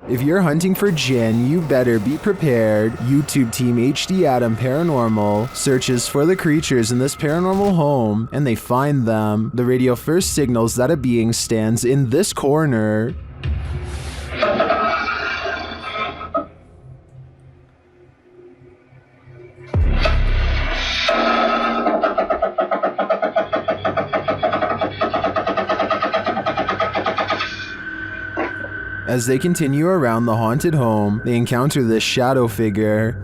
If you're hunting for jinn, you better be prepared. YouTube team HD Adam Paranormal searches for the creatures in this paranormal home, and they find them. The radio first signals that a being stands in this corner. As they continue around the haunted home, they encounter this shadow figure.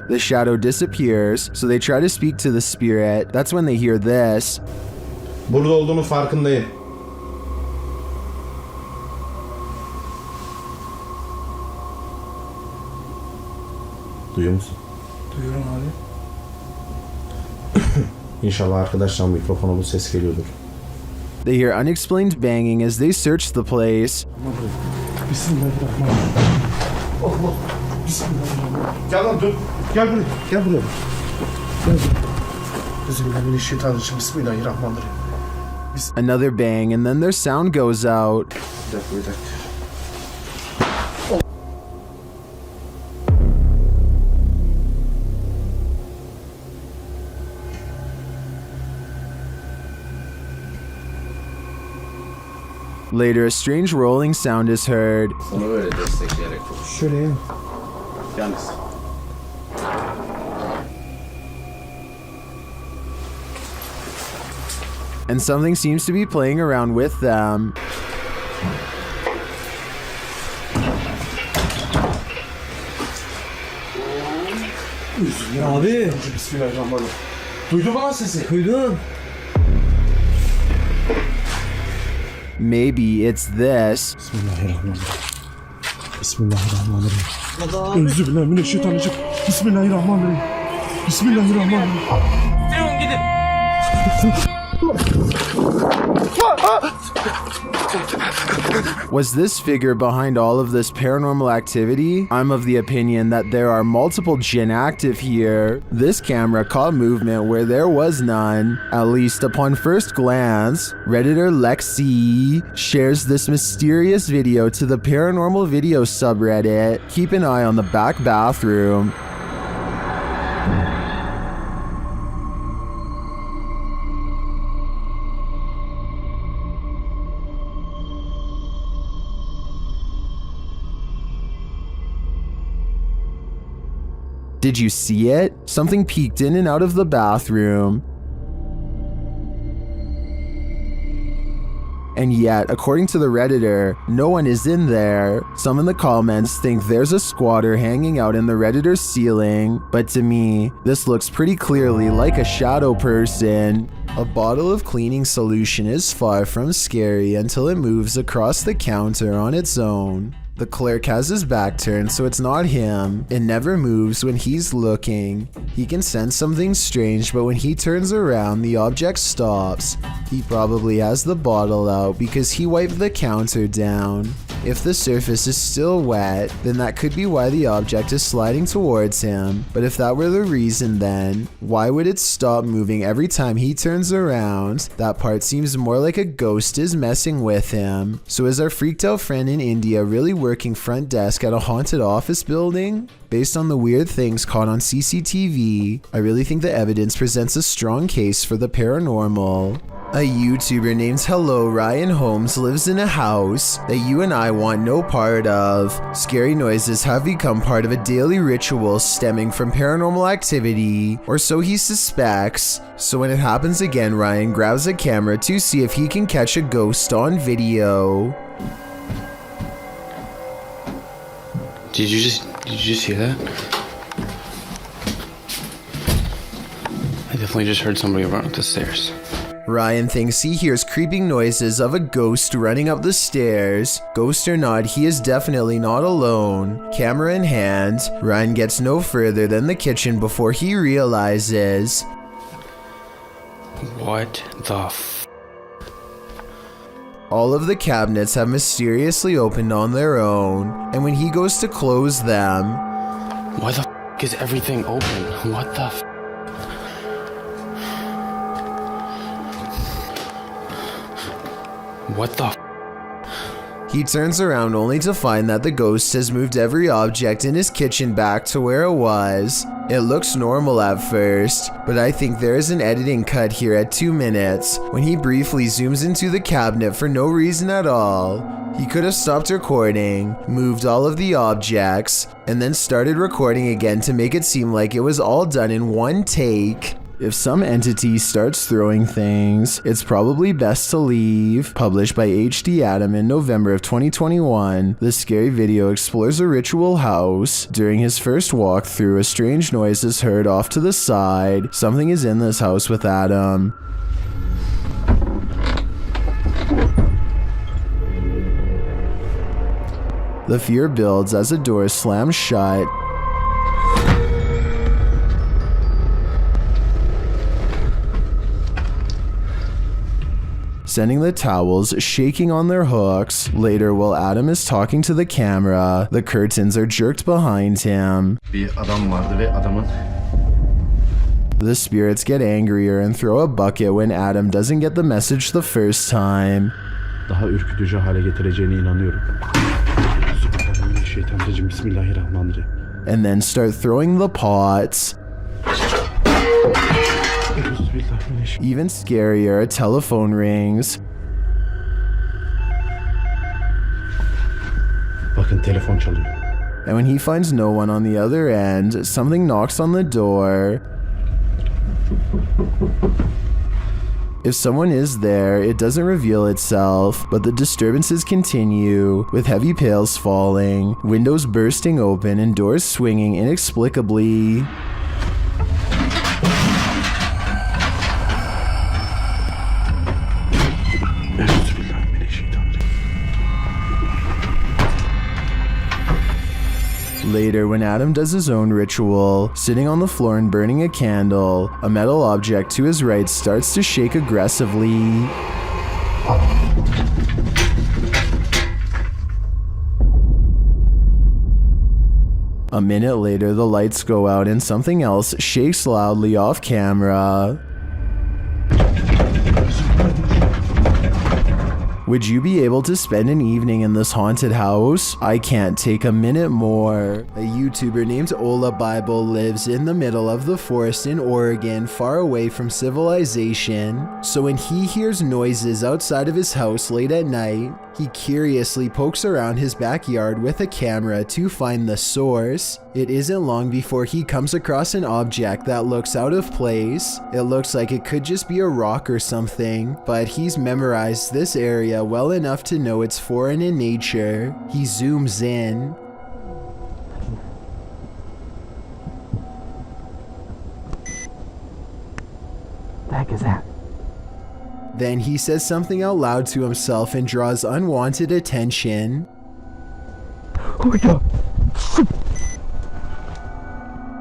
The shadow disappears, so they try to speak to the spirit. That's when they hear this. Burada olduğunu farkındayım. Duyuyor musun? Duyuyorum abi. İnşallah arkadaşlar mikrofona bu ses geliyordur. They hear unexplained banging as they search the place. Bismillahirrahmanirrahim. Allah. Bismillahirrahmanirrahim. Gel lan dur. Gel buraya. Gel buraya. Gel buraya. Bismillahirrahmanirrahim. Bismillahirrahmanirrahim. Another bang, and then their sound goes out. Bir dakika. Later, a strange rolling sound is heard. Sana böyle destekleyerek konuş. Şöyle. Yalnız. And something seems to be playing around with them. Abi. Bismillahirrahmanirrahim. Duydun mu lan sesi? Duydum. Maybe it's this. Bismillahirrahmanirrahim. Bismillahirrahmanirrahim. Euzubillahimineşşeytanirracim. Bismillahirrahmanirrahim. Bismillahirrahmanirrahim. Durun gidin. Was this figure behind all of this paranormal activity? I'm of the opinion that there are multiple jinn active here. This camera caught movement where there was none, at least upon first glance. Redditor Lexi shares this mysterious video to the paranormal video subreddit. Keep an eye on the back bathroom. Did you see it? Something peeked in and out of the bathroom. And yet, according to the Redditor, no one is in there. Some in the comments think there's a squatter hanging out in the Redditor's ceiling, but to me, this looks pretty clearly like a shadow person. A bottle of cleaning solution is far from scary until it moves across the counter on its own. The clerk has his back turned, so it's not him. It never moves when he's looking. He can sense something strange, but when he turns around, the object stops. He probably has the bottle out because he wiped the counter down. If the surface is still wet, then that could be why the object is sliding towards him. But if that were the reason, then why would it stop moving every time he turns around? That part seems more like a ghost is messing with him. So is our freaked out friend in India really working front desk at a haunted office building? Based on the weird things caught on CCTV, I really think the evidence presents a strong case for the paranormal. A YouTuber named Hello Ryan Holmes lives in a house that you and I want no part of. Scary noises have become part of a daily ritual stemming from paranormal activity, or so he suspects. So when it happens again, Ryan grabs a camera to see if he can catch a ghost on video. Did you just hear that? I definitely just heard somebody run up the stairs. Ryan thinks he hears creeping noises of a ghost running up the stairs. Ghost or not, he is definitely not alone. Camera in hand, Ryan gets no further than the kitchen before he realizes. What the f? All of the cabinets have mysteriously opened on their own, and when he goes to close them, Why the f is everything open? What the f? What the f? he turns around only to find that the ghost has moved every object in his kitchen back to where it was. It looks normal at first, but I think there is an editing cut here at 2 minutes when he briefly zooms into the cabinet for no reason at all. He could have stopped recording, moved all of the objects, and then started recording again to make it seem like it was all done in one take. If some entity starts throwing things, it's probably best to leave. Published by HD Adam in November of 2021, this scary video explores a ritual house. During his first walkthrough, a strange noise is heard off to the side. Something is in this house with Adam. The fear builds as a door slams shut. Sending the towels shaking on their hooks. Later, while Adam is talking to the camera, the curtains are jerked behind him. Bir adam vardı ve adamın The spirits get angrier and throw a bucket when Adam doesn't get the message the first time. Daha ürkütücü hale getireceğine inanıyorum. Bismillahirrahmanirrahim. Bismillahirrahmanirrahim. And then start throwing the pots. Even scarier, a telephone rings. Bakın telefon çalıyor. And when he finds no one on the other end, something knocks on the door. If someone is there, it doesn't reveal itself, but the disturbances continue, with heavy pails falling, windows bursting open, and doors swinging inexplicably. Later, when Adam does his own ritual, sitting on the floor and burning a candle, a metal object to his right starts to shake aggressively. A minute later, the lights go out and something else shakes loudly off camera. Would you be able to spend an evening in this haunted house? I can't take a minute more. A YouTuber named Ola Bible lives in the middle of the forest in Oregon, far away from civilization. So when he hears noises outside of his house late at night, he curiously pokes around his backyard with a camera to find the source. It isn't long before he comes across an object that looks out of place. It looks like it could just be a rock or something, but he's memorized this area well enough to know it's foreign in nature. He zooms in. The heck is that? Then he says something out loud to himself and draws unwanted attention. Oh my god!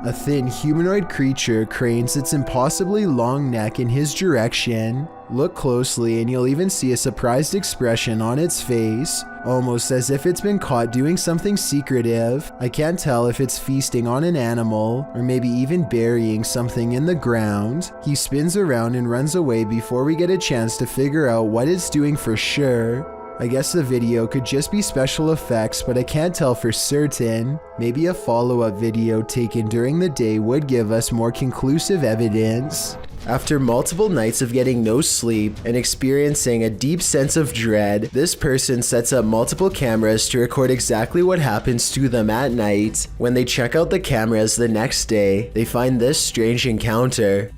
A thin humanoid creature cranes its impossibly long neck in his direction. Look closely and you'll even see a surprised expression on its face, almost as if it's been caught doing something secretive. I can't tell if it's feasting on an animal, or maybe even burying something in the ground. He spins around and runs away before we get a chance to figure out what it's doing for sure. I guess the video could just be special effects, but I can't tell for certain. Maybe a follow-up video taken during the day would give us more conclusive evidence. After multiple nights of getting no sleep and experiencing a deep sense of dread, this person sets up multiple cameras to record exactly what happens to them at night. When they check out the cameras the next day, they find this strange encounter.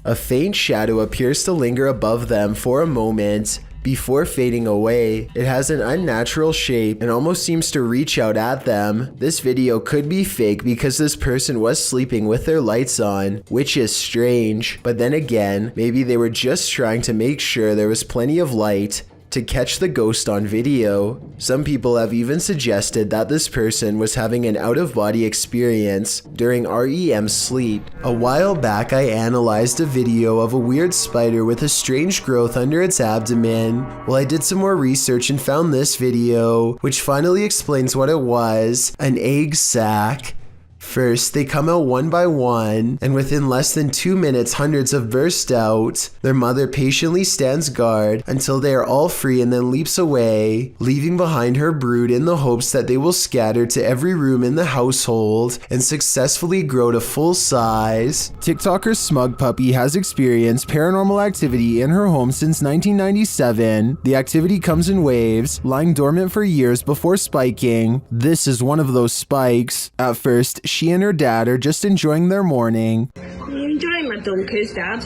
A faint shadow appears to linger above them for a moment before fading away. It has an unnatural shape and almost seems to reach out at them. This video could be fake because this person was sleeping with their lights on, which is strange. But then again, maybe they were just trying to make sure there was plenty of light to catch the ghost on video. Some people have even suggested that this person was having an out-of-body experience during REM sleep. A while back, I analyzed a video of a weird spider with a strange growth under its abdomen. Well, I did some more research and found this video, which finally explains what it was: an egg sac. First, they come out one by one, and within less than 2 minutes, hundreds have burst out. Their mother patiently stands guard until they are all free and then leaps away, leaving behind her brood in the hopes that they will scatter to every room in the household and successfully grow to full size. TikToker Smug Puppy has experienced paranormal activity in her home since 1997. The activity comes in waves, lying dormant for years before spiking. This is one of those spikes. At first, she and her dad are just enjoying their morning. Are you enjoying my donkeys, Dad?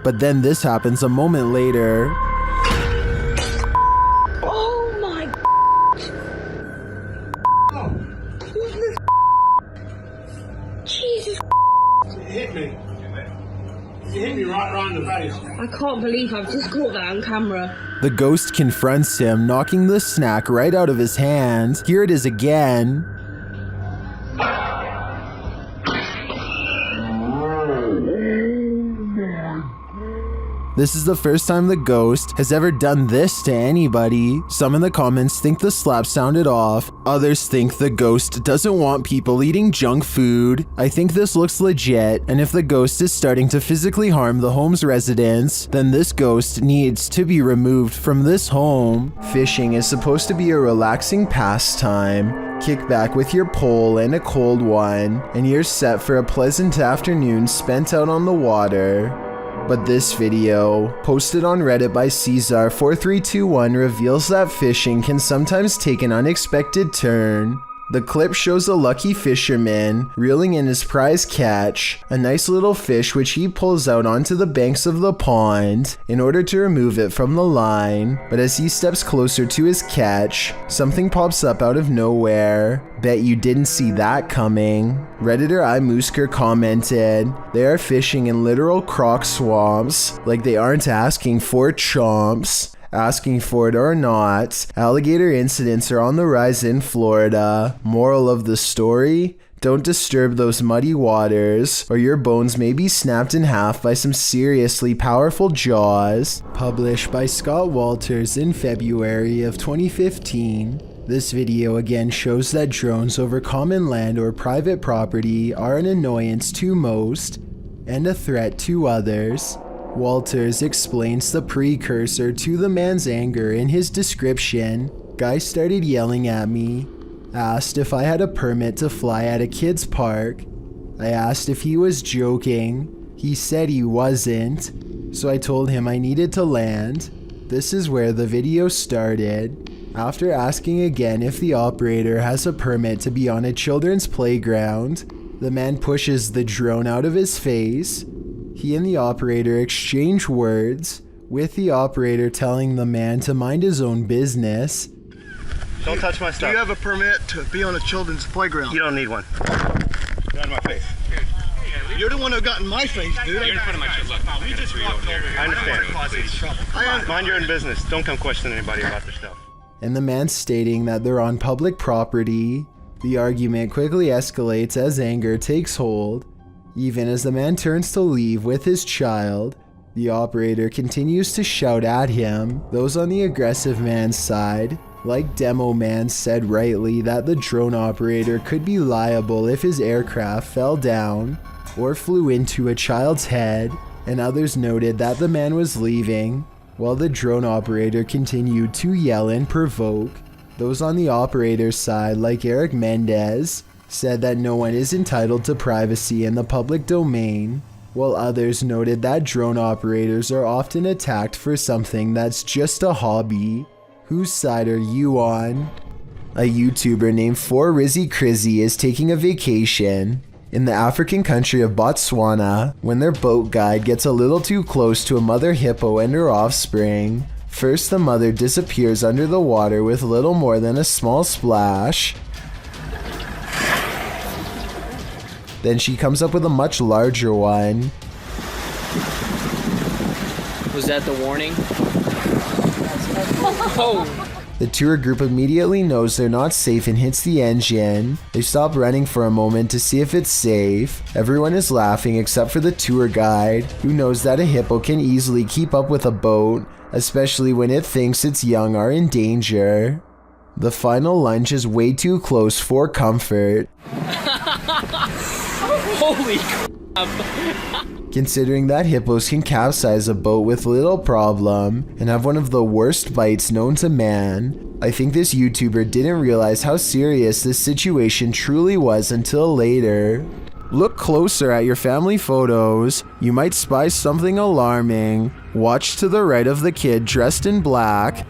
But then this happens a moment later. Oh my Jesus. It hit me. It hit me right around the face. I can't believe I've just caught that on camera. The ghost confronts him, knocking the snack right out of his hand. Here it is again. This is the first time the ghost has ever done this to anybody. Some in the comments think the slap sounded off. Others think the ghost doesn't want people eating junk food. I think this looks legit, and if the ghost is starting to physically harm the home's residents, then this ghost needs to be removed from this home. Fishing is supposed to be a relaxing pastime. Kick back with your pole and a cold one, and you're set for a pleasant afternoon spent out on the water. But this video, posted on Reddit by Caesar4321, reveals that fishing can sometimes take an unexpected turn. The clip shows a lucky fisherman reeling in his prize catch, a nice little fish which he pulls out onto the banks of the pond in order to remove it from the line. But as he steps closer to his catch, something pops up out of nowhere. Bet you didn't see that coming. Redditor iMoosker commented, "They are fishing in literal croc swamps, like they aren't asking for chomps." Asking for it or not, alligator incidents are on the rise in Florida. Moral of the story? Don't disturb those muddy waters, or your bones may be snapped in half by some seriously powerful jaws. Published by Scott Walters in February of 2015. This video again shows that drones over common land or private property are an annoyance to most, and a threat to others. Walters explains the precursor to the man's anger in his description. Guy started yelling at me, asked if I had a permit to fly at a kid's park. I asked if he was joking. He said he wasn't, so I told him I needed to land. This is where the video started. After asking again if the operator has a permit to be on a children's playground, the man pushes the drone out of his face. He and the operator exchange words, with the operator telling the man to mind his own business. Don't touch my stuff. Do you have a permit to be on a children's playground? You don't need one. Get out of my face. You're the one who got in my face, dude. You're in front of my shit. Look, we just walked over here. I understand. Mind your own business. Don't come question anybody about their stuff. And the man stating that they're on public property. The argument quickly escalates as anger takes hold. Even as the man turns to leave with his child, the operator continues to shout at him. Those on the aggressive man's side, like Demo Man, said rightly that the drone operator could be liable if his aircraft fell down or flew into a child's head, and others noted that the man was leaving, while the drone operator continued to yell and provoke. Those on the operator's side, like Eric Mendez, said that no one is entitled to privacy in the public domain, while others noted that drone operators are often attacked for something that's just a hobby. Whose side are you on? A YouTuber named 4RizzyCrizzy is taking a vacation in the African country of Botswana when their boat guide gets a little too close to a mother hippo and her offspring. First, the mother disappears under the water with little more than a small splash. Then she comes up with a much larger one. Was that the warning? The tour group immediately knows they're not safe and hits the engine. They stop running for a moment to see if it's safe. Everyone is laughing except for the tour guide, who knows that a hippo can easily keep up with a boat, especially when it thinks its young are in danger. The final lunge is way too close for comfort. Holy crap. Considering that hippos can capsize a boat with little problem and have one of the worst bites known to man, I think this YouTuber didn't realize how serious this situation truly was until later. Look closer at your family photos. You might spy something alarming. Watch to the right of the kid dressed in black.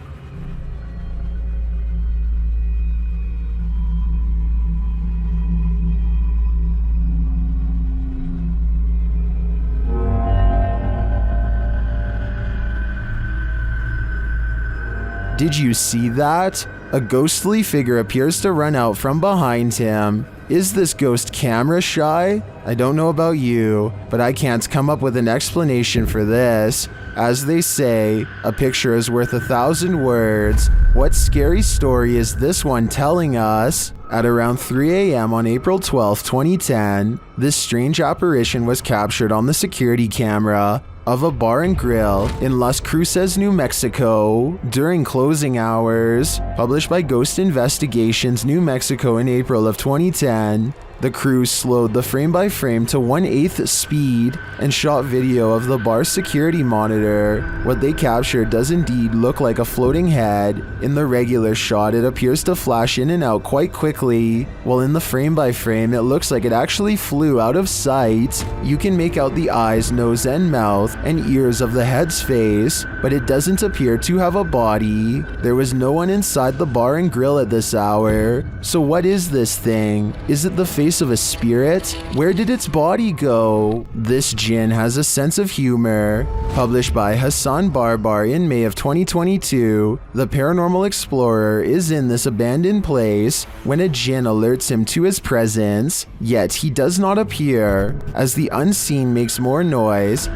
Did you see that? A ghostly figure appears to run out from behind him. Is this ghost camera shy? I don't know about you, but I can't come up with an explanation for this. As they say, a picture is worth 1,000 words. What scary story is this one telling us? At around 3 a.m. on April 12, 2010, this strange apparition was captured on the security camera of a bar and grill in Las Cruces, New Mexico during closing hours. Published by Ghost Investigations New Mexico in April of 2010, the crew slowed the frame-by-frame to 1/8 speed and shot video of the bar's security monitor. What they captured does indeed look like a floating head. In the regular shot, it appears to flash in and out quite quickly, while in the frame-by-frame, it looks like it actually flew out of sight. You can make out the eyes, nose, and mouth, and ears of the head's face, but it doesn't appear to have a body. There was no one inside the bar and grill at this hour. So what is this thing? Is it the face of a spirit? Where did its body go? This jinn has a sense of humor. Published by Hassan Barbar in May of 2022, the paranormal explorer is in this abandoned place when a jinn alerts him to his presence, yet he does not appear. As the unseen makes more noise,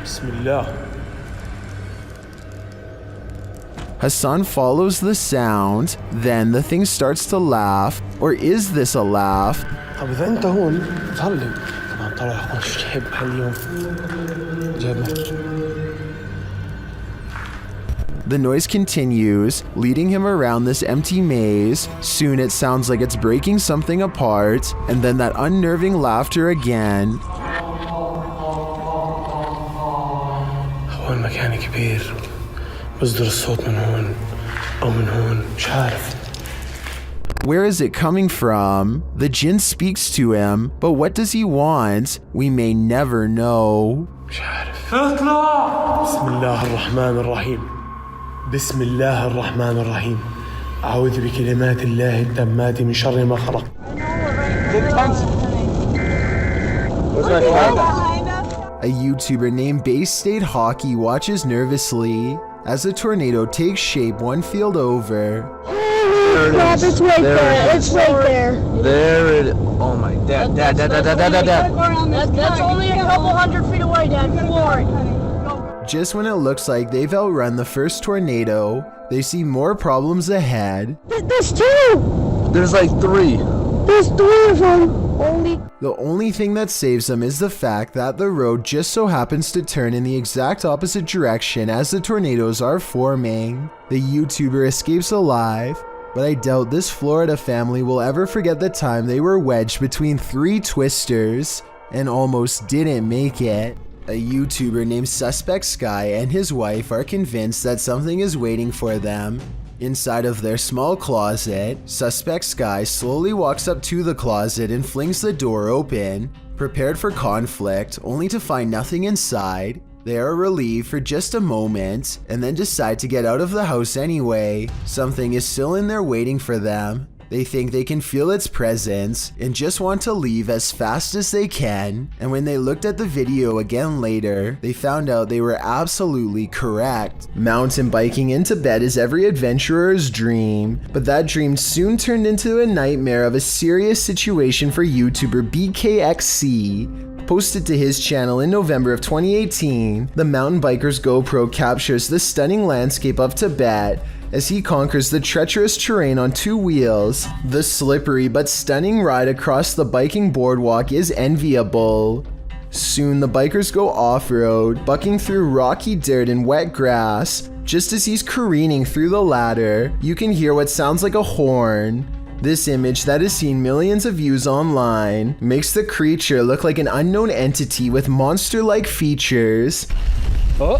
Bismillah. Hassan follows the sound, then the thing starts to laugh. Or is this a laugh? طب إذا أنت هون ظلم. طبعا طلع أخوان شو جايب هاليوم جابنا. The noise continues, leading him around this empty maze. Soon it sounds like it's breaking something apart, and then that unnerving laughter again. هو المكان كبير. بصدر الصوت من هون أو من هون مش عارف. Where is it coming from? The jinn speaks to him, but what does he want? We may never know. مش عارف. اطلع. بسم الله الرحمن الرحيم. بسم الله الرحمن الرحيم. أعوذ بكلمات الله التامات من شر ما خلق. A YouTuber named Bay State Hockey watches nervously as a tornado takes shape one field over. Crap, it's right there. It's right there. There it is. Oh my dad. That's only a couple hundred feet away, Dad. Floor it. Just when it looks like they've outrun the first tornado, they see more problems ahead. There's two. There's like 3. There's 3 of them. The only thing that saves them is the fact that the road just so happens to turn in the exact opposite direction as the tornadoes are forming. The YouTuber escapes alive, but I doubt this Florida family will ever forget the time they were wedged between 3 twisters and almost didn't make it. A YouTuber named Suspect Sky and his wife are convinced that something is waiting for them. Inside of their small closet, Suspect Sky slowly walks up to the closet and flings the door open, prepared for conflict, only to find nothing inside. They are relieved for just a moment, and then decide to get out of the house anyway. Something is still in there waiting for them. They think they can feel its presence and just want to leave as fast as they can. And when they looked at the video again later, they found out they were absolutely correct. Mountain biking into bed is every adventurer's dream, but that dream soon turned into a nightmare of a serious situation for YouTuber BKXC. posted to his channel in November of 2018, the mountain biker's GoPro captures the stunning landscape of Tibet as he conquers the treacherous terrain on 2 wheels. The slippery but stunning ride across the biking boardwalk is enviable. Soon the bikers go off-road, bucking through rocky dirt and wet grass. Just as he's careening through the ladder, you can hear what sounds like a horn. This image that has seen millions of views online makes the creature look like an unknown entity with monster-like features. But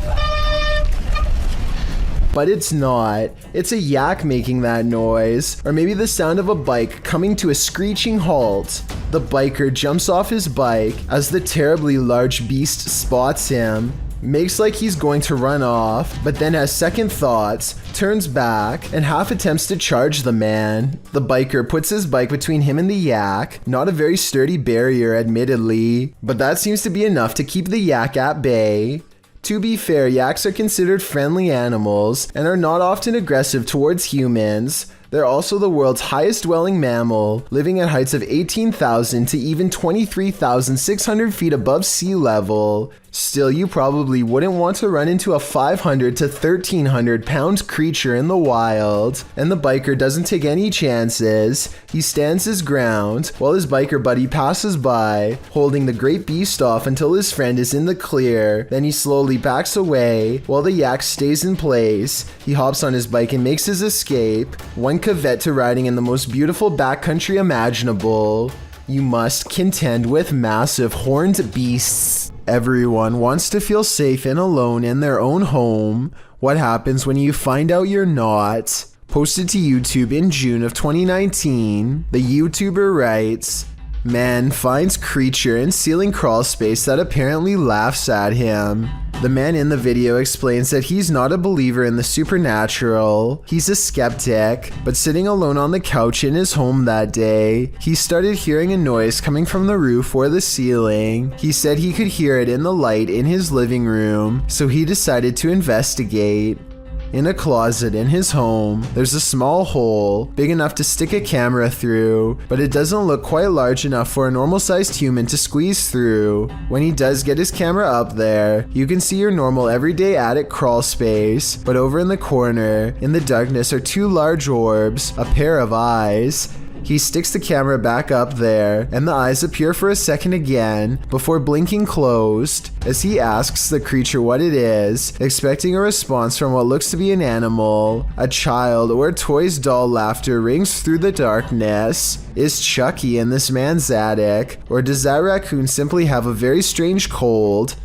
it's not. It's a yak making that noise, or maybe the sound of a bike coming to a screeching halt. The biker jumps off his bike as the terribly large beast spots him, makes like he's going to run off, but then has second thoughts, turns back, and half attempts to charge the man. The biker puts his bike between him and the yak, not a very sturdy barrier admittedly, but that seems to be enough to keep the yak at bay. To be fair, yaks are considered friendly animals and are not often aggressive towards humans. They're also the world's highest dwelling mammal, living at heights of 18,000 to even 23,600 feet above sea level. Still, you probably wouldn't want to run into a 500 to 1,300 pound creature in the wild. And the biker doesn't take any chances. He stands his ground while his biker buddy passes by, holding the great beast off until his friend is in the clear. Then he slowly backs away while the yak stays in place. He hops on his bike and makes his escape. One caveat to riding in the most beautiful backcountry imaginable. You must contend with massive horned beasts. Everyone wants to feel safe and alone in their own home. What happens when you find out you're not? Posted to YouTube in June of 2019, the YouTuber writes, "Man finds creature in ceiling crawl space that apparently laughs at him." The man in the video explains that he's not a believer in the supernatural. He's a skeptic, but sitting alone on the couch in his home that day, he started hearing a noise coming from the roof or the ceiling. He said he could hear it in the light in his living room, so he decided to investigate. In a closet in his home, there's a small hole, big enough to stick a camera through, but it doesn't look quite large enough for a normal-sized human to squeeze through. When he does get his camera up there, you can see your normal everyday attic crawl space, but over in the corner, in the darkness are 2 large orbs, a pair of eyes. He sticks the camera back up there, and the eyes appear for a second again before blinking closed as he asks the creature what it is, expecting a response from what looks to be an animal. A child or a toy's doll laughter rings through the darkness. Is Chucky in this man's attic, or does that raccoon simply have a very strange cold?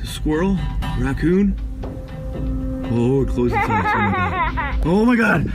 Squirrel? Raccoon? Oh, it closed its eyes. Oh my god!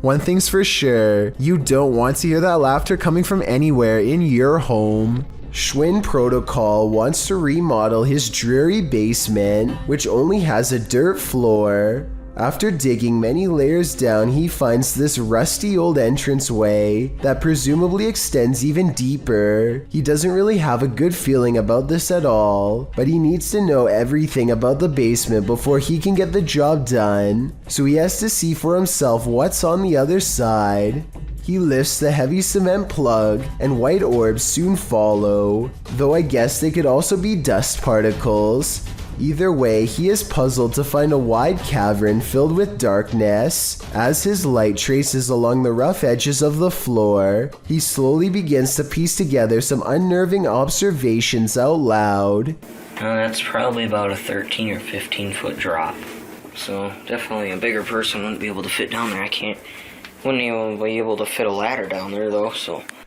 One thing's for sure, you don't want to hear that laughter coming from anywhere in your home. Schwinn Protocol wants to remodel his dreary basement, which only has a dirt floor. After digging many layers down, he finds this rusty old entranceway that presumably extends even deeper. He doesn't really have a good feeling about this at all, but he needs to know everything about the basement before he can get the job done, so he has to see for himself what's on the other side. He lifts the heavy cement plug, and white orbs soon follow, though I guess they could also be dust particles. Either way, he is puzzled to find a wide cavern filled with darkness. As his light traces along the rough edges of the floor, he slowly begins to piece together some unnerving observations out loud. That's probably about a 13 or 15 foot drop. So definitely a bigger person wouldn't be able to fit down there. Wouldn't even be able to fit a ladder down there though,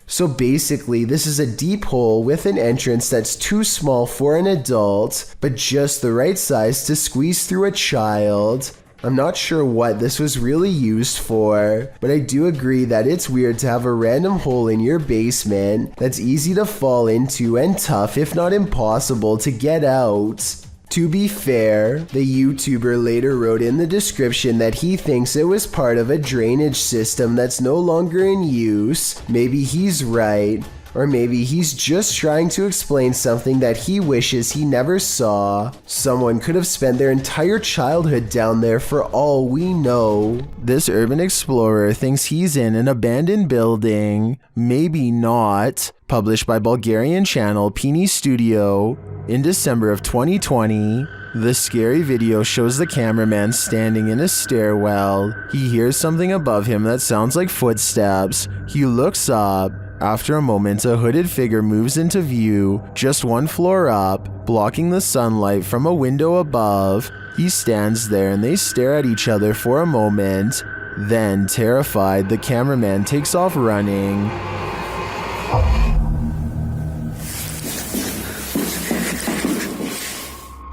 So basically, this is a deep hole with an entrance that's too small for an adult, but just the right size to squeeze through a child. I'm not sure what this was really used for, but I do agree that it's weird to have a random hole in your basement that's easy to fall into and tough, if not impossible, to get out. To be fair, the YouTuber later wrote in the description that he thinks it was part of a drainage system that's no longer in use. Maybe he's right, Or maybe he's just trying to explain something that he wishes he never saw. Someone could have spent their entire childhood down there for all we know. This urban explorer thinks he's in an abandoned building. Maybe not. Published by Bulgarian channel Peony Studio in December of 2020. The scary video shows the cameraman standing in a stairwell. He hears something above him that sounds like footsteps. He looks up. After a moment, a hooded figure moves into view, just one floor up, blocking the sunlight from a window above. He stands there and they stare at each other for a moment. Then, terrified, the cameraman takes off running.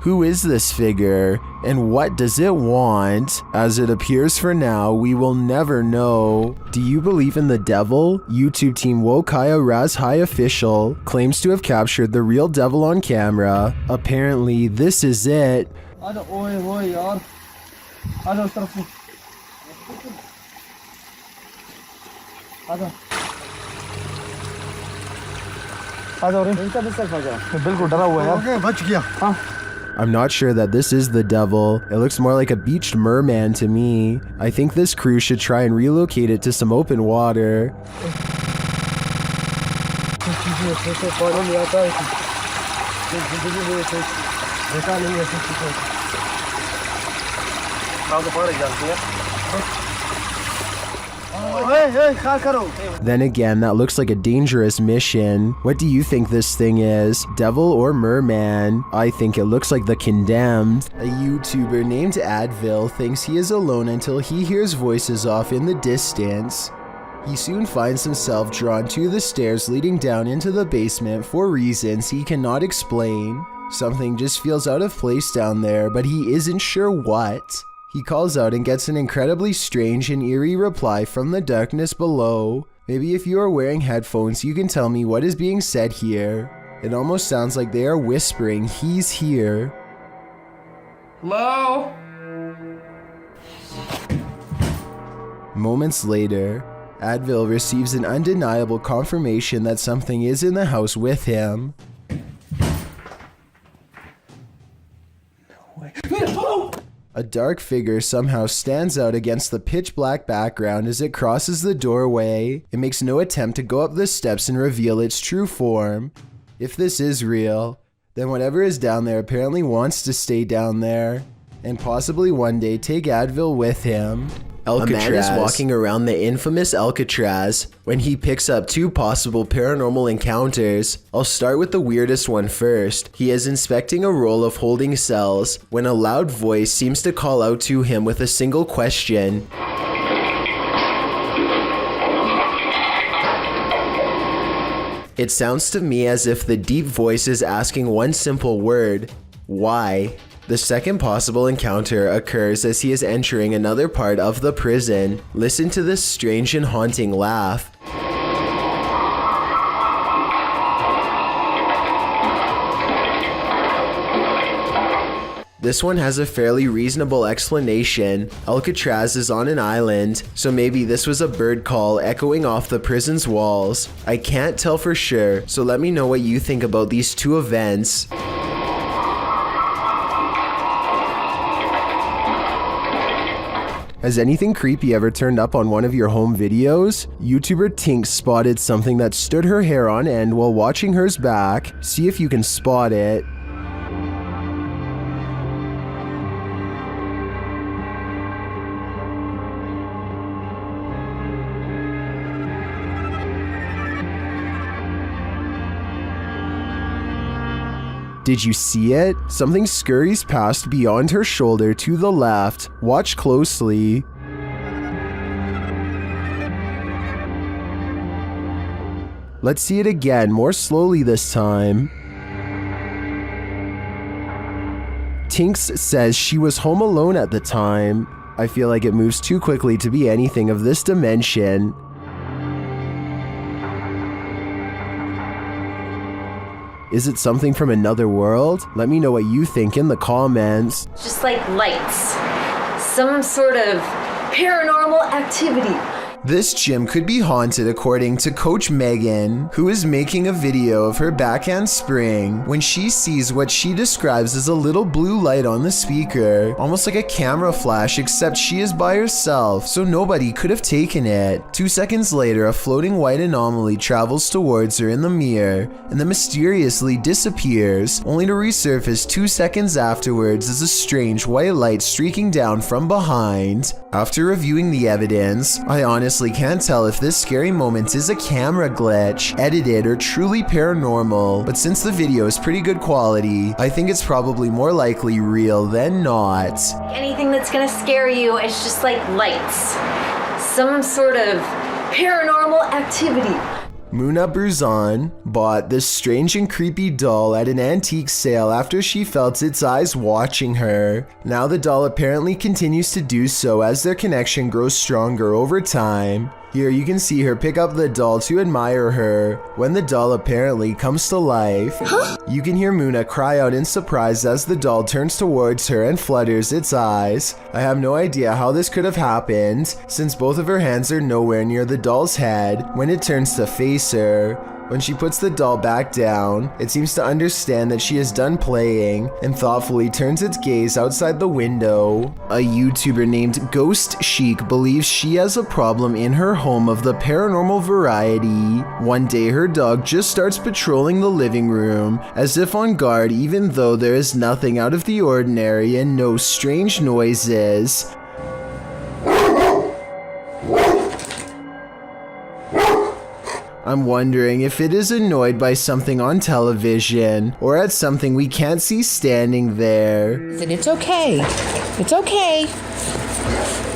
Who is this figure, and what does it want? As it appears for now, we will never know. Do you believe in the devil? YouTube team Wokaya Raz High official claims to have captured the real devil on camera. Apparently, this is it. I'm not sure that this is the devil. It looks more like a beached merman to me. I think this crew should try and relocate it to some open water. Then again, that looks like a dangerous mission. What do you think this thing is? Devil or merman? I think it looks like the Condemned. A YouTuber named Advil thinks he is alone until he hears voices off in the distance. He soon finds himself drawn to the stairs leading down into the basement for reasons he cannot explain. Something just feels out of place down there, but he isn't sure what. He calls out and gets an incredibly strange and eerie reply from the darkness below. Maybe if you are wearing headphones, you can tell me what is being said here. It almost sounds like they are whispering, "He's here." Hello? Moments later, Advil receives an undeniable confirmation that something is in the house with him. A dark figure somehow stands out against the pitch black background as it crosses the doorway. It makes no attempt to go up the steps and reveal its true form. If this is real, then whatever is down there apparently wants to stay down there, and possibly one day take Advil with him. Alcatraz. A man is walking around the infamous Alcatraz when he picks up two possible paranormal encounters. I'll start with the weirdest one first. He is inspecting a roll of holding cells when a loud voice seems to call out to him with a single question. It sounds to me as if the deep voice is asking one simple word: why? The second possible encounter occurs as he is entering another part of the prison. Listen to this strange and haunting laugh. This one has a fairly reasonable explanation. Alcatraz is on an island, so maybe this was a bird call echoing off the prison's walls. I can't tell for sure, so let me know what you think about these two events. Has anything creepy ever turned up on one of your home videos? YouTuber Tink spotted something that stood her hair on end while watching hers back. See if you can spot it. Did you see it? Something scurries past beyond her shoulder to the left. Watch closely. Let's see it again, more slowly this time. Tinks says she was home alone at the time. I feel like it moves too quickly to be anything of this dimension. Is it something from another world? Let me know what you think in the comments. Just like lights. Some sort of paranormal activity. This gym could be haunted according to Coach Megan, who is making a video of her backhand spring when she sees what she describes as a little blue light on the speaker, almost like a camera flash, except she is by herself, so nobody could have taken it. 2 seconds later, a floating white anomaly travels towards her in the mirror and then mysteriously disappears, only to resurface 2 seconds afterwards as a strange white light streaking down from behind. After reviewing the evidence, I honestly can't tell if this scary moment is a camera glitch, edited, or truly paranormal, but since the video is pretty good quality, I think it's probably more likely real than not. Anything that's gonna scare you is just like lights. Some sort of paranormal activity. Muna Bruzan bought this strange and creepy doll at an antique sale after she felt its eyes watching her. Now the doll apparently continues to do so as their connection grows stronger over time. Here you can see her pick up the doll to admire her. When the doll apparently comes to life, you can hear Muna cry out in surprise as the doll turns towards her and flutters its eyes. I have no idea how this could have happened, since both of her hands are nowhere near the doll's head when it turns to face her. When she puts the doll back down, it seems to understand that she is done playing and thoughtfully turns its gaze outside the window. A YouTuber named Ghost Chic believes she has a problem in her home of the paranormal variety. One day her dog just starts patrolling the living room as if on guard, even though there is nothing out of the ordinary and no strange noises. I'm wondering if it is annoyed by something on television or at something we can't see standing there. It's okay. It's okay.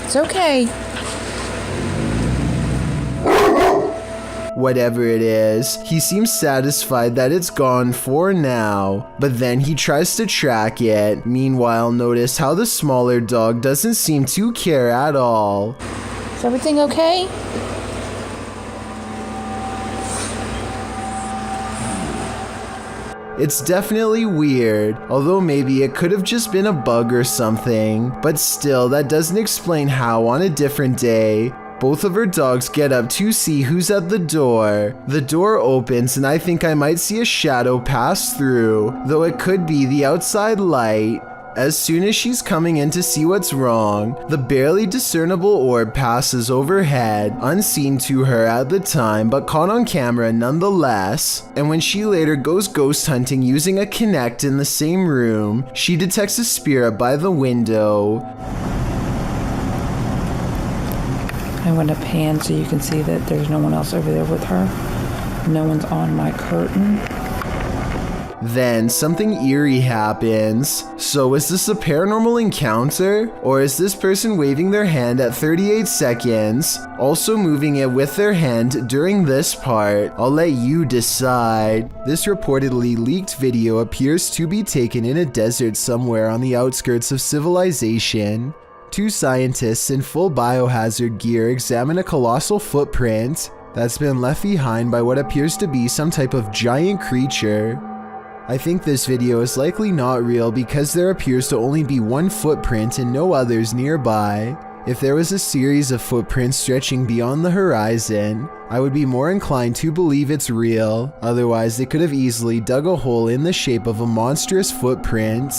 It's okay. Whatever it is, he seems satisfied that it's gone for now, but then he tries to track it. Meanwhile, notice how the smaller dog doesn't seem to care at all. Is everything okay? It's definitely weird, although maybe it could have just been a bug or something, but still that doesn't explain how on a different day, both of her dogs get up to see who's at the door. The door opens and I think I might see a shadow pass through, though it could be the outside light. As soon as she's coming in to see what's wrong, the barely discernible orb passes overhead, unseen to her at the time but caught on camera nonetheless. And when she later goes ghost hunting using a Kinect in the same room, she detects a spirit by the window. I'm going to pan so you can see that there's no one else over there with her. No one's on my curtain. Then something eerie happens. So is this a paranormal encounter? Or is this person waving their hand at 38 seconds, also moving it with their hand during this part? I'll let you decide. This reportedly leaked video appears to be taken in a desert somewhere on the outskirts of civilization. Two scientists in full biohazard gear examine a colossal footprint that's been left behind by what appears to be some type of giant creature. I think this video is likely not real because there appears to only be one footprint and no others nearby. If there was a series of footprints stretching beyond the horizon, I would be more inclined to believe it's real. Otherwise, they could have easily dug a hole in the shape of a monstrous footprint.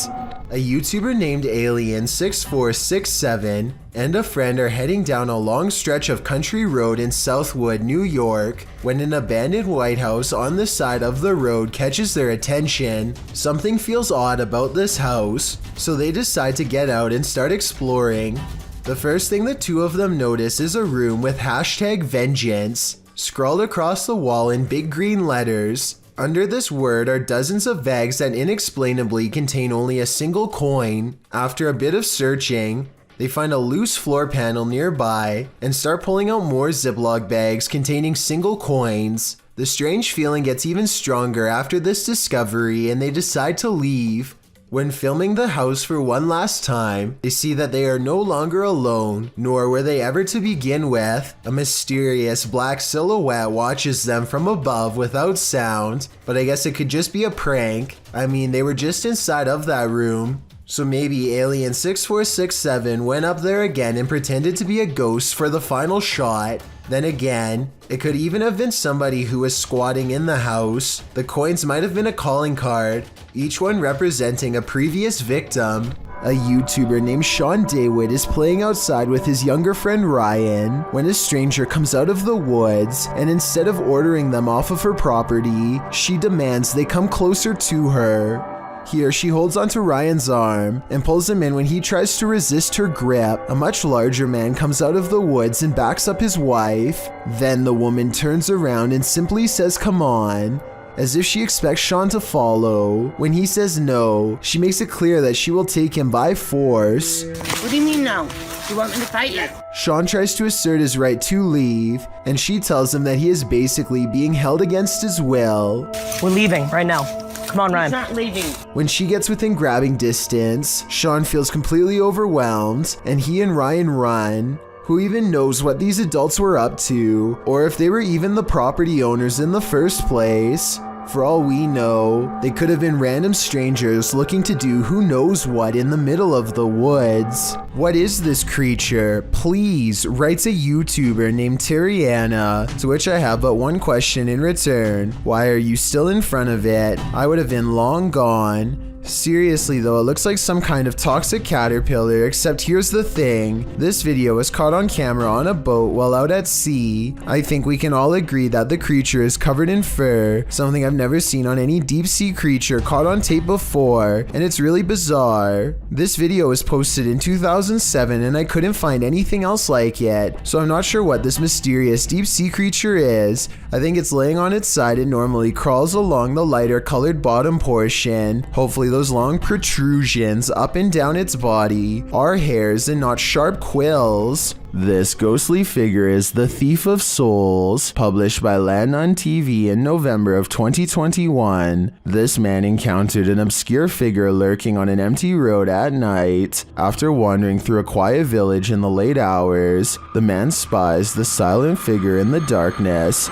A YouTuber named Alien6467 and a friend are heading down a long stretch of country road in Southwood, New York, when an abandoned White House on the side of the road catches their attention. Something feels odd about this house, so they decide to get out and start exploring. The first thing the two of them notice is a room with #vengeance scrawled across the wall in big green letters. Under this word are dozens of bags that inexplainably contain only a single coin. After a bit of searching, they find a loose floor panel nearby and start pulling out more Ziploc bags containing single coins. The strange feeling gets even stronger after this discovery and they decide to leave. When filming the house for one last time, they see that they are no longer alone, nor were they ever to begin with. A mysterious black silhouette watches them from above without sound, but I guess it could just be a prank. I mean, they were just inside of that room. So maybe Alien6467 went up there again and pretended to be a ghost for the final shot. Then again, it could even have been somebody who was squatting in the house. The coins might have been a calling card, each one representing a previous victim. A YouTuber named Sean Daywood is playing outside with his younger friend Ryan when a stranger comes out of the woods, and instead of ordering them off of her property, she demands they come closer to her. Here, she holds onto Ryan's arm and pulls him in when he tries to resist her grip. A much larger man comes out of the woods and backs up his wife. Then the woman turns around and simply says, "Come on," as if she expects Sean to follow. When he says no, she makes it clear that she will take him by force. What do you mean no? You want me to fight you? Sean tries to assert his right to leave, and she tells him that he is basically being held against his will. We're leaving right now. Come on, Ryan. He's not leaving. When she gets within grabbing distance, Sean feels completely overwhelmed, and he and Ryan run. Who even knows what these adults were up to, or if they were even the property owners in the first place? For all we know, they could have been random strangers looking to do who knows what in the middle of the woods. What is this creature? Please, writes a YouTuber named Terriana, to which I have but one question in return. Why are you still in front of it? I would have been long gone. Seriously though, it looks like some kind of toxic caterpillar, except here's the thing. This video was caught on camera on a boat while out at sea. I think we can all agree that the creature is covered in fur, something I've never seen on any deep sea creature caught on tape before, and it's really bizarre. This video was posted in 2007 and I couldn't find anything else like it, so I'm not sure what this mysterious deep sea creature is. I think it's laying on its side and normally crawls along the lighter colored bottom portion. Hopefully those long protrusions up and down its body are hairs and not sharp quills. This ghostly figure is the Thief of Souls, published by Land on TV in November of 2021. This man encountered an obscure figure lurking on an empty road at night. After wandering through a quiet village in the late hours, the man spies the silent figure in the darkness.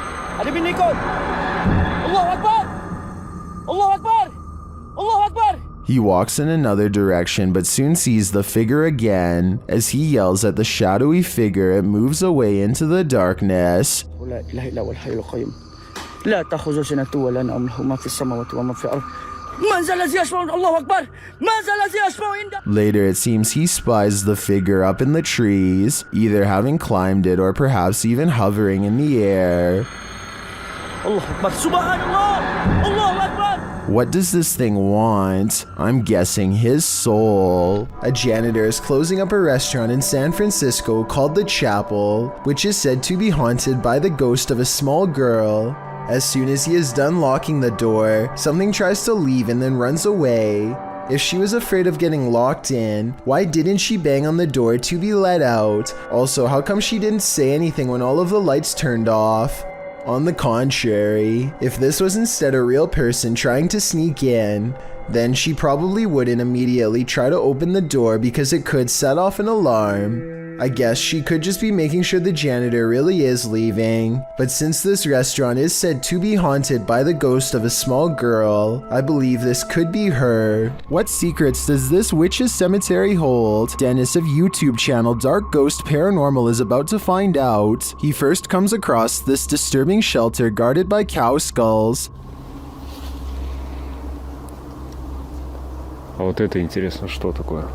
He walks in another direction but soon sees the figure again. As he yells at the shadowy figure, it moves away into the darkness. Later, it seems he spies the figure up in the trees, either having climbed it or perhaps even hovering in the air. What does this thing want? I'm guessing his soul. A janitor is closing up a restaurant in San Francisco called The Chapel, which is said to be haunted by the ghost of a small girl. As soon as he is done locking the door, something tries to leave and then runs away. If she was afraid of getting locked in, why didn't she bang on the door to be let out? Also, how come she didn't say anything when all of the lights turned off? On the contrary, if this was instead a real person trying to sneak in, then she probably wouldn't immediately try to open the door because it could set off an alarm. I guess she could just be making sure the janitor really is leaving. But since this restaurant is said to be haunted by the ghost of a small girl, I believe this could be her. What secrets does this witch's cemetery hold? Dennis of YouTube channel Dark Ghost Paranormal is about to find out. He first comes across this disturbing shelter guarded by cow skulls. А вот это интересно, что такое?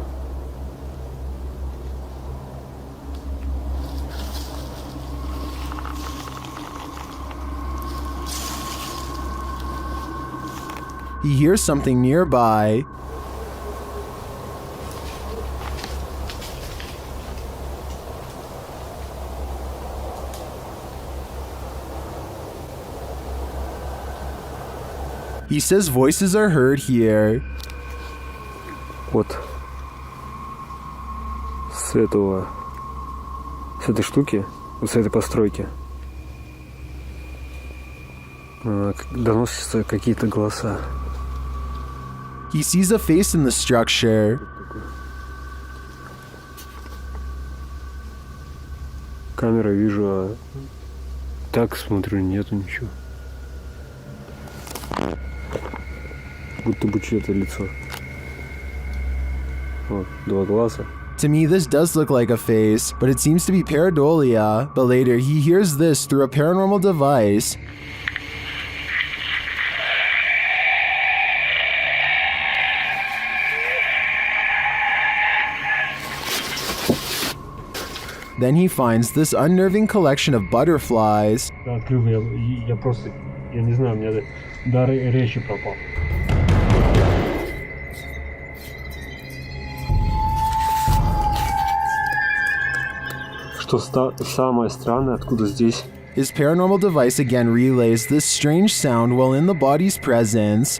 He hears something nearby. He says voices are heard here. Вот. С этой штуки, вот с этой постройки, доносятся какие-то голоса. He sees a face in the structure. Камера вижу, а так смотрю, нету ничего. Будто бы чье-то лицо. Вот, два глаза To me, this does look like a face, but it seems to be pareidolia. But later, he hears this through a paranormal device. Then he finds this unnerving collection of butterflies. Я просто, я не знаю, у меня дар речи пропал. Что самое странное, откуда здесь? His paranormal device again relays this strange sound while in the body's presence.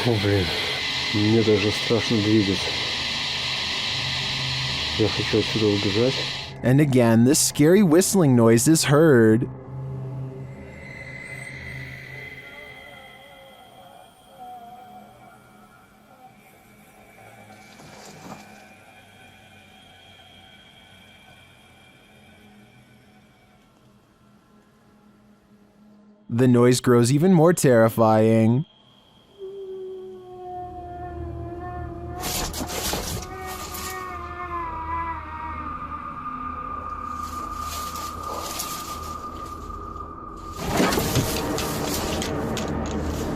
О, блин, мне даже страшно двигаться. Я хочу отсюда убежать. And again, this scary whistling noise is heard. The noise grows even more terrifying.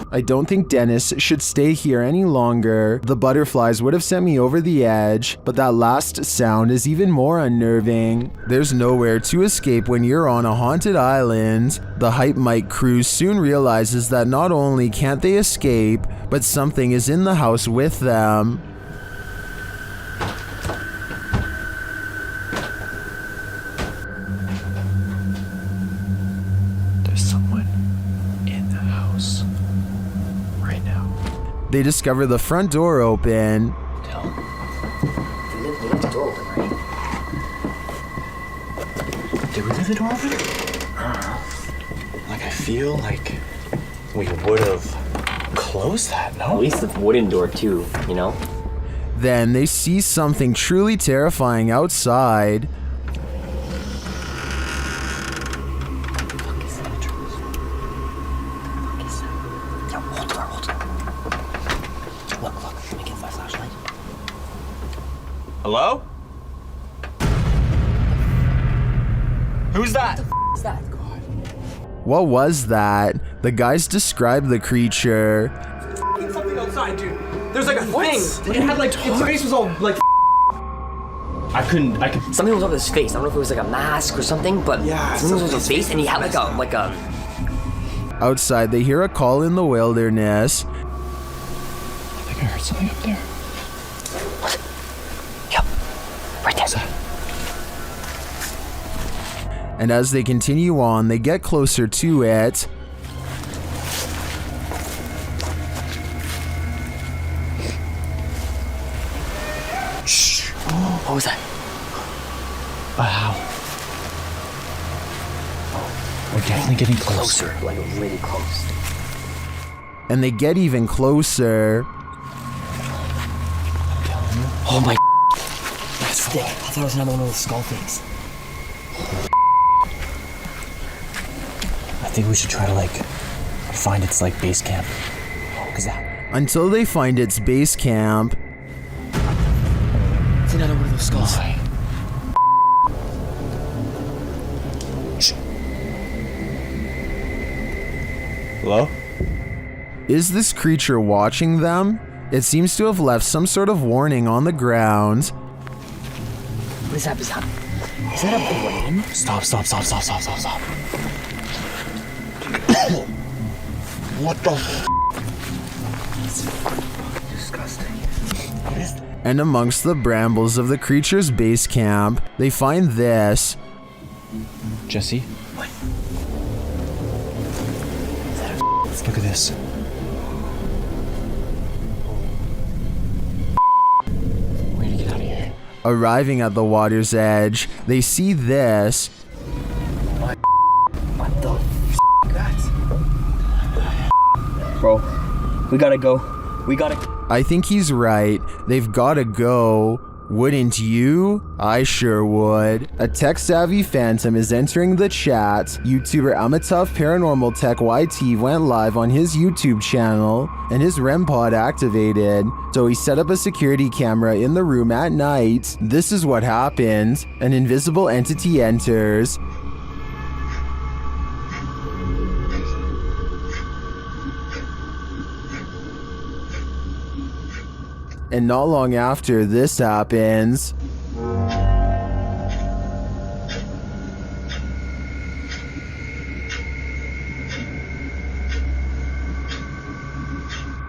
I don't think Dennis should stay here any longer. The butterflies would have sent me over the edge, but that last sound is even more unnerving. There's nowhere to escape when you're on a haunted island. The Hype Mike crew soon realizes that not only can't they escape, but something is in the house with them. They discover the front door open. We left the door open, right? Did we leave the door open? I don't know. Like, I feel like we would have closed that, no? At least the wooden door, too, you know? Then they see something truly terrifying outside. Hello? Who's that? What is that? What was that? The guys described the creature. Something outside, dude. There's like a thing. It had like, its face was all like. I couldn't. Something was over his face. I don't know if it was like a mask or something, but something was over his face, and he had like a. Outside, they hear a call in the wilderness. I think I heard something up there. Right there. And as they continue on, they get closer to it. Shh. What was that? Wow. We're definitely getting closer, like really close. And they get even closer. Oh my. That's thick. I thought it was another one of those skull things. I think we should try to like find its like base camp. Until they find its base camp. It's another one of those skulls. Hello? Is this creature watching them? It seems to have left some sort of warning on the ground. What is that? Is that a brain? Stop. What the It's disgusting. What is that? And amongst the brambles of the creature's base camp, they find this. Jesse? What? Look at this. We need to get out of here. Arriving at the water's edge, they see this. What the Bro, we gotta go. I think he's right. They've gotta go. Wouldn't you? I sure would. A tech-savvy phantom is entering the chat. YouTuber Amitav Paranormal TechYT went live on his YouTube channel, and his REM pod activated. So he set up a security camera in the room at night. This is what happened. An invisible entity enters. And not long after this happens,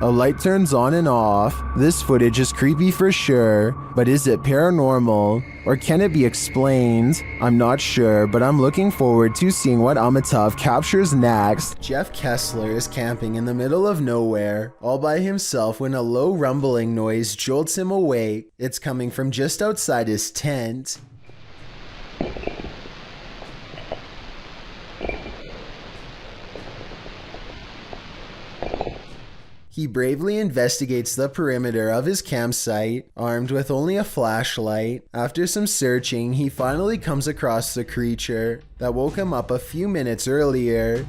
a light turns on and off. This footage is creepy for sure, but is it paranormal? Or can it be explained? I'm not sure, but I'm looking forward to seeing what Amitav captures next. Jeff Kessler is camping in the middle of nowhere, all by himself, when a low rumbling noise jolts him awake. It's coming from just outside his tent. He bravely investigates the perimeter of his campsite, armed with only a flashlight. After some searching, he finally comes across the creature that woke him up a few minutes earlier.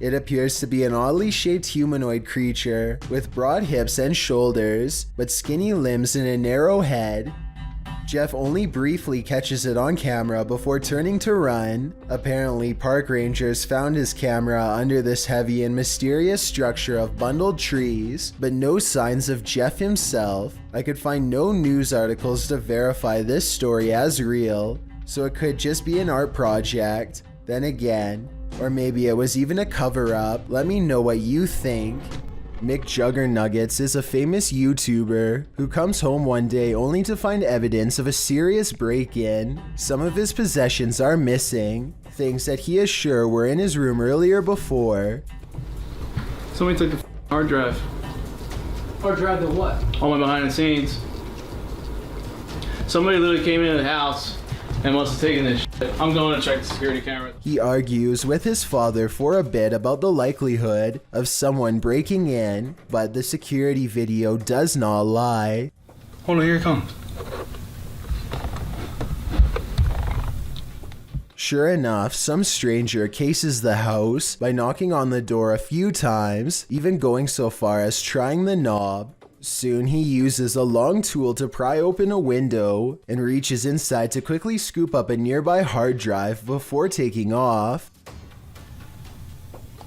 It appears to be an oddly shaped humanoid creature with broad hips and shoulders, but skinny limbs and a narrow head. Jeff only briefly catches it on camera before turning to run. Apparently, park rangers found his camera under this heavy and mysterious structure of bundled trees, but no signs of Jeff himself. I could find no news articles to verify this story as real, so it could just be an art project. Then again, or maybe it was even a cover-up. Let me know what you think. MCJuggerNuggets is a famous YouTuber who comes home one day only to find evidence of a serious break-in. Some of his possessions are missing, things that he is sure were in his room earlier before. Somebody took the hard drive. Hard drive to what? All my behind the scenes. Somebody literally came into the house and must have taken this shit. I'm going to check the security camera. He argues with his father for a bit about the likelihood of someone breaking in, but the security video does not lie. Hold on, here it comes. Sure enough, some stranger cases the house by knocking on the door a few times, even going so far as trying the knob. Soon he uses a long tool to pry open a window and reaches inside to quickly scoop up a nearby hard drive before taking off.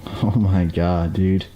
Oh my god, dude.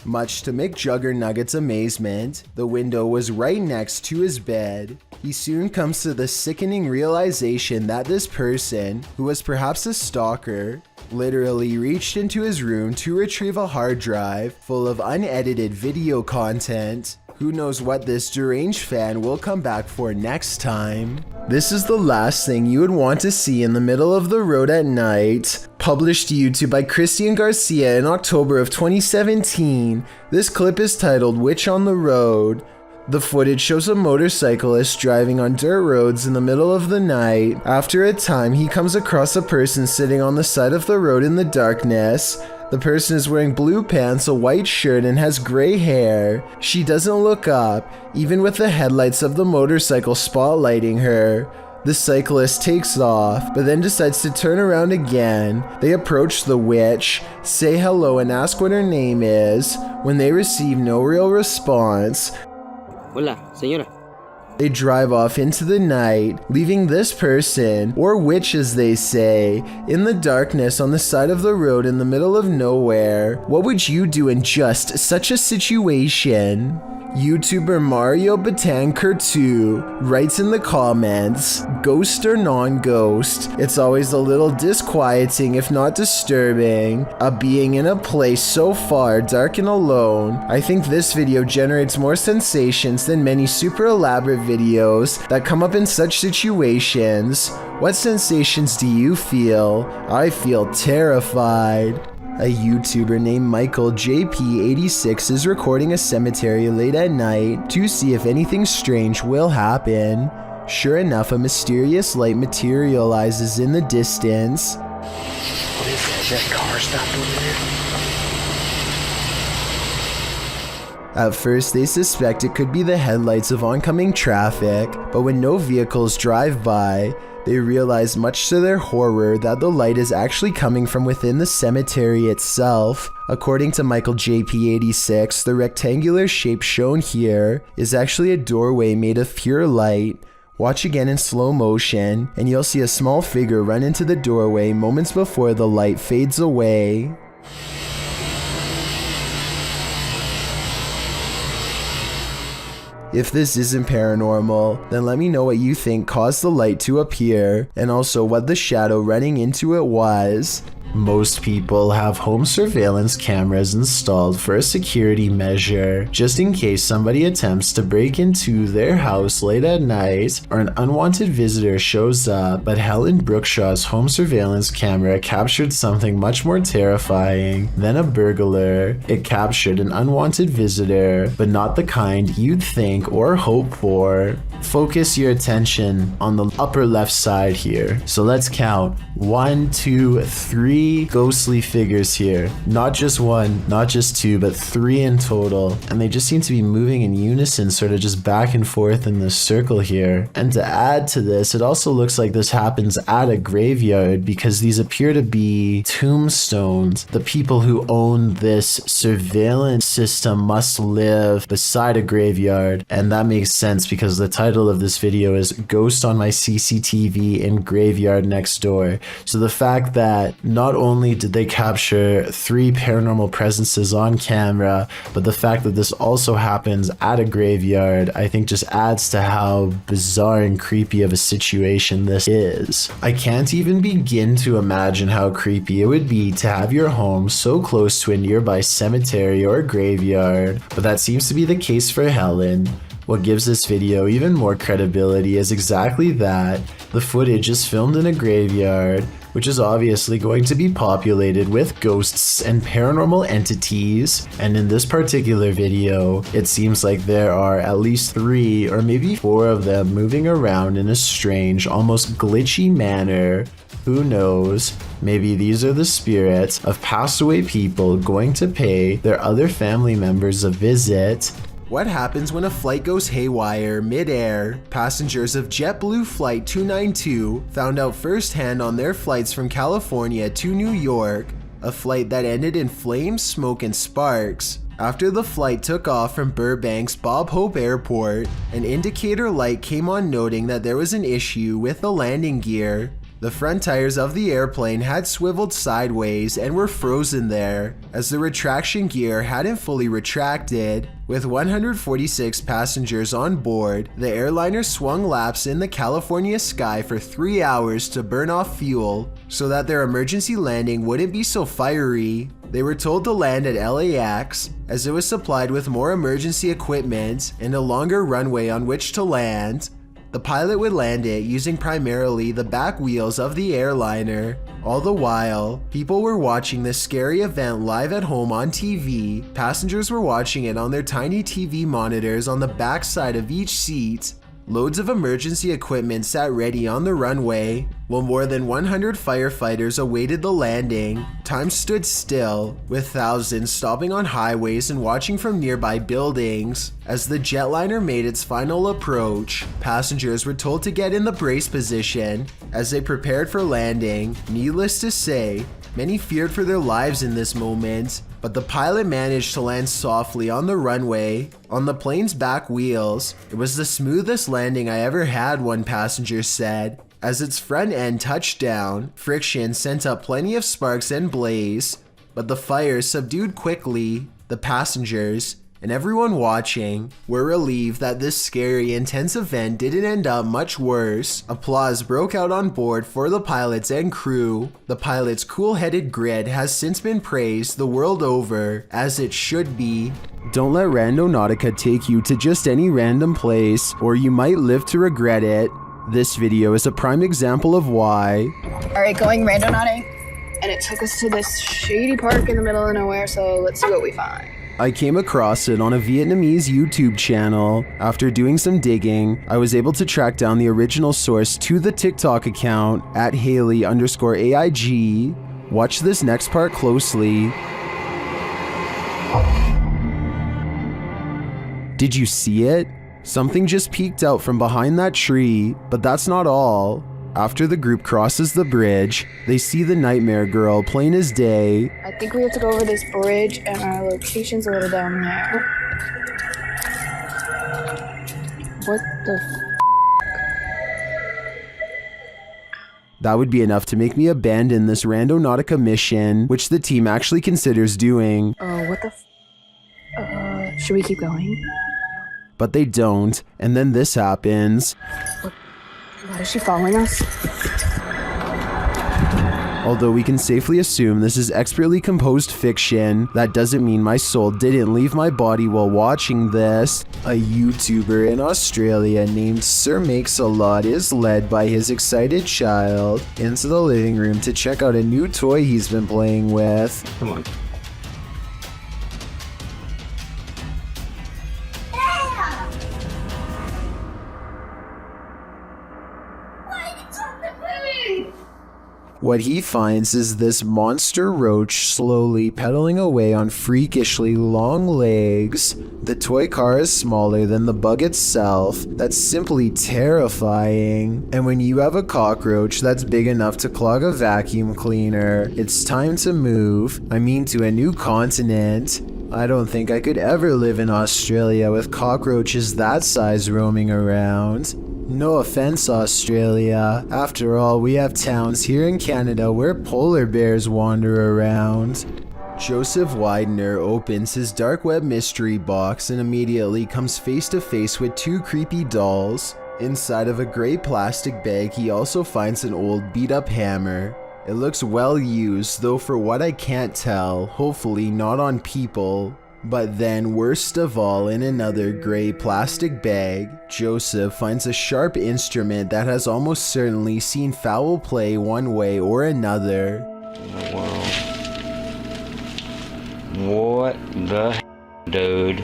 Much to MCJuggerNuggets' amazement, the window was right next to his bed. He soon comes to the sickening realization that this person, who was perhaps a stalker, literally reached into his room to retrieve a hard drive full of unedited video content. Who knows what this deranged fan will come back for next time. This is the last thing you would want to see in the middle of the road at night. Published to YouTube by Christian Garcia in October of 2017. This clip is titled "Witch on the Road." The footage shows a motorcyclist driving on dirt roads in the middle of the night. After a time, he comes across a person sitting on the side of the road in the darkness. The person is wearing blue pants, a white shirt, and has gray hair. She doesn't look up, even with the headlights of the motorcycle spotlighting her. The cyclist takes off, but then decides to turn around again. They approach the witch, say hello, and ask what her name is. When they receive no real response, Hola, señora. They drive off into the night, leaving this person, or witch as they say, in the darkness on the side of the road in the middle of nowhere. What would you do in just such a situation? YouTuber Mario Batanker2 writes in the comments, "Ghost or non-ghost, it's always a little disquieting if not disturbing. A being in a place so far dark and alone. I think this video generates more sensations than many super elaborate videos that come up in such situations. What sensations do you feel? I feel terrified." A YouTuber named Michael JP86 is recording a cemetery late at night to see if anything strange will happen. Sure enough, a mysterious light materializes in the distance. Is that car stopped over there? At first, they suspect it could be the headlights of oncoming traffic, but when no vehicles drive by, they realize much to their horror that the light is actually coming from within the cemetery itself. According to Michael JP86, the rectangular shape shown here is actually a doorway made of pure light. Watch again in slow motion, and you'll see a small figure run into the doorway moments before the light fades away. If this isn't paranormal, then let me know what you think caused the light to appear, and also what the shadow running into it was. Most people have home surveillance cameras installed for a security measure, just in case somebody attempts to break into their house late at night or an unwanted visitor shows up. But Helen Brookshaw's home surveillance camera captured something much more terrifying than a burglar. It captured an unwanted visitor, but not the kind you'd think or hope for. Focus your attention on the upper left side here. So let's count. 1, 2, 3 ghostly figures here. Not just one, not just two, but 3 in total. And they just seem to be moving in unison, sort of just back and forth in this circle here. And to add to this, it also looks like this happens at a graveyard because these appear to be tombstones. The people who own this surveillance system must live beside a graveyard. And that makes sense because the title of this video is Ghost on My CCTV in Graveyard Next Door. So the fact that not only did they capture 3 paranormal presences on camera, but the fact that this also happens at a graveyard, I think just adds to how bizarre and creepy of a situation this is. I can't even begin to imagine how creepy it would be to have your home so close to a nearby cemetery or graveyard, but that seems to be the case for Helen. What gives this video even more credibility is exactly that. The footage is filmed in a graveyard, which is obviously going to be populated with ghosts and paranormal entities. And in this particular video, it seems like there are at least 3 or maybe 4 of them moving around in a strange, almost glitchy manner. Who knows? Maybe these are the spirits of passed away people going to pay their other family members a visit. What happens when a flight goes haywire mid-air? Passengers of JetBlue Flight 292 found out firsthand on their flights from California to New York, a flight that ended in flames, smoke, and sparks. After the flight took off from Burbank's Bob Hope Airport, an indicator light came on noting that there was an issue with the landing gear. The front tires of the airplane had swiveled sideways and were frozen there, as the retraction gear hadn't fully retracted. With 146 passengers on board, the airliner swung laps in the California sky for 3 hours to burn off fuel, so that their emergency landing wouldn't be so fiery. They were told to land at LAX, as it was supplied with more emergency equipment and a longer runway on which to land. The pilot would land it using primarily the back wheels of the airliner. All the while, people were watching this scary event live at home on TV. Passengers were watching it on their tiny TV monitors on the back side of each seat. Loads of emergency equipment sat ready on the runway, while more than 100 firefighters awaited the landing. Time stood still, with thousands stopping on highways and watching from nearby buildings. As the jetliner made its final approach, passengers were told to get in the brace position as they prepared for landing. Needless to say, many feared for their lives in this moment, but the pilot managed to land softly on the runway, on the plane's back wheels. It was the smoothest landing I ever had, one passenger said. As its front end touched down, friction sent up plenty of sparks and blaze, but the fire subdued quickly. The passengers, and everyone watching, were relieved that this scary, intense event didn't end up much worse. Applause broke out on board for the pilots and crew. The pilot's cool-headed grit has since been praised the world over, as it should be. Don't let Randonautica take you to just any random place, or you might live to regret it. This video is a prime example of why. Alright, going randonauting, and it took us to this shady park in the middle of nowhere, so let's see what we find. I came across it on a Vietnamese YouTube channel. After doing some digging, I was able to track down the original source to the TikTok account at Haley_AIG. Watch this next part closely. Did you see it? Something just peeked out from behind that tree, but that's not all. After the group crosses the bridge, they see the nightmare girl plain as day. I think we have to go over this bridge, and our location's a little down there. What the That would be enough to make me abandon this Randonautica mission, which the team actually considers doing. what the should we keep going? But they don't, and then this happens. Why is she following us? Although we can safely assume this is expertly composed fiction, that doesn't mean my soul didn't leave my body while watching this. A YouTuber in Australia named Sir Makes a Lot is led by his excited child into the living room to check out a new toy he's been playing with. Come on. What he finds is this monster roach slowly pedaling away on freakishly long legs. The toy car is smaller than the bug itself. That's simply terrifying. And when you have a cockroach that's big enough to clog a vacuum cleaner, it's time to move. I mean, to a new continent. I don't think I could ever live in Australia with cockroaches that size roaming around. No offense, Australia. After all, we have towns here in Canada where polar bears wander around. Joseph Widener opens his dark web mystery box and immediately comes face to face with two creepy dolls. Inside of a gray plastic bag, he also finds an old beat up hammer. It looks well used, though for what I can't tell, hopefully not on people. But then, worst of all, in another gray plastic bag, Joseph finds a sharp instrument that has almost certainly seen foul play one way or another. What the dude?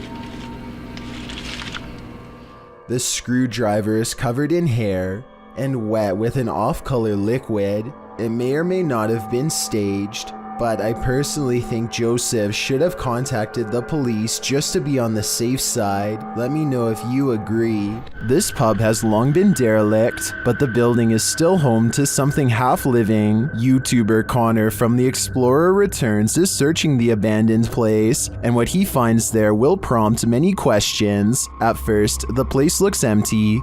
The screwdriver is covered in hair and wet with an off-color liquid. It may or may not have been staged, but I personally think Joseph should have contacted the police just to be on the safe side. Let me know if you agree. This pub has long been derelict, but the building is still home to something half-living. YouTuber Connor from The Explorer Returns is searching the abandoned place, and what he finds there will prompt many questions. At first, the place looks empty.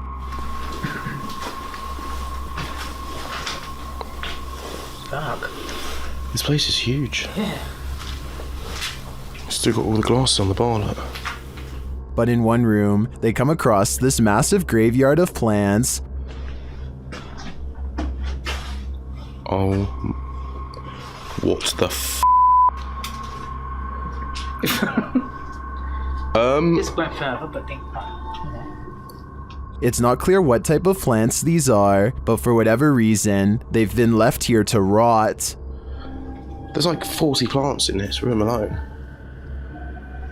Fuck. This place is huge. Yeah. Still got all the glass on the bar, look. But in one room, they come across this massive graveyard of plants. Oh. What the f***? Just went further, but think It's not clear what type of plants these are, but for whatever reason, they've been left here to rot. There's like 40 plants in this room alone.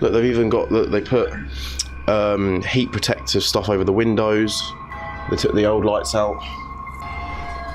Look, they've even got, look, they put heat protective stuff over the windows. They took the old lights out.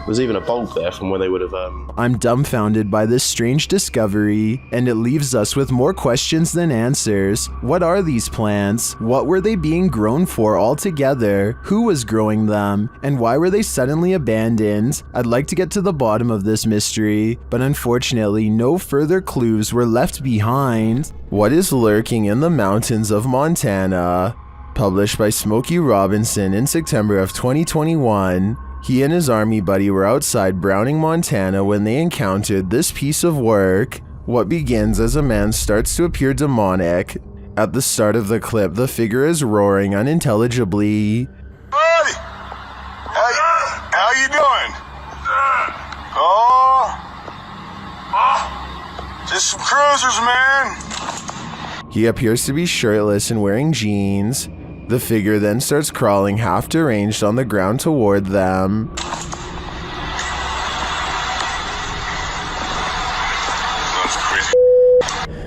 There's even a bulb there from where they would have... I'm dumbfounded by this strange discovery, and it leaves us with more questions than answers. What are these plants? What were they being grown for altogether? Who was growing them? And why were they suddenly abandoned? I'd like to get to the bottom of this mystery, but unfortunately no further clues were left behind. What is lurking in the mountains of Montana? Published by Smokey Robinson in September of 2021. He and his army buddy were outside Browning, Montana when they encountered this piece of work. What begins as a man starts to appear demonic. At the start of the clip, the figure is roaring unintelligibly. Buddy! How you doing? Just some cruisers, man. He appears to be shirtless and wearing jeans. The figure then starts crawling half deranged on the ground toward them.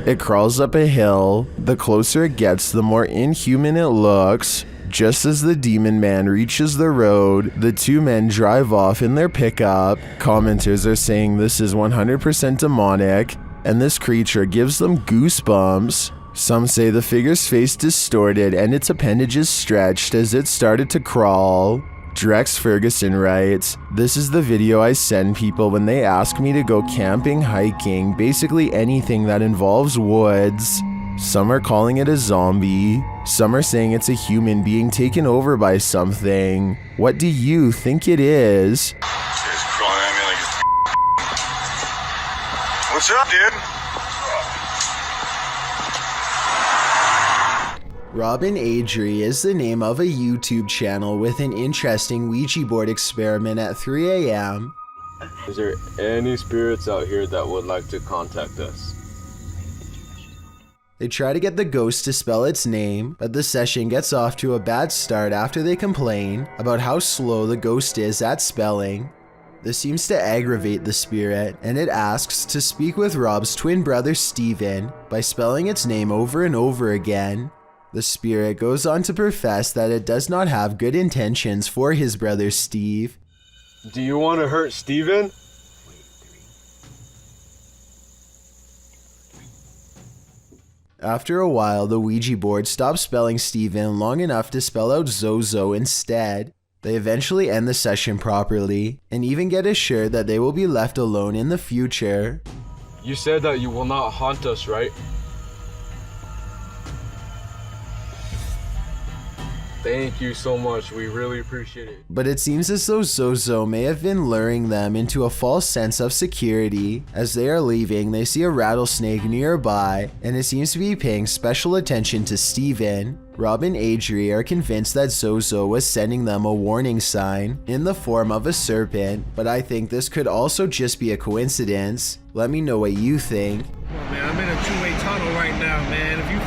It crawls up a hill. The closer it gets, the more inhuman it looks. Just as the demon man reaches the road, the two men drive off in their pickup. Commenters are saying this is 100% demonic, and this creature gives them goosebumps. Some say the figure's face distorted and its appendages stretched as it started to crawl. Drex Ferguson writes, "This is the video I send people when they ask me to go camping, hiking, basically anything that involves woods." Some are calling it a zombie. Some are saying it's a human being taken over by something. What do you think it is? What's up, dude? Robin Adri is the name of a YouTube channel with an interesting Ouija board experiment at 3 a.m. Is there any spirits out here that would like to contact us? They try to get the ghost to spell its name, but the session gets off to a bad start after they complain about how slow the ghost is at spelling. This seems to aggravate the spirit, and it asks to speak with Rob's twin brother Steven by spelling its name over and over again. The spirit goes on to profess that it does not have good intentions for his brother Steve. Do you want to hurt Steven? After a while, the Ouija board stops spelling Steven long enough to spell out Zozo instead. They eventually end the session properly, and even get assured that they will be left alone in the future. You said that you will not haunt us, right? Thank you so much, we really appreciate it. But it seems as though Zozo may have been luring them into a false sense of security. As they are leaving, they see a rattlesnake nearby, and it seems to be paying special attention to Steven. Rob and Adri are convinced that Zozo was sending them a warning sign in the form of a serpent, but I think this could also just be a coincidence. Let me know what you think. Come on, man, I'm in a two-way tunnel right now, man. If you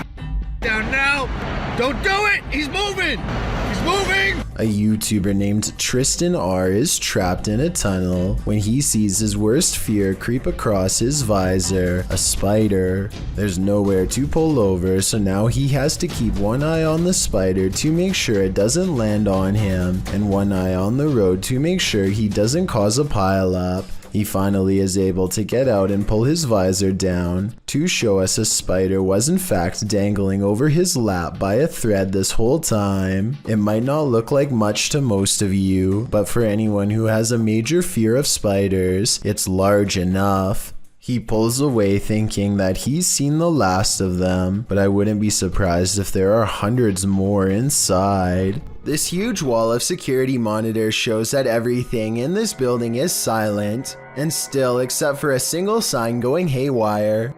down now, don't do it! He's moving! He's moving! A YouTuber named Tristan R is trapped in a tunnel when he sees his worst fear creep across his visor, a spider. There's nowhere to pull over, so now he has to keep one eye on the spider to make sure it doesn't land on him, and one eye on the road to make sure he doesn't cause a pileup. He finally is able to get out and pull his visor down to show us a spider was in fact dangling over his lap by a thread this whole time. It might not look like much to most of you, but for anyone who has a major fear of spiders, it's large enough. He pulls away thinking that he's seen the last of them, but I wouldn't be surprised if there are hundreds more inside. This huge wall of security monitors shows that everything in this building is silent and still, except for a single sign going haywire.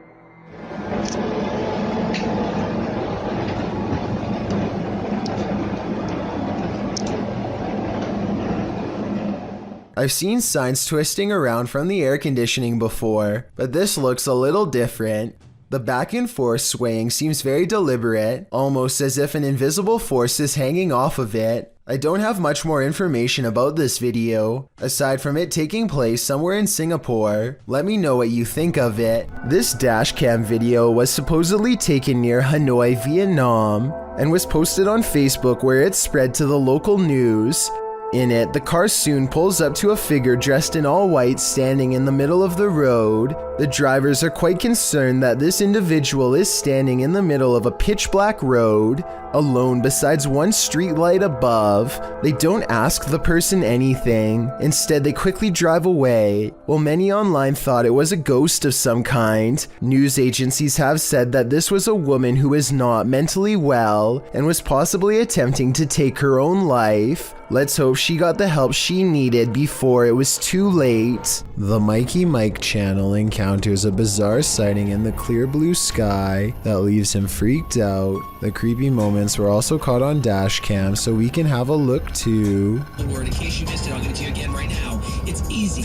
I've seen signs twisting around from the air conditioning before, but this looks a little different. The back and forth swaying seems very deliberate, almost as if an invisible force is hanging off of it. I don't have much more information about this video, aside from it taking place somewhere in Singapore. Let me know what you think of it. This dashcam video was supposedly taken near Hanoi, Vietnam, and was posted on Facebook where it spread to the local news. In it, the car soon pulls up to a figure dressed in all white standing in the middle of the road. The drivers are quite concerned that this individual is standing in the middle of a pitch black road, alone besides one street light above. They don't ask the person anything. Instead, they quickly drive away. While many online thought it was a ghost of some kind, news agencies have said that this was a woman who is not mentally well and was possibly attempting to take her own life. Let's hope she got the help she needed before it was too late. The Mikey Mike channel encounters a bizarre sighting in the clear blue sky that leaves him freaked out. The creepy moments were also caught on dash cam, so we can have a look too. The word, in case you missed it, I'll give it to you again right now. It's easy.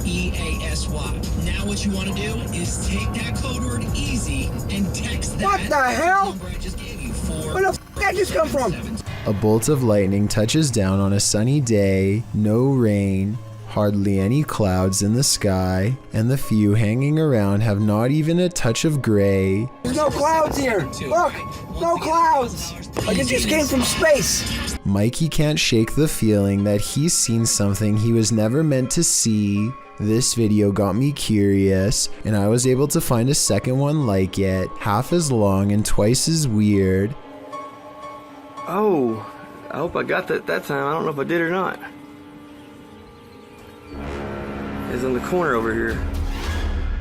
E-A-S-Y. Now what you want to do is take that code word easy and text that. What the hell? Number I just gave you. Where the f*** that just come from? A bolt of lightning touches down on a sunny day, no rain. hardly any clouds in the sky, and the few hanging around have not even a touch of gray. There's no clouds here. Look, no clouds. Like it just came from space. Mikey can't shake the feeling that he's seen something he was never meant to see. This video got me curious, and I was able to find a second one like it, half as long and twice as weird. Oh, I hope I got that time. I don't know if I did or not. It's in the corner over here.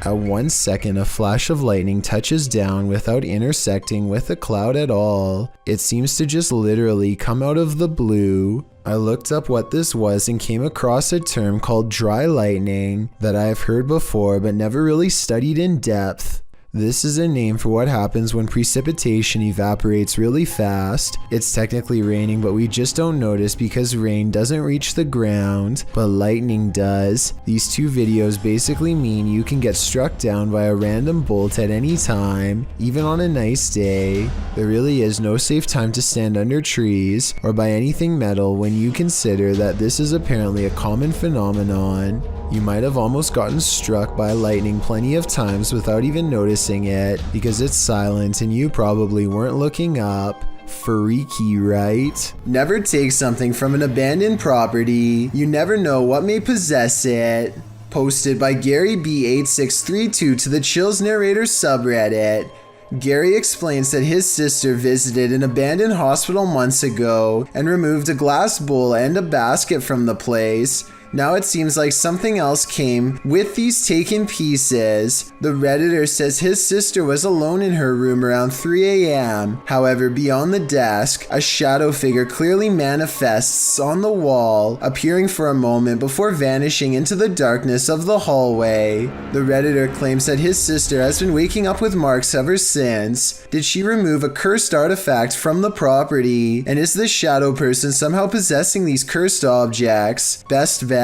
At 1 second, a flash of lightning touches down without intersecting with a cloud at all. It seems to just literally come out of the blue. I looked up what this was and came across a term called dry lightning that I have heard before but never really studied in depth. This is a name for what happens when precipitation evaporates really fast. It's technically raining, but we just don't notice because rain doesn't reach the ground, but lightning does. These two videos basically mean you can get struck down by a random bolt at any time, even on a nice day. There really is no safe time to stand under trees or by anything metal when you consider that this is apparently a common phenomenon. You might have almost gotten struck by lightning plenty of times without even noticing it because it's silent and you probably weren't looking up. Freaky, right? Never take something from an abandoned property. You never know what may possess it. Posted by Gary B8632 to the Chills Narrator subreddit. Gary explains that his sister visited an abandoned hospital months ago and removed a glass bowl and a basket from the place. Now it seems like something else came with these taken pieces. The Redditor says his sister was alone in her room around 3 a.m. However, beyond the desk, a shadow figure clearly manifests on the wall, appearing for a moment before vanishing into the darkness of the hallway. The Redditor claims that his sister has been waking up with marks ever since. Did she remove a cursed artifact from the property? And is this shadow person somehow possessing these cursed objects? Best bet,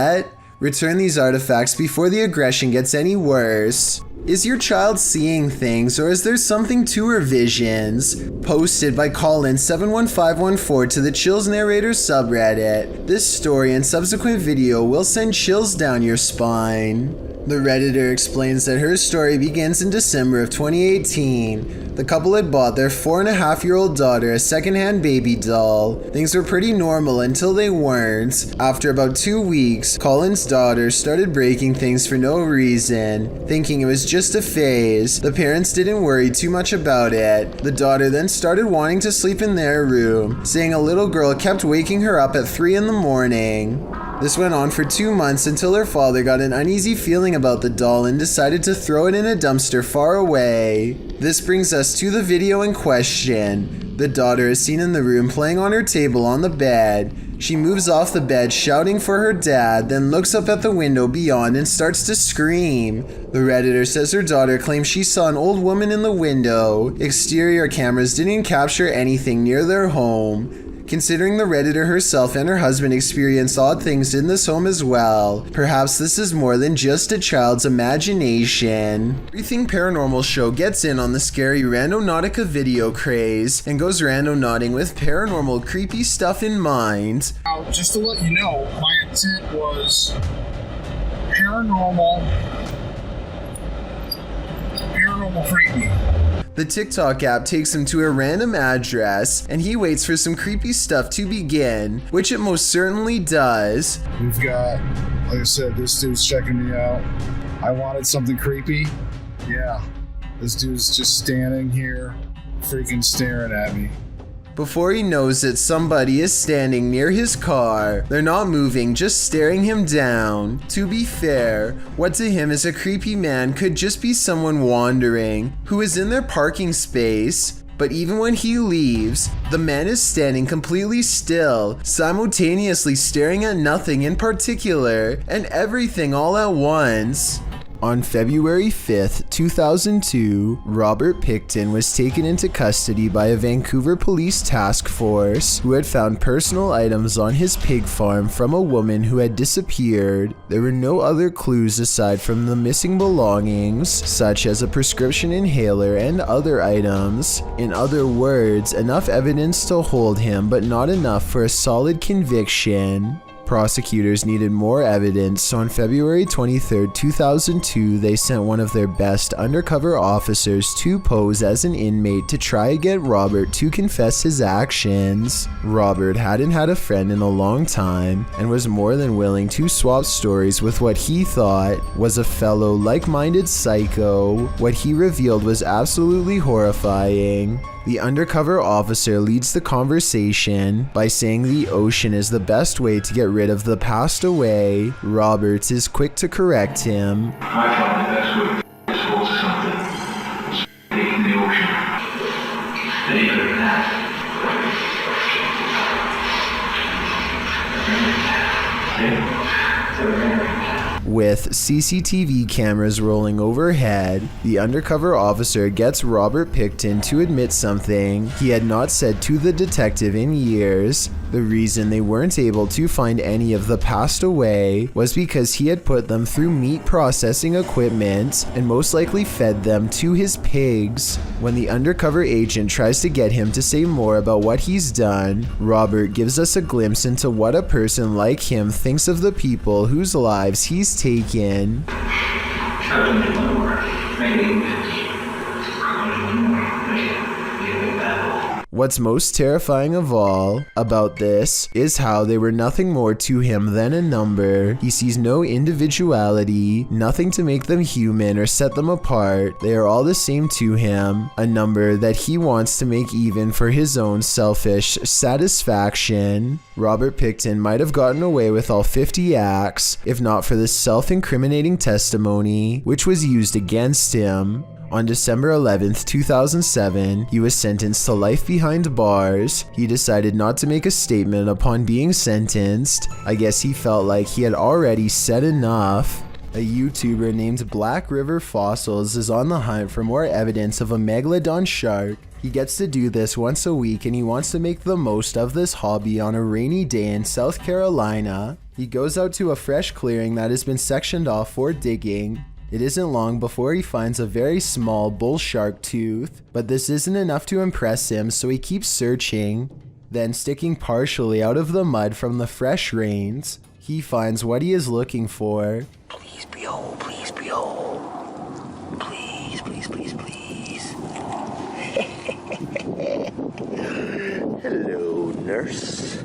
return these artifacts before the aggression gets any worse. Is your child seeing things, or is there something to her visions? Posted by Colin71514 to the Chills Narrator subreddit. This story and subsequent video will send chills down your spine. The Redditor explains that her story begins in December of 2018. The couple had bought their 4.5-year-old daughter a secondhand baby doll. Things were pretty normal until they weren't. After about 2 weeks, Colin's daughter started breaking things for no reason, thinking it was just a phase. The parents didn't worry too much about it. The daughter then started wanting to sleep in their room, saying a little girl kept waking her up at 3 in the morning. This went on for 2 months until her father got an uneasy feeling about the doll and decided to throw it in a dumpster far away. This brings us to the video in question. The daughter is seen in the room playing on her table on the bed. She moves off the bed shouting for her dad, then looks up at the window beyond and starts to scream. The Redditor says her daughter claims she saw an old woman in the window. Exterior cameras didn't capture anything near their home. Considering the Redditor herself and her husband experienced odd things in this home as well, perhaps this is more than just a child's imagination. Everything Paranormal Show gets in on the scary Randonautica video craze and goes randonauting with paranormal creepy stuff in mind. Now, just to let you know, my intent was paranormal creepy. The TikTok app takes him to a random address, and he waits for some creepy stuff to begin, which it most certainly does. We've got, like I said, this dude's checking me out. I wanted something creepy. Yeah, this dude's just standing here, freaking staring at me. Before he knows it, somebody is standing near his car. They're not moving, just staring him down. To be fair, what to him is a creepy man could just be someone wandering who is in their parking space. But even when he leaves, the man is standing completely still, simultaneously staring at nothing in particular and everything all at once. On February 5th, 2002, Robert Picton was taken into custody by a Vancouver police task force who had found personal items on his pig farm from a woman who had disappeared. There were no other clues aside from the missing belongings, such as a prescription inhaler and other items. In other words, enough evidence to hold him, but not enough for a solid conviction. Prosecutors needed more evidence, so on February 23, 2002, they sent one of their best undercover officers to pose as an inmate to try to get Robert to confess his actions. Robert hadn't had a friend in a long time and was more than willing to swap stories with what he thought was a fellow like-minded psycho. What he revealed was absolutely horrifying. The undercover officer leads the conversation by saying the ocean is the best way to get rid of the passed away. Roberts is quick to correct him. I thought the best way to dispose of something was taking the ocean. Any better than that. With CCTV cameras rolling overhead, the undercover officer gets Robert Pickton to admit something he had not said to the detective in years. The reason they weren't able to find any of the passed away was because he had put them through meat processing equipment and most likely fed them to his pigs. When the undercover agent tries to get him to say more about what he's done, Robert gives us a glimpse into what a person like him thinks of the people whose lives he's taken. What's most terrifying of all about this is how they were nothing more to him than a number. He sees no individuality, nothing to make them human or set them apart. They are all the same to him, a number that he wants to make even for his own selfish satisfaction. Robert Pickton might have gotten away with all 50 acts, if not for this self-incriminating testimony, which was used against him. On December 11th, 2007, he was sentenced to life behind bars. He decided not to make a statement upon being sentenced. I guess he felt like he had already said enough. A YouTuber named Black River Fossils is on the hunt for more evidence of a megalodon shark. He gets to do this once a week and he wants to make the most of this hobby on a rainy day in South Carolina. He goes out to a fresh clearing that has been sectioned off for digging. It isn't long before he finds a very small bull shark tooth, but this isn't enough to impress him, so he keeps searching. Then, sticking partially out of the mud from the fresh rains, he finds what he is looking for. Please be whole, please be whole. Please, please, please, please. Hello, nurse.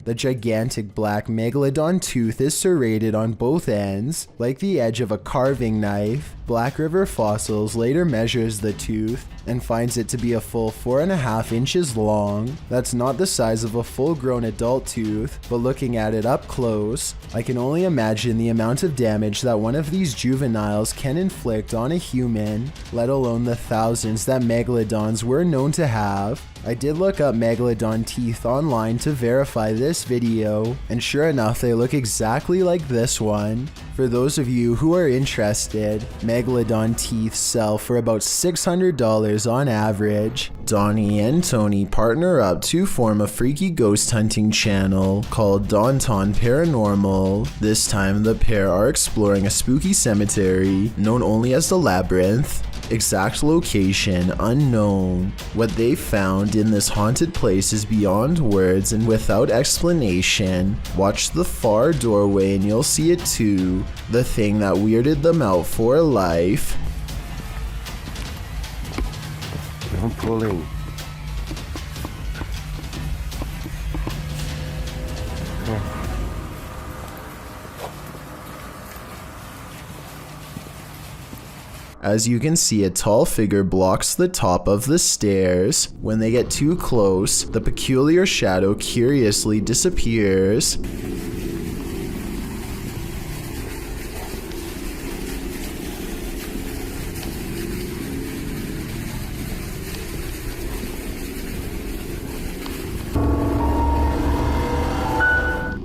The gigantic black megalodon tooth is serrated on both ends, like the edge of a carving knife. Black River Fossils later measures the tooth and finds it to be a full 4.5 inches long. That's not the size of a full-grown adult tooth, but looking at it up close, I can only imagine the amount of damage that one of these juveniles can inflict on a human, let alone the thousands that megalodons were known to have. I did look up megalodon teeth online to verify this video, and sure enough, they look exactly like this one. For those of you who are interested, megalodon teeth sell for about $600 on average. Donnie and Tony partner up to form a freaky ghost hunting channel called Daunton Paranormal. This time, the pair are exploring a spooky cemetery known only as the Labyrinth. Exact location unknown. What they found in this haunted place is beyond words and without explanation. Watch the far doorway and you'll see it too. The thing that weirded them out for life. I'm pulling. As you can see, a tall figure blocks the top of the stairs. When they get too close, the peculiar shadow curiously disappears.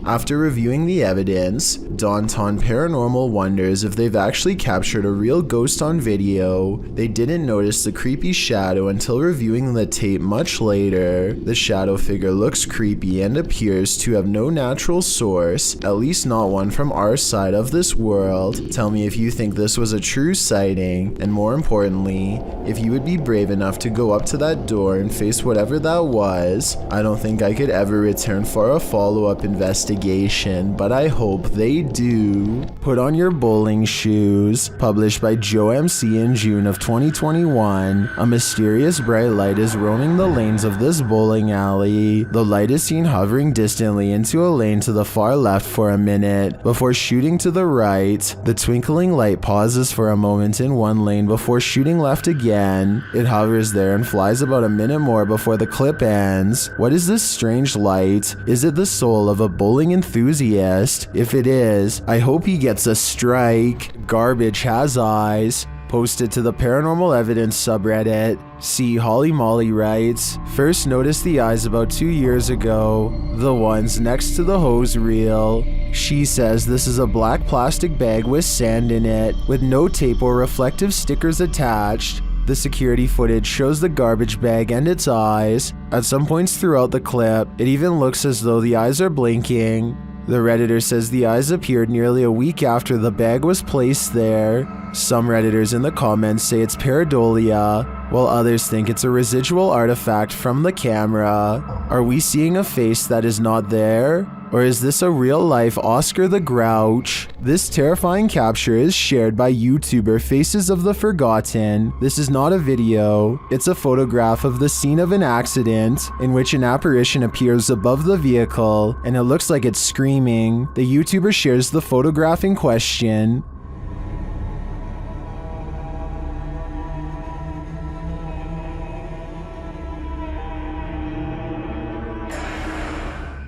After reviewing the evidence, Daunton Paranormal wonders if they've actually captured a real ghost on video. They didn't notice the creepy shadow until reviewing the tape much later. The shadow figure looks creepy and appears to have no natural source, at least not one from our side of this world. Tell me if you think this was a true sighting, and more importantly, if you would be brave enough to go up to that door and face whatever that was. I don't think I could ever return for a follow-up investigation. investigation, but I hope they do. Put on your bowling shoes. Published by Joe MC in June of 2021. A mysterious bright light is roaming the lanes of this bowling alley. The light is seen hovering distantly into a lane to the far left for a minute before shooting to the right. The twinkling light pauses for a moment in one lane before shooting left again. It hovers there and flies about a minute more before the clip ends. What is this strange light? Is it the soul of a bowling enthusiast? If it is, I hope he gets a strike. Garbage has eyes. Posted to the Paranormal Evidence subreddit. See, Holly Molly writes, first noticed the eyes about 2 years ago, the ones next to the hose reel. She says this is a black plastic bag with sand in it, with no tape or reflective stickers attached. The security footage shows the garbage bag and its eyes. At some points throughout the clip, it even looks as though the eyes are blinking. The Redditor says the eyes appeared nearly a week after the bag was placed there. Some Redditors in the comments say it's pareidolia, while others think it's a residual artifact from the camera. Are we seeing a face that is not there? Or is this a real-life Oscar the Grouch? This terrifying capture is shared by YouTuber Faces of the Forgotten. This is not a video. It's a photograph of the scene of an accident in which an apparition appears above the vehicle and it looks like it's screaming. The YouTuber shares the photograph in question.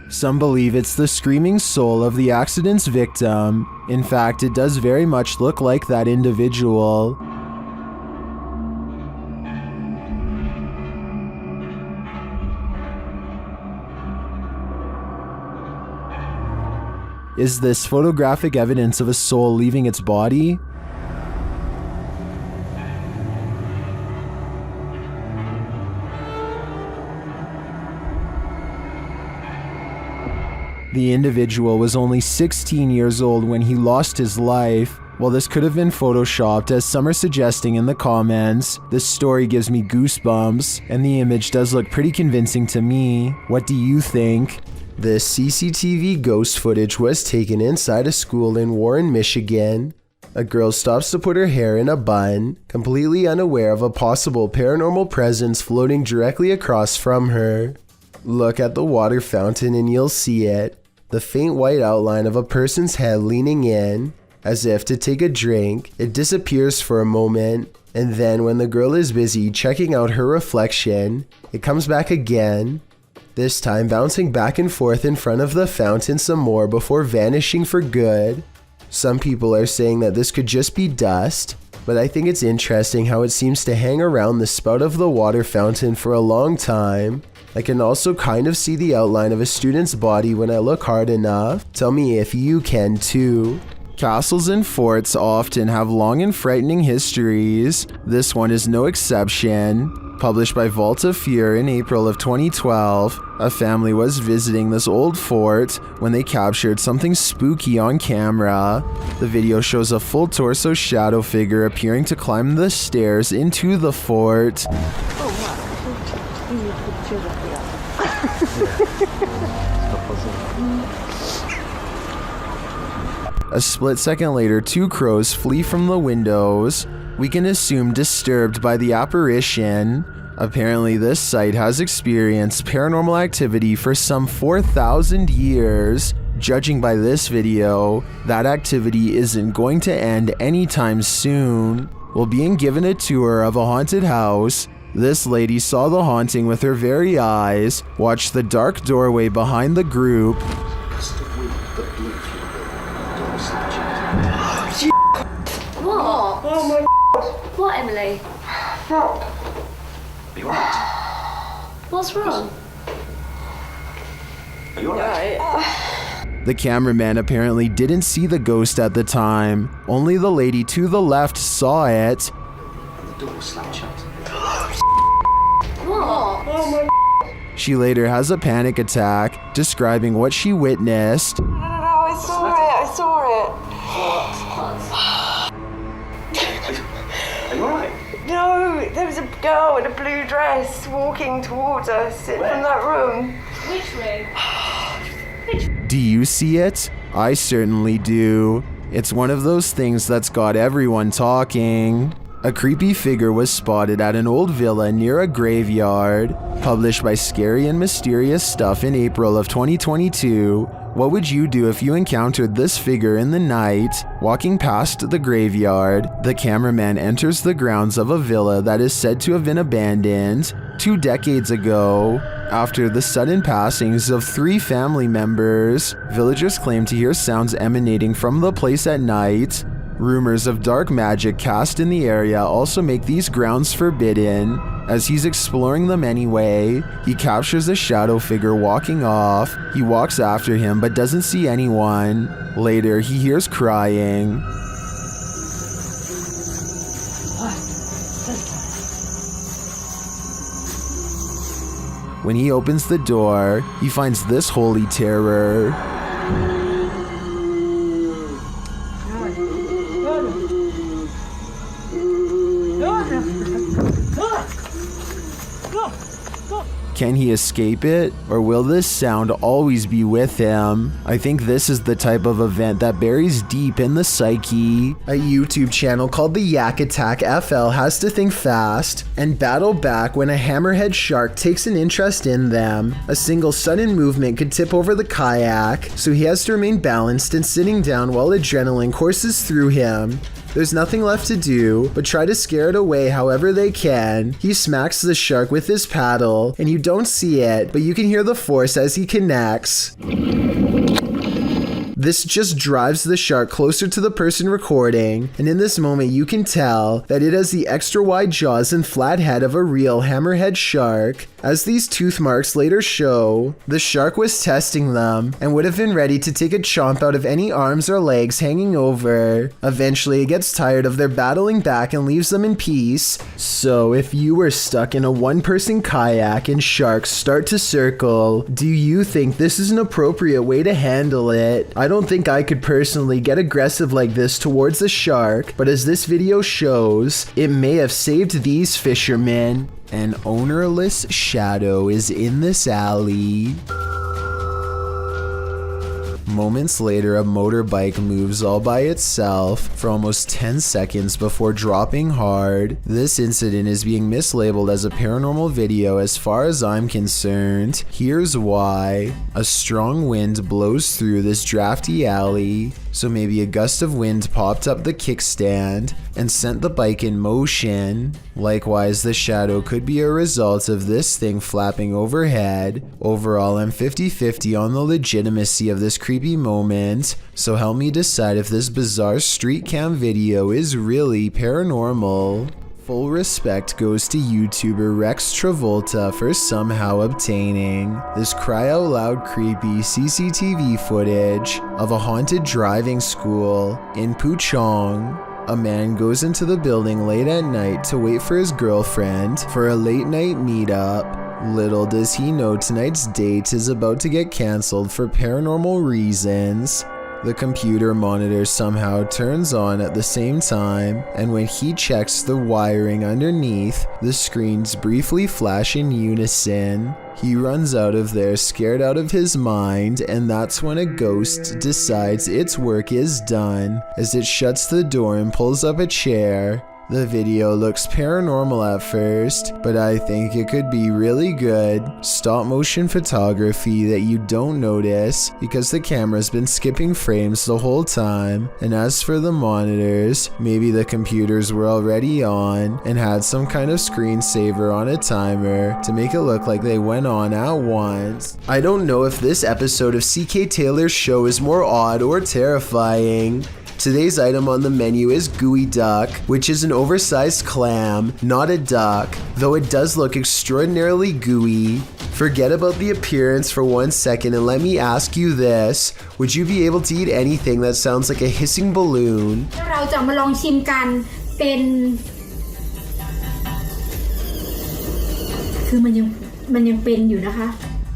Some believe it's the screaming soul of the accident's victim. In fact, it does very much look like that individual. Is this photographic evidence of a soul leaving its body? The individual was only 16 years old when he lost his life. While this could have been photoshopped, as some are suggesting in the comments, this story gives me goosebumps, and the image does look pretty convincing to me. What do you think? This CCTV ghost footage was taken inside a school in Warren, Michigan. A girl stops to put her hair in a bun, completely unaware of a possible paranormal presence floating directly across from her. Look at the water fountain and you'll see it. The faint white outline of a person's head leaning in, as if to take a drink. It disappears for a moment, and then when the girl is busy checking out her reflection, it comes back again, this time bouncing back and forth in front of the fountain some more before vanishing for good. Some people are saying that this could just be dust, but I think it's interesting how it seems to hang around the spout of the water fountain for a long time. I can also kind of see the outline of a student's body when I look hard enough. Tell me if you can too. Castles and forts often have long and frightening histories. This one is no exception. Published by Vault of Fear in April of 2012, a family was visiting this old fort when they captured something spooky on camera. The video shows a full torso shadow figure appearing to climb the stairs into the fort. A split second later, two crows flee from the windows. We can assume disturbed by the apparition. Apparently, this site has experienced paranormal activity for some 4,000 years. Judging by this video, that activity isn't going to end anytime soon. While being given a tour of a haunted house, this lady saw the haunting with her very eyes, watched the dark doorway behind the group. What? Oh my God. What, Emily? Fuck. Are you alright? What's wrong? Are you alright? The cameraman apparently didn't see the ghost at the time. Only the lady to the left saw it. And the door was slammed shut. What? Oh my. She later has a panic attack, describing what she witnessed. No, I saw it. Are you alright? No, there was a girl in a blue dress walking towards us from that room. Which room? Do you see it? I certainly do. It's one of those things that's got everyone talking. A creepy figure was spotted at an old villa near a graveyard. Published by Scary and Mysterious Stuff in April of 2022. What would you do if you encountered this figure in the night? Walking past the graveyard, the cameraman enters the grounds of a villa that is said to have been abandoned 2 decades ago. After the sudden passings of 3 family members, villagers claim to hear sounds emanating from the place at night. Rumors of dark magic cast in the area also make these grounds forbidden. As he's exploring them anyway, he captures a shadow figure walking off. He walks after him but doesn't see anyone. Later, he hears crying. When he opens the door, he finds this holy terror. Can he escape it, or will this sound always be with him? I think this is the type of event that buries deep in the psyche. A YouTube channel called the Yak Attack FL has to think fast and battle back when a hammerhead shark takes an interest in them. A single sudden movement could tip over the kayak, so he has to remain balanced and sitting down while adrenaline courses through him. There's nothing left to do but try to scare it away however they can. He smacks the shark with his paddle, and you don't see it, but you can hear the force as he connects. This just drives the shark closer to the person recording, and in this moment you can tell that it has the extra wide jaws and flat head of a real hammerhead shark. As these tooth marks later show, the shark was testing them and would have been ready to take a chomp out of any arms or legs hanging over. Eventually it gets tired of their battling back and leaves them in peace. So if you were stuck in a one-person kayak and sharks start to circle, do you think this is an appropriate way to handle it? I don't think I could personally get aggressive like this towards the shark, but as this video shows, it may have saved these fishermen. An ownerless shadow is in this alley. Moments later, a motorbike moves all by itself for almost 10 seconds before dropping hard. This incident is being mislabeled as a paranormal video as far as I'm concerned. Here's why. A strong wind blows through this drafty alley, so maybe a gust of wind popped up the kickstand and sent the bike in motion. Likewise, the shadow could be a result of this thing flapping overhead. Overall, I'm 50-50 on the legitimacy of this creepy moment, so help me decide if this bizarre street cam video is really paranormal. Full respect goes to YouTuber Rex Travolta for somehow obtaining this cry out loud creepy CCTV footage of a haunted driving school in Puchong. A man goes into the building late at night to wait for his girlfriend for a late night meetup. Little does he know tonight's date is about to get cancelled for paranormal reasons. The computer monitor somehow turns on at the same time, and when he checks the wiring underneath, the screens briefly flash in unison. He runs out of there scared out of his mind, and that's when a ghost decides its work is done as it shuts the door and pulls up a chair. The video looks paranormal at first, but I think it could be really good stop motion photography that you don't notice because the camera's been skipping frames the whole time. And as for the monitors, maybe the computers were already on and had some kind of screensaver on a timer to make it look like they went on at once. I don't know if this episode of CK Taylor's show is more odd or terrifying. Today's item on the menu is gooey duck, which is an oversized clam, not a duck, though it does look extraordinarily gooey. Forget about the appearance for 1 second and let me ask you this. Would you be able to eat anything that sounds like a hissing balloon? เราจะมาลองชิมกันเป็นคือมันยังเป็นอยู่นะคะ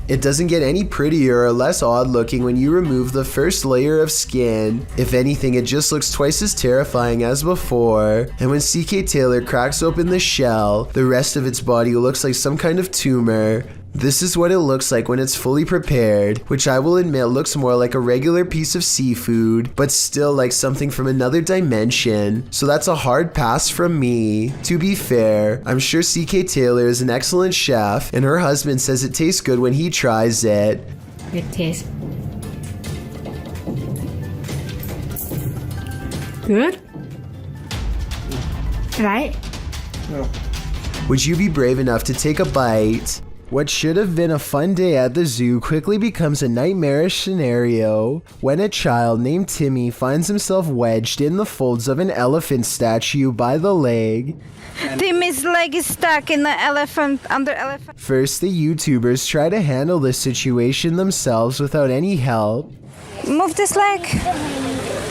It doesn't get any prettier or less odd looking when you remove the first layer of skin. If anything, it just looks twice as terrifying as before. And when CK Taylor cracks open the shell, the rest of its body looks like some kind of tumor. This is what it looks like when it's fully prepared, which I will admit looks more like a regular piece of seafood, but still like something from another dimension. So that's a hard pass from me. To be fair, I'm sure CK Taylor is an excellent chef, and her husband says it tastes good when he tries it. It tastes good. Right? No. Would you be brave enough to take a bite? What should have been a fun day at the zoo quickly becomes a nightmarish scenario when a child named Timmy finds himself wedged in the folds of an elephant statue by the leg. Timmy's leg is stuck in the elephant. First, the YouTubers try to handle this situation themselves without any help. Move this leg.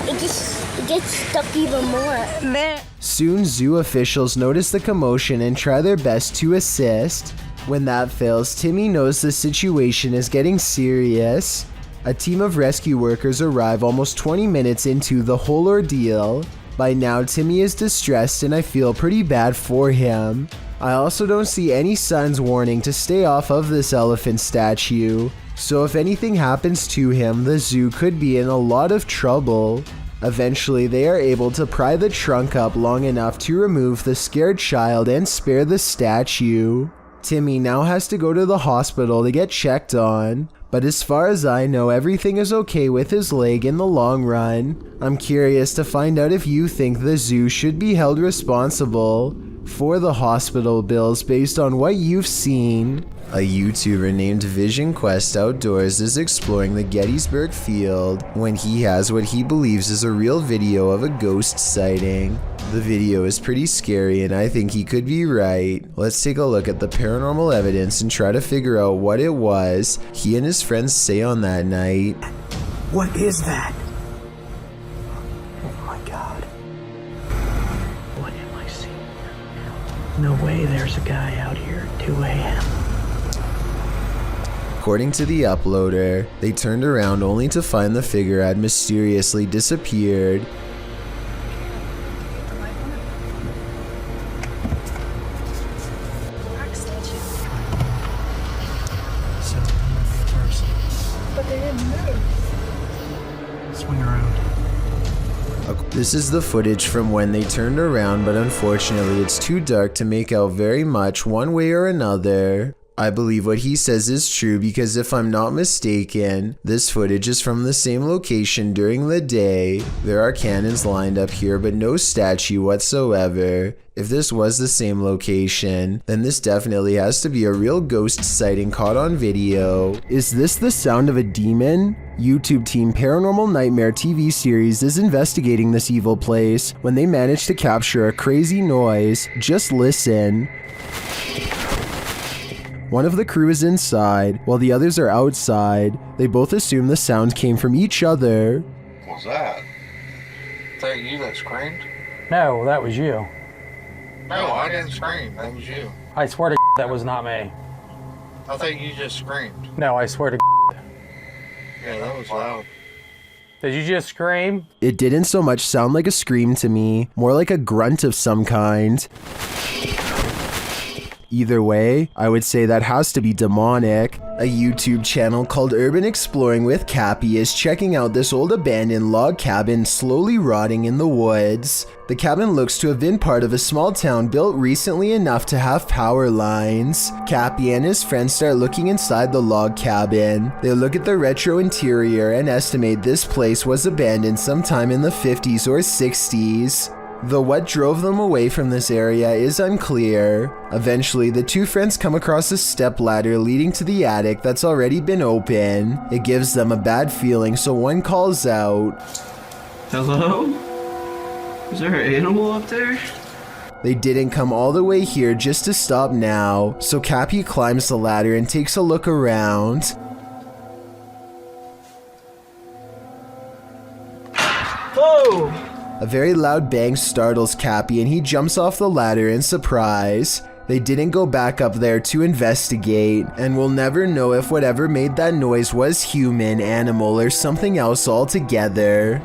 It gets stuck even more. There. Soon, zoo officials notice the commotion and try their best to assist. When that fails, Timmy knows the situation is getting serious. A team of rescue workers arrive almost 20 minutes into the whole ordeal. By now, Timmy is distressed and I feel pretty bad for him. I also don't see any signs warning to stay off of this elephant statue. So if anything happens to him, the zoo could be in a lot of trouble. Eventually, they are able to pry the trunk up long enough to remove the scared child and spare the statue. Timmy now has to go to the hospital to get checked on, but as far as I know, everything is okay with his leg in the long run. I'm curious to find out if you think the zoo should be held responsible for the hospital bills based on what you've seen. A YouTuber named Vision Quest Outdoors is exploring the Gettysburg Field when he has what he believes is a real video of a ghost sighting. The video is pretty scary and I think he could be right. Let's take a look at the paranormal evidence and try to figure out what it was he and his friends say on that night. What is that? Oh my God. What am I seeing? No way there's a guy out here at 2 a.m. According to the uploader, they turned around only to find the figure had mysteriously disappeared. But they didn't move. Swing around. This is the footage from when they turned around, but unfortunately it's too dark to make out very much one way or another. I believe what he says is true because if I'm not mistaken, this footage is from the same location during the day. There are cannons lined up here but no statue whatsoever. If this was the same location, then this definitely has to be a real ghost sighting caught on video. Is this the sound of a demon? YouTube team Paranormal Nightmare TV series is investigating this evil place when they manage to capture a crazy noise. Just listen. One of the crew is inside, while the others are outside. They both assume the sound came from each other. What was that? Is that you that screamed? No, that was you. No, I didn't scream. That was you. I swear to that was not me. I think you just screamed. No, I swear to Yeah, that was loud. Did you just scream? It didn't so much sound like a scream to me, more like a grunt of some kind. Either way, I would say that has to be demonic. A YouTube channel called Urban Exploring with Cappy is checking out this old abandoned log cabin slowly rotting in the woods. The cabin looks to have been part of a small town built recently enough to have power lines. Cappy and his friends start looking inside the log cabin. They look at the retro interior and estimate this place was abandoned sometime in the 50s or 60s. Though what drove them away from this area is unclear. Eventually, the two friends come across a stepladder leading to the attic that's already been open. It gives them a bad feeling, so one calls out, Hello? Is there an animal up there? They didn't come all the way here just to stop now, so Cappy climbs the ladder and takes a look around. Whoa! A very loud bang startles Cappy and he jumps off the ladder in surprise. They didn't go back up there to investigate, and we'll never know if whatever made that noise was human, animal, or something else altogether.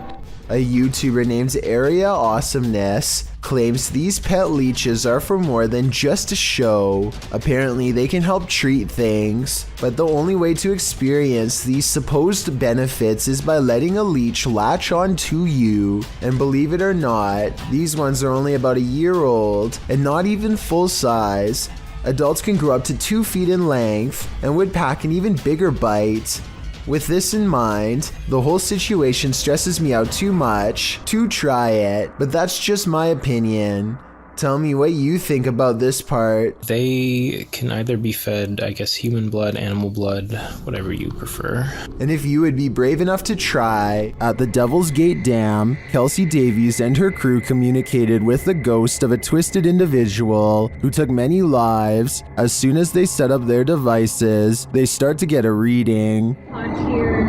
A YouTuber named Area Awesomeness claims these pet leeches are for more than just a show. Apparently they can help treat things, but the only way to experience these supposed benefits is by letting a leech latch on to you. And believe it or not, these ones are only about a year old and not even full size. Adults can grow up to 2 feet in length and would pack an even bigger bite. With this in mind, the whole situation stresses me out too much to try it, but that's just my opinion. Tell me what you think about this part. They can either be fed, I guess, human blood, animal blood, whatever you prefer. And if you would be brave enough to try, at the Devil's Gate Dam, Kelsey Davies and her crew communicated with the ghost of a twisted individual who took many lives. As soon as they set up their devices, they start to get a reading. On here.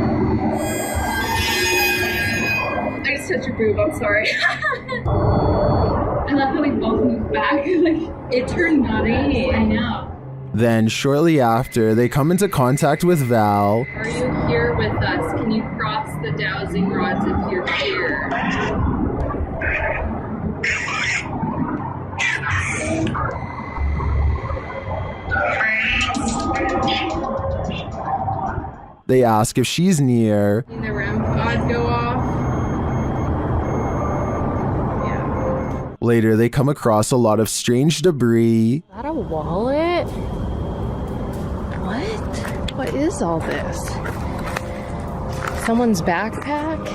I just touched your boob, I'm sorry. I love how we both moved back. Like, it turned naughty. I know. Then, shortly after, they come into contact with Val. Are you here with us? Can you cross the dowsing rods if you're here? They ask if she's near. Seen the REM pod go off. Later, they come across a lot of strange debris. Is that a wallet? What? What is all this? Someone's backpack?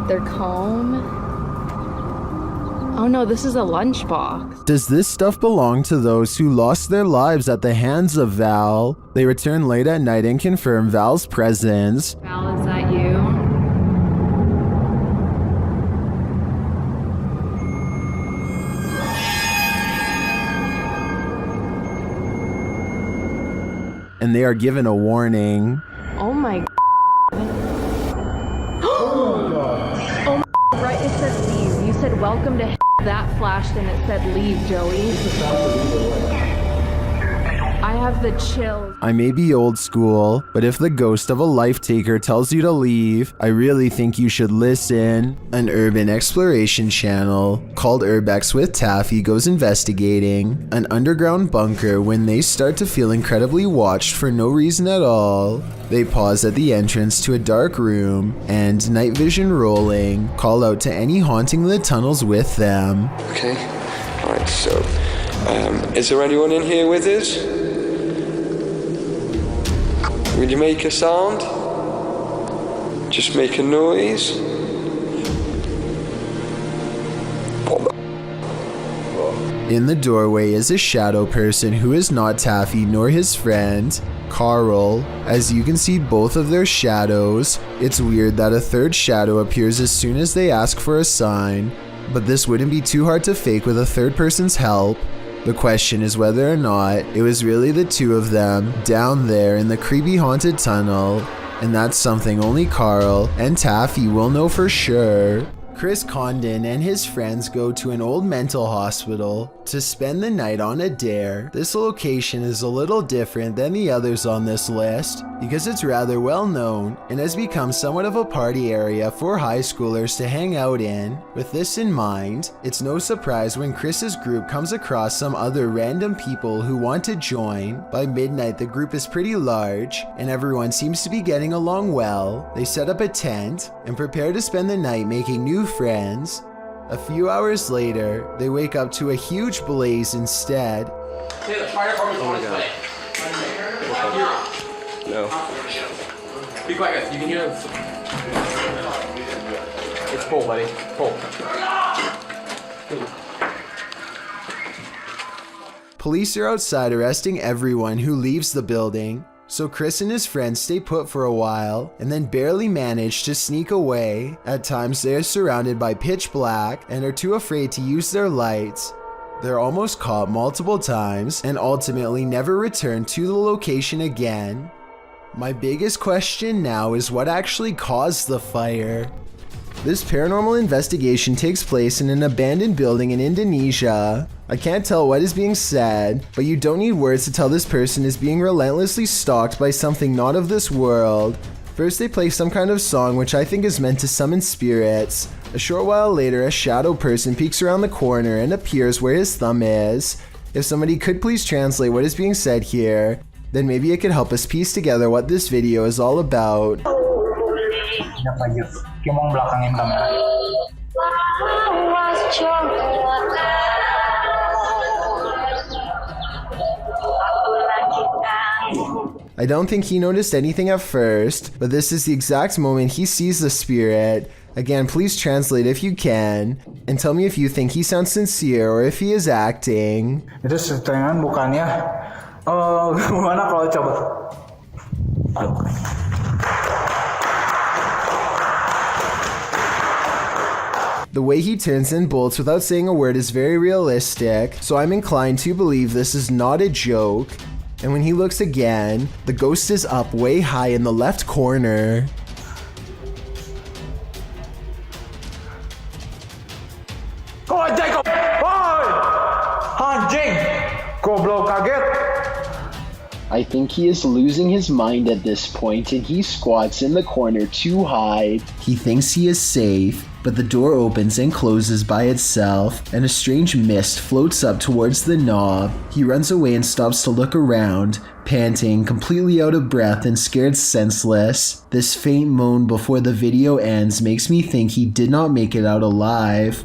Their comb? Oh no, this is a lunchbox. Does this stuff belong to those who lost their lives at the hands of Val? They return late at night and confirm Val's presence. Val, is that you? And they are given a warning. Oh my Oh my right, it said leave. You said welcome to that flashed and it said leave, Joey. I have the chills. I may be old school, but if the ghost of a life taker tells you to leave, I really think you should listen. An urban exploration channel called Urbex with Taffy goes investigating an underground bunker when they start to feel incredibly watched for no reason at all. They pause at the entrance to a dark room and, night vision rolling, call out to any haunting the tunnels with them. Okay, alright, so is there anyone in here with us? Will you make a sound? Just make a noise. In the doorway is a shadow person who is not Taffy nor his friend, Carl. As you can see both of their shadows, it's weird that a third shadow appears as soon as they ask for a sign, but this wouldn't be too hard to fake with a third person's help. The question is whether or not it was really the two of them down there in the creepy haunted tunnel, and that's something only Carl and Taffy will know for sure. Chris Condon and his friends go to an old mental hospital to spend the night on a dare. This location is a little different than the others on this list because it's rather well known and has become somewhat of a party area for high schoolers to hang out in. With this in mind, it's no surprise when Chris's group comes across some other random people who want to join. By midnight, the group is pretty large and everyone seems to be getting along well. They set up a tent and prepare to spend the night making new friends. A few hours later, they wake up to a huge blaze instead. Hey, the fire department's on its way. No. Be quiet, guys. You can hear them. It's full, buddy. Full. Police are outside arresting everyone who leaves the building. So Chris and his friends stay put for a while and then barely manage to sneak away. At times they are surrounded by pitch black and are too afraid to use their lights. They're almost caught multiple times and ultimately never return to the location again. My biggest question now is what actually caused the fire? This paranormal investigation takes place in an abandoned building in Indonesia. I can't tell what is being said, but you don't need words to tell this person is being relentlessly stalked by something not of this world. First they play some kind of song which I think is meant to summon spirits. A short while later, a shadow person peeks around the corner and appears where his thumb is. If somebody could please translate what is being said here, then maybe it could help us piece together what this video is all about. I don't think he noticed anything at first, but this is the exact moment he sees the spirit. Again, please translate if you can, and tell me if you think he sounds sincere or if he is acting. Itu settingan bukannya? Gimana kalau coba? The way he turns and bolts without saying a word is very realistic, so I'm inclined to believe this is not a joke. And when he looks again, the ghost is up way high in the left corner. I think he is losing his mind at this point and he squats in the corner to hide. He thinks he is safe, but the door opens and closes by itself, and a strange mist floats up towards the knob. He runs away and stops to look around, panting, completely out of breath and scared senseless. This faint moan before the video ends makes me think he did not make it out alive.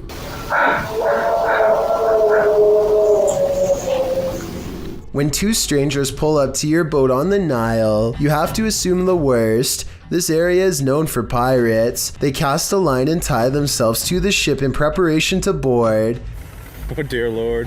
When two strangers pull up to your boat on the Nile, you have to assume the worst. This area is known for pirates. They cast a line and tie themselves to the ship in preparation to board. Oh dear Lord.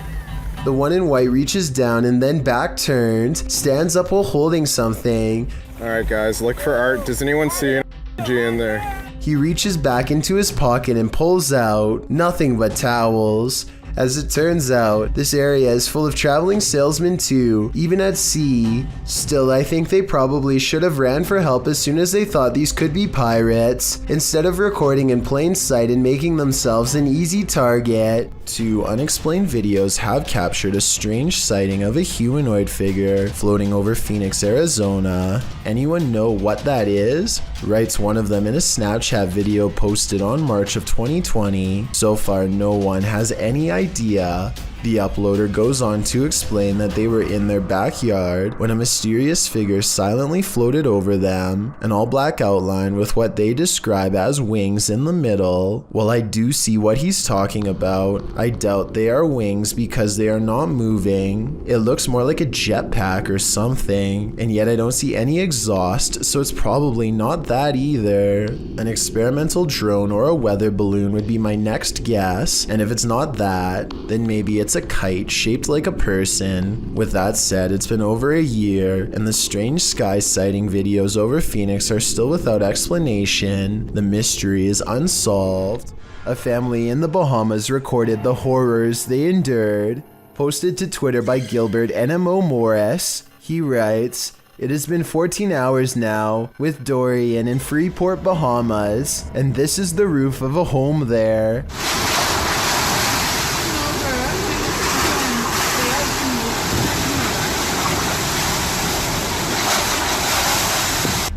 The one in white reaches down and then back turned, stands up while holding something. Alright guys, look for art. Does anyone see an in there? He reaches back into his pocket and pulls out nothing but towels. As it turns out, this area is full of traveling salesmen too, even at sea. Still, I think they probably should have ran for help as soon as they thought these could be pirates, instead of recording in plain sight and making themselves an easy target. Two unexplained videos have captured a strange sighting of a humanoid figure floating over Phoenix, Arizona. Anyone know what that is? Writes one of them in a Snapchat video posted on March of 2020. So far, no one has any idea. The uploader goes on to explain that they were in their backyard when a mysterious figure silently floated over them, an all-black outline with what they describe as wings in the middle. While I do see what he's talking about, I doubt they are wings because they are not moving. It looks more like a jetpack or something, and yet I don't see any exhaust, so it's probably not that either. An experimental drone or a weather balloon would be my next guess, and if it's not that, then maybe it's a kite shaped like a person. With that said, it's been over a year, and the strange sky sighting videos over Phoenix are still without explanation. The mystery is unsolved. A family in the Bahamas recorded the horrors they endured. Posted to Twitter by Gilbert NMO Morris. He writes, "It has been 14 hours now with Dorian in Freeport, Bahamas, and this is the roof of a home there.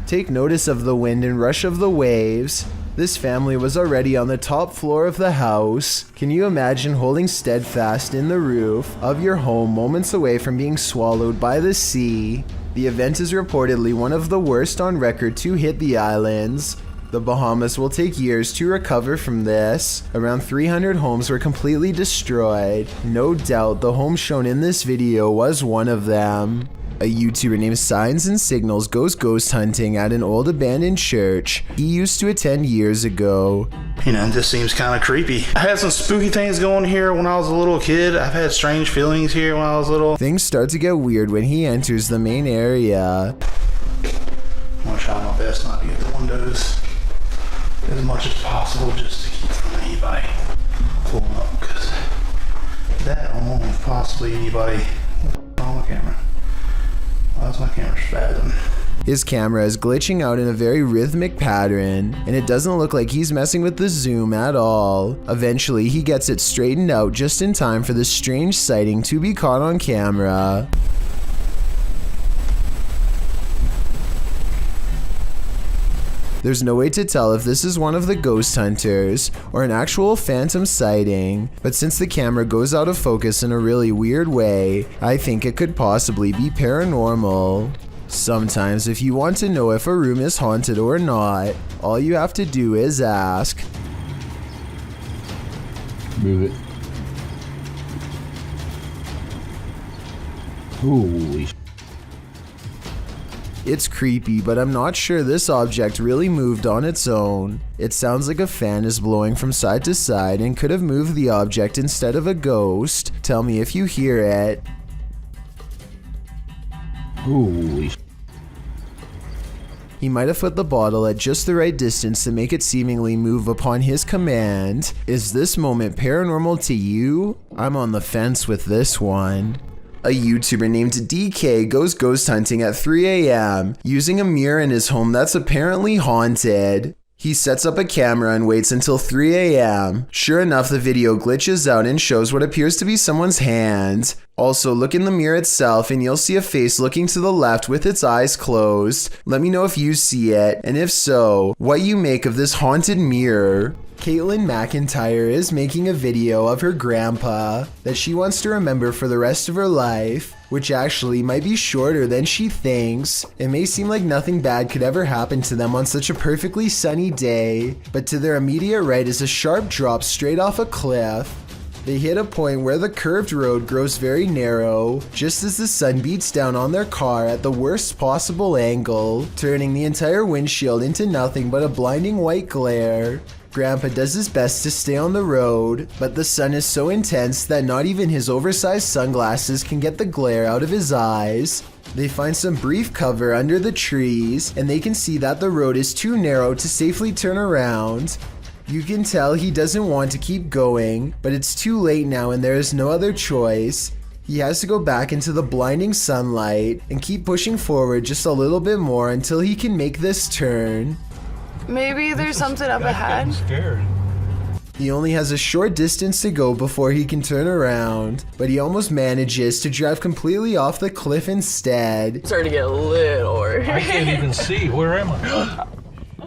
Take notice of the wind and rush of the waves. This family was already on the top floor of the house. Can you imagine holding steadfast in the roof of your home moments away from being swallowed by the sea? The event is reportedly one of the worst on record to hit the islands. The Bahamas will take years to recover from this. Around 300 homes were completely destroyed. No doubt the home shown in this video was one of them." A YouTuber named Signs and Signals goes ghost hunting at an old abandoned church he used to attend years ago. You know, it just seems kind of creepy. I had some spooky things going here when I was a little kid. I've had strange feelings here when I was little. Things start to get weird when he enters the main area. I'm gonna try my best not to get the windows as much as possible just to keep from anybody pulling up, because that along with possibly anybody on the camera. That's my camera's spazzing. His camera is glitching out in a very rhythmic pattern, and it doesn't look like he's messing with the zoom at all. Eventually, he gets it straightened out just in time for this strange sighting to be caught on camera. There's no way to tell if this is one of the ghost hunters or an actual phantom sighting, but since the camera goes out of focus in a really weird way, I think it could possibly be paranormal. Sometimes if you want to know if a room is haunted or not, all you have to do is ask. Move it. Holy sh**. It's creepy, but I'm not sure this object really moved on its own. It sounds like a fan is blowing from side to side and could have moved the object instead of a ghost. Tell me if you hear it. Holy sh**. He might have put the bottle at just the right distance to make it seemingly move upon his command. Is this moment paranormal to you? I'm on the fence with this one. A YouTuber named DK goes ghost hunting at 3 a.m. using a mirror in his home that's apparently haunted. He sets up a camera and waits until 3 a.m. Sure enough, the video glitches out and shows what appears to be someone's hand. Also, look in the mirror itself and you'll see a face looking to the left with its eyes closed. Let me know if you see it, and if so, what you make of this haunted mirror. Caitlin McIntyre is making a video of her grandpa that she wants to remember for the rest of her life, which actually might be shorter than she thinks. It may seem like nothing bad could ever happen to them on such a perfectly sunny day, but to their immediate right is a sharp drop straight off a cliff. They hit a point where the curved road grows very narrow, just as the sun beats down on their car at the worst possible angle, turning the entire windshield into nothing but a blinding white glare. Grandpa does his best to stay on the road, but the sun is so intense that not even his oversized sunglasses can get the glare out of his eyes. They find some brief cover under the trees, and they can see that the road is too narrow to safely turn around. You can tell he doesn't want to keep going, but it's too late now and there is no other choice. He has to go back into the blinding sunlight and keep pushing forward just a little bit more until he can make this turn. Maybe there's something up ahead. He only has a short distance to go before he can turn around, but he almost manages to drive completely off the cliff instead. It's starting to get a little worried. I can't even see. Where am I?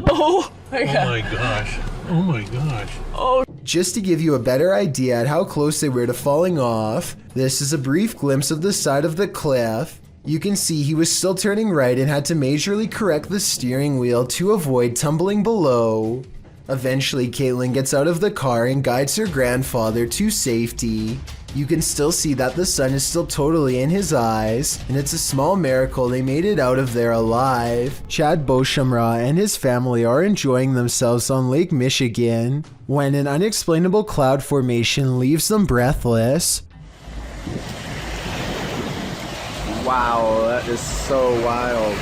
Oh my god. Oh my gosh. Oh my gosh. Oh. Just to give you a better idea at how close they were to falling off, this is a brief glimpse of the side of the cliff. You can see he was still turning right and had to majorly correct the steering wheel to avoid tumbling below. Eventually, Caitlin gets out of the car and guides her grandfather to safety. You can still see that the sun is still totally in his eyes, and it's a small miracle they made it out of there alive. Chad Beauchamra and his family are enjoying themselves on Lake Michigan when an unexplainable cloud formation leaves them breathless. Wow, that is so wild.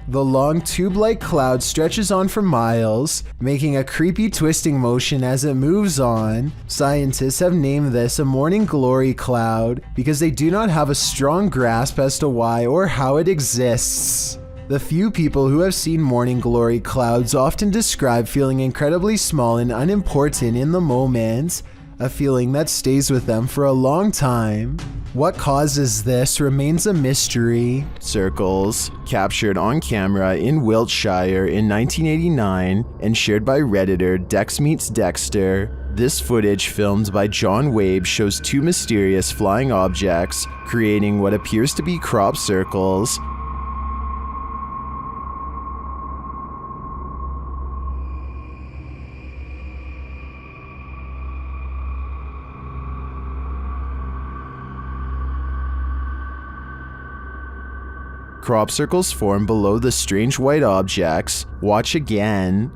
The long tube-like cloud stretches on for miles, making a creepy twisting motion as it moves on. Scientists have named this a morning glory cloud because they do not have a strong grasp as to why or how it exists. The few people who have seen morning glory clouds often describe feeling incredibly small and unimportant in the moment, a feeling that stays with them for a long time. What causes this remains a mystery. Circles, captured on camera in Wiltshire in 1989 and shared by Redditor Dex Meets Dexter. This footage filmed by John Wabe shows two mysterious flying objects creating what appears to be crop circles. Crop circles form below the strange white objects. Watch again.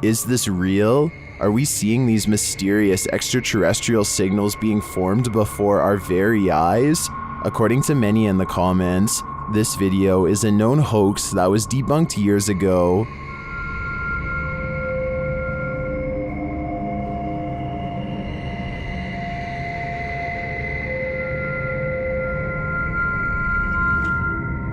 Is this real? Are we seeing these mysterious extraterrestrial signals being formed before our very eyes? According to many in the comments, this video is a known hoax that was debunked years ago.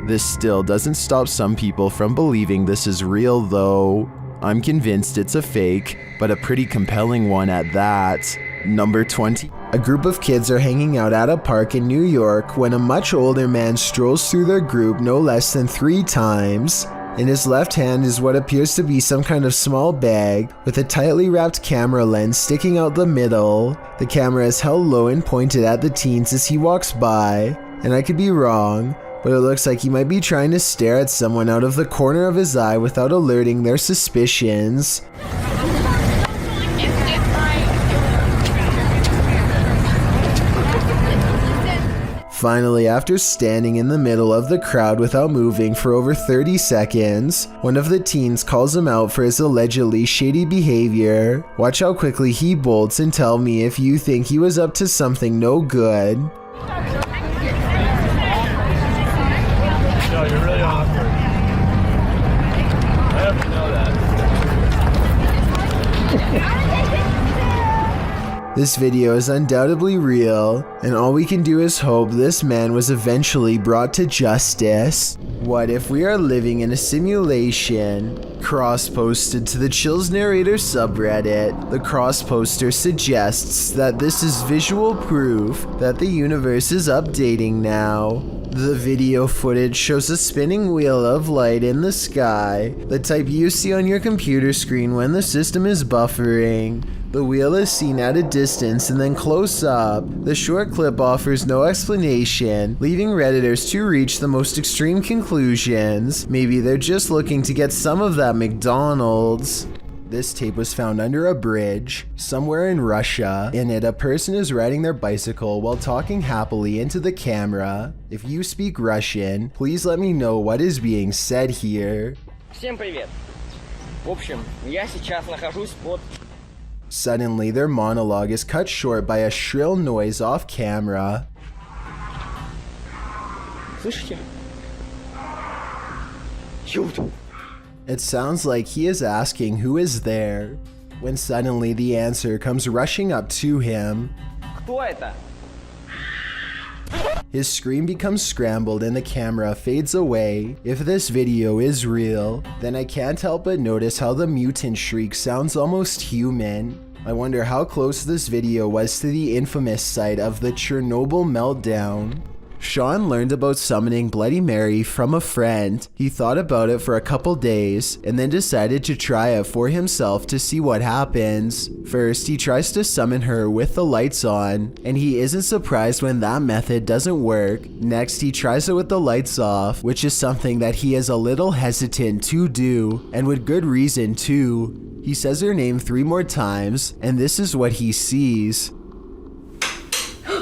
This still doesn't stop some people from believing this is real though. I'm convinced it's a fake, but a pretty compelling one at that. Number 20. A group of kids are hanging out at a park in New York when a much older man strolls through their group no less than 3 times. In his left hand is what appears to be some kind of small bag with a tightly wrapped camera lens sticking out the middle. The camera is held low and pointed at the teens as he walks by, and I could be wrong, but it looks like he might be trying to stare at someone out of the corner of his eye without alerting their suspicions. Finally, after standing in the middle of the crowd without moving for over 30 seconds, one of the teens calls him out for his allegedly shady behavior. Watch how quickly he bolts and tell me if you think he was up to something no good. No, you're really awkward. I have to know that. This video is undoubtedly real, and all we can do is hope this man was eventually brought to justice. What if we are living in a simulation? Cross-posted to the Chills Narrator subreddit, the cross-poster suggests that this is visual proof that the universe is updating now. The video footage shows a spinning wheel of light in the sky, the type you see on your computer screen when the system is buffering. The wheel is seen at a distance and then close up. The short clip offers no explanation, leaving Redditors to reach the most extreme conclusions. Maybe they're just looking to get some of that McDonald's. This tape was found under a bridge, somewhere in Russia. In it, a person is riding their bicycle while talking happily into the camera. If you speak Russian, please let me know what is being said here. Всем привет. В общем, я сейчас нахожусь под... Suddenly, their monologue is cut short by a shrill noise off camera. Слышите? Shoot. It sounds like he is asking who is there, when suddenly the answer comes rushing up to him. Кто это? His screen becomes scrambled and the camera fades away. If this video is real, then I can't help but notice how the mutant shriek sounds almost human. I wonder how close this video was to the infamous site of the Chernobyl meltdown. Sean learned about summoning Bloody Mary from a friend. He thought about it for a couple days and then decided to try it for himself to see what happens. First, he tries to summon her with the lights on, and he isn't surprised when that method doesn't work. Next, he tries it with the lights off, which is something that he is a little hesitant to do, and with good reason too. He says her name 3 more times, and this is what he sees.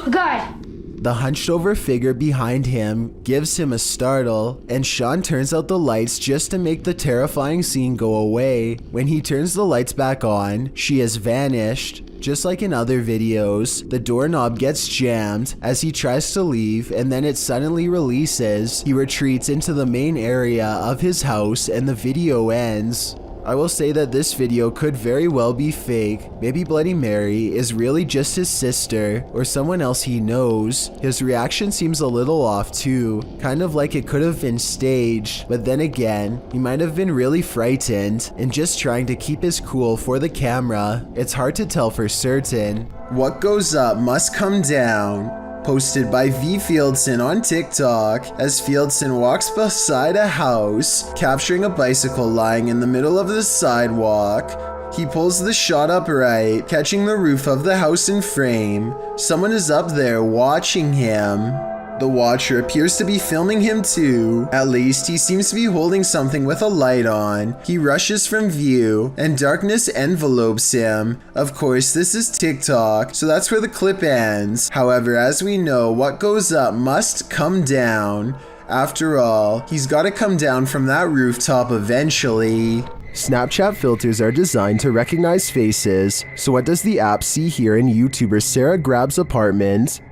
God! The hunched over figure behind him gives him a startle, and Sean turns out the lights just to make the terrifying scene go away. When he turns the lights back on, she has vanished. Just like in other videos, the doorknob gets jammed as he tries to leave, and then it suddenly releases. He retreats into the main area of his house and the video ends. I will say that this video could very well be fake. Maybe Bloody Mary is really just his sister or someone else he knows. His reaction seems a little off too, kind of like it could have been staged, but then again, he might have been really frightened and just trying to keep his cool for the camera. It's hard to tell for certain. What goes up must come down. Posted by V. Fieldson on TikTok, as Fieldson walks beside a house, capturing a bicycle lying in the middle of the sidewalk. He pulls the shot upright, catching the roof of the house in frame. Someone is up there watching him. The watcher appears to be filming him too. At least he seems to be holding something with a light on. He rushes from view and darkness envelopes him. Of course, this is TikTok, so that's where the clip ends. However, as we know, what goes up must come down. After all, he's got to come down from that rooftop eventually. Snapchat filters are designed to recognize faces, so what does the app see here in YouTuber Sarah Grab's apartment?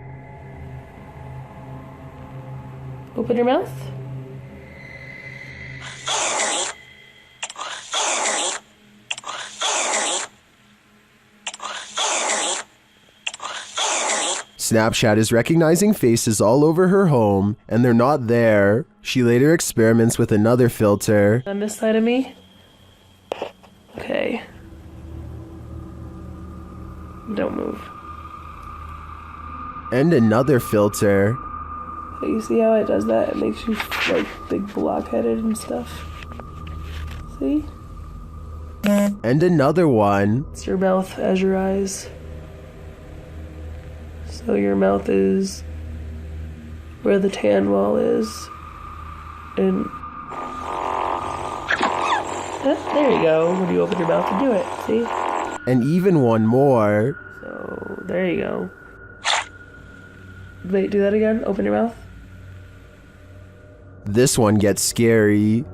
Open your mouth. Snapchat is recognizing faces all over her home, and they're not there. She later experiments with another filter. On this side of me? Okay. Don't move. And another filter. So you see how it does that? It makes you like big blockheaded and stuff. See? And another one. It's your mouth as your eyes. So your mouth is where the tan wall is. And there you go. When you open your mouth to do it, see? And even one more. So there you go. Wait, do that again. Open your mouth. This one gets scary.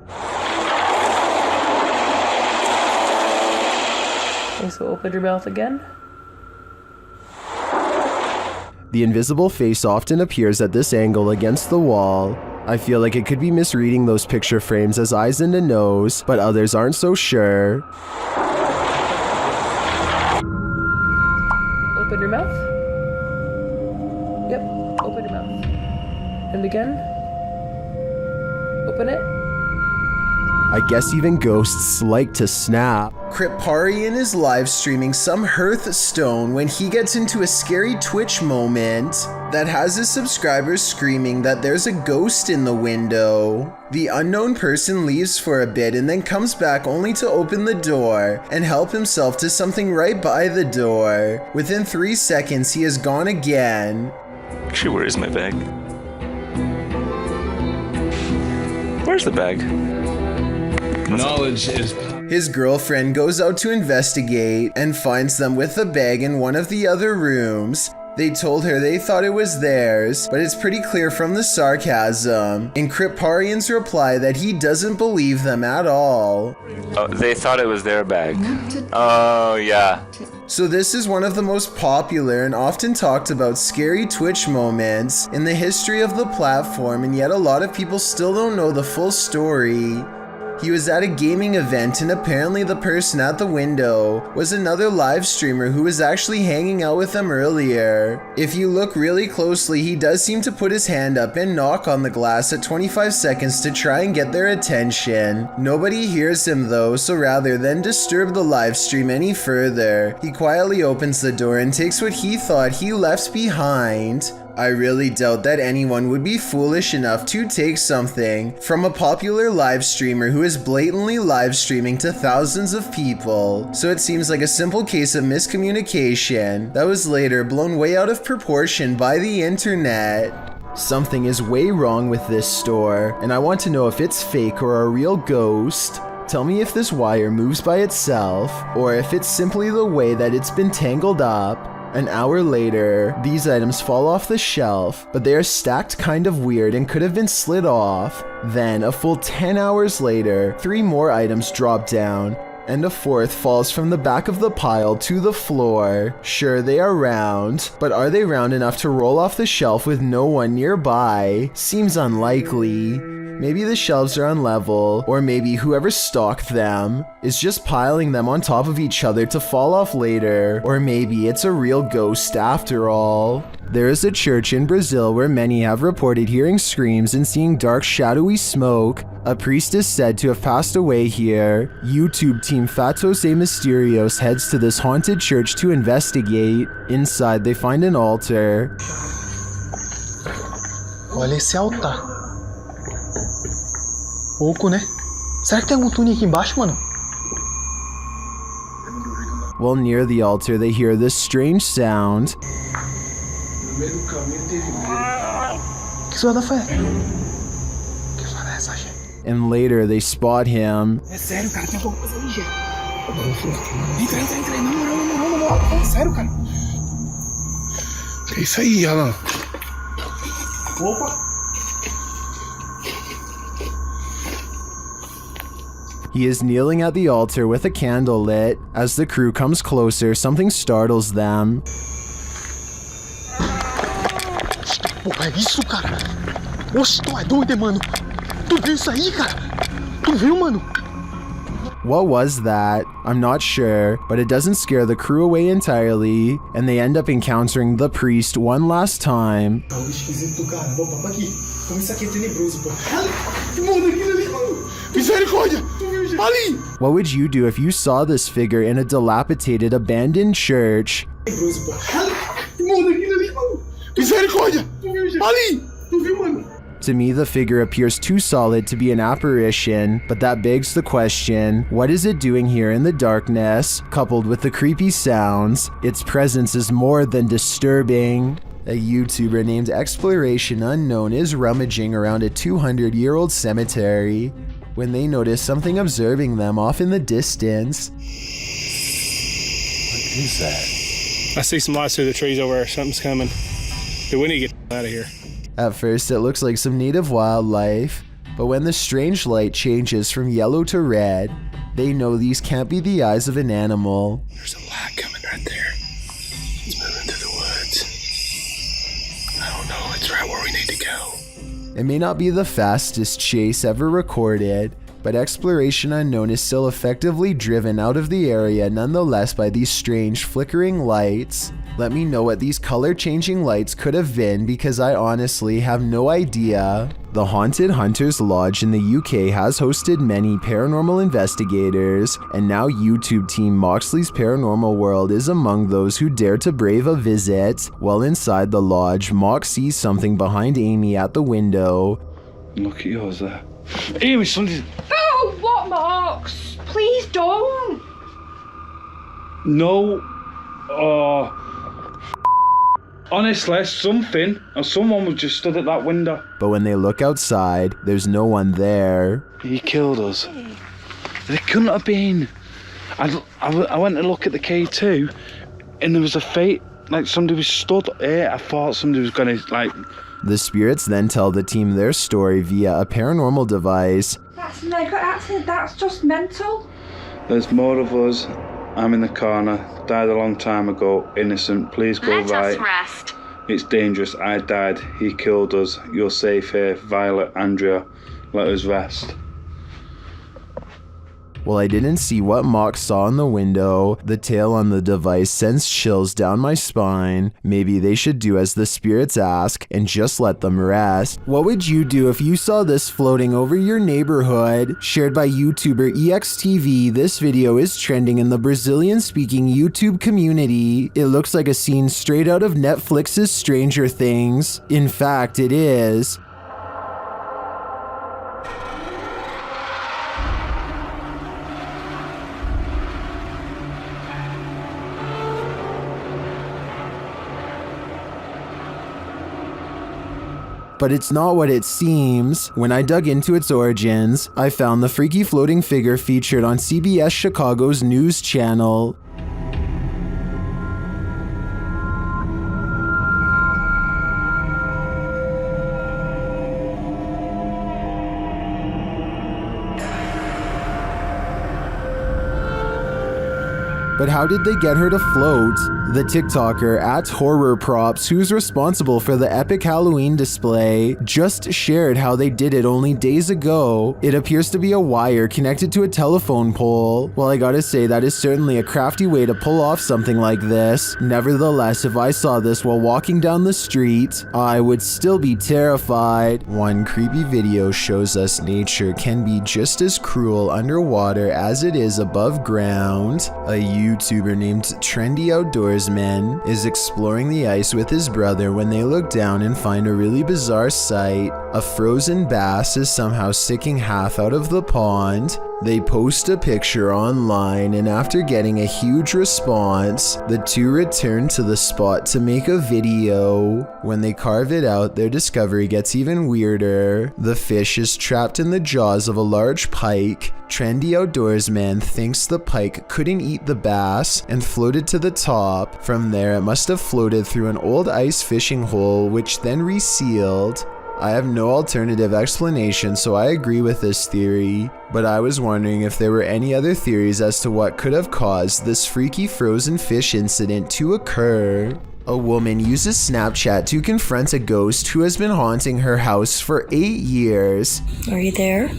Okay, so open your mouth again. The invisible face often appears at this angle against the wall. I feel like it could be misreading those picture frames as eyes and a nose, but others aren't so sure. Open your mouth. Yep, open your mouth. And again. Open it. I guess even ghosts like to snap. Kriparian is live streaming some Hearthstone when he gets into a scary Twitch moment that has his subscribers screaming that there's a ghost in the window. The unknown person leaves for a bit and then comes back only to open the door and help himself to something right by the door. Within 3 seconds, he is gone again. Actually, where is my bag? Where's the bag? Knowledge is... His girlfriend goes out to investigate and finds them with the bag in one of the other rooms. They told her they thought it was theirs, but it's pretty clear from the sarcasm in Kriparian's reply that he doesn't believe them at all. Oh, they thought it was their bag. Oh, yeah. So this is one of the most popular and often talked about scary Twitch moments in the history of the platform, and yet a lot of people still don't know the full story. He was at a gaming event and apparently the person at the window was another live streamer who was actually hanging out with them earlier. If you look really closely, he does seem to put his hand up and knock on the glass at 25 seconds to try and get their attention. Nobody hears him though, so rather than disturb the live stream any further, he quietly opens the door and takes what he thought he left behind. I really doubt that anyone would be foolish enough to take something from a popular live streamer who is blatantly live streaming to thousands of people. So it seems like a simple case of miscommunication that was later blown way out of proportion by the internet. Something is way wrong with this store, and I want to know if it's fake or a real ghost. Tell me if this wire moves by itself, or if it's simply the way that it's been tangled up. An hour later, these items fall off the shelf, but they are stacked kind of weird and could have been slid off. Then, a full 10 hours later, 3 more items drop down, and a 4th falls from the back of the pile to the floor. Sure, they are round, but are they round enough to roll off the shelf with no one nearby? Seems unlikely. Maybe the shelves are unlevel, or maybe whoever stocked them is just piling them on top of each other to fall off later, or maybe it's a real ghost after all. There is a church in Brazil where many have reported hearing screams and seeing dark shadowy smoke. A priest is said to have passed away here. YouTube team Fatos e Mysterios heads to this haunted church to investigate. Inside they find an altar. Olha esse altar. Pouco, né? Será que tem algum túnel aqui embaixo, mano? While near the altar, they hear this strange sound. Que zoada foi? Que zoada é essa, gente? And later, they spot him. É sério, cara, tem alguma coisa aí, gente. Entra. Na moral. É sério, cara. Que isso aí, Alan? Opa. He is kneeling at the altar with a candle lit. As the crew comes closer, something startles them. Porra, é isso, cara? Oxe, tu é doido, mano? Tu viu isso aí, cara? Tu viu, mano? What was that? I'm not sure, but it doesn't scare the crew away entirely, and they end up encountering the priest one last time. What would you do if you saw this figure in a dilapidated, abandoned church? To me, the figure appears too solid to be an apparition, but that begs the question, what is it doing here in the darkness? Coupled with the creepy sounds, its presence is more than disturbing. A YouTuber named Exploration Unknown is rummaging around a 200-year-old cemetery when they notice something observing them off in the distance. What is that? I see some lights through the trees over there. Something's coming. Dude, we need to get out of here. At first, it looks like some native wildlife, but when the strange light changes from yellow to red, they know these can't be the eyes of an animal. There's a light coming right there. It's moving through the woods. I don't know. It's right where we need to go. It may not be the fastest chase ever recorded, but Exploration Unknown is still effectively driven out of the area nonetheless by these strange flickering lights. Let me know what these color-changing lights could have been, because I honestly have no idea. The Haunted Hunters Lodge in the UK has hosted many paranormal investigators, and now YouTube team Moxley's Paranormal World is among those who dare to brave a visit. While inside the lodge, Mox sees something behind Amy at the window. Look at yours there. Amy, something. Oh, what, Mox? Please don't. No. Honestly, something or someone was just stood at that window. But when they look outside, there's no one there. He killed us. There couldn't have been. I went to look at the K2, and there was a fate, like somebody was stood here. I thought somebody was gonna, like... The spirits then tell the team their story via a paranormal device. That's just mental. There's more of us. I'm in the corner. Died a long time ago. Innocent. Please go right. Let us rest. It's dangerous. I died. He killed us. You're safe here. Violet, Andrea. Let us rest. Well, I didn't see what Mox saw in the window. The tail on the device sends chills down my spine. Maybe they should do as the spirits ask and just let them rest. What would you do if you saw this floating over your neighborhood? Shared by YouTuber EXTV, this video is trending in the Brazilian-speaking YouTube community. It looks like a scene straight out of Netflix's Stranger Things. In fact, it is. But it's not what it seems. When I dug into its origins, I found the freaky floating figure featured on CBS Chicago's news channel. But how did they get her to float? The TikToker @HorrorProps, who's responsible for the epic Halloween display, just shared how they did it only days ago. It appears to be a wire connected to a telephone pole. Well, I gotta say, that is certainly a crafty way to pull off something like this. Nevertheless, if I saw this while walking down the street, I would still be terrified. One creepy video shows us nature can be just as cruel underwater as it is above ground. A YouTuber named Trendy Outdoorsman is exploring the ice with his brother when they look down and find a really bizarre sight. A frozen bass is somehow sticking half out of the pond. They post a picture online, and after getting a huge response, the two return to the spot to make a video. When they carve it out, their discovery gets even weirder. The fish is trapped in the jaws of a large pike. Trendy Outdoorsman thinks the pike couldn't eat the bass and floated to the top. From there, it must have floated through an old ice fishing hole, which then resealed. I have no alternative explanation, so I agree with this theory, but I was wondering if there were any other theories as to what could have caused this freaky frozen fish incident to occur. A woman uses Snapchat to confront a ghost who has been haunting her house for 8 years. Are you there?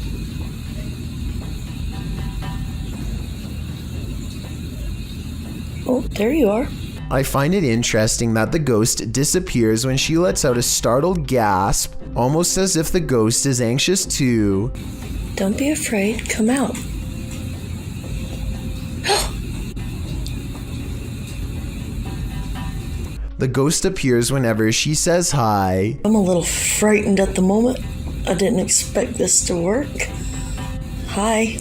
Oh, there you are. I find it interesting that the ghost disappears when she lets out a startled gasp, almost as if the ghost is anxious too. Don't be afraid. Come out. The ghost appears whenever she says hi. I'm a little frightened at the moment. I didn't expect this to work. Hi.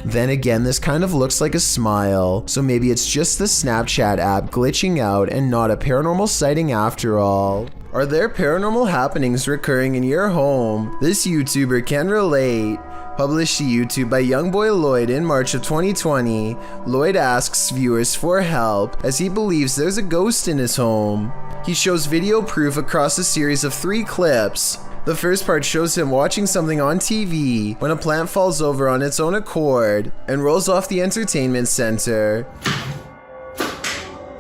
Then again, this kind of looks like a smile, so maybe it's just the Snapchat app glitching out and not a paranormal sighting after all. Are there paranormal happenings recurring in your home? This YouTuber can relate. Published to YouTube by Youngboy Lloyd in March of 2020, Lloyd asks viewers for help as he believes there's a ghost in his home. He shows video proof across a series of 3 clips. The first part shows him watching something on TV when a plant falls over on its own accord and rolls off the entertainment center.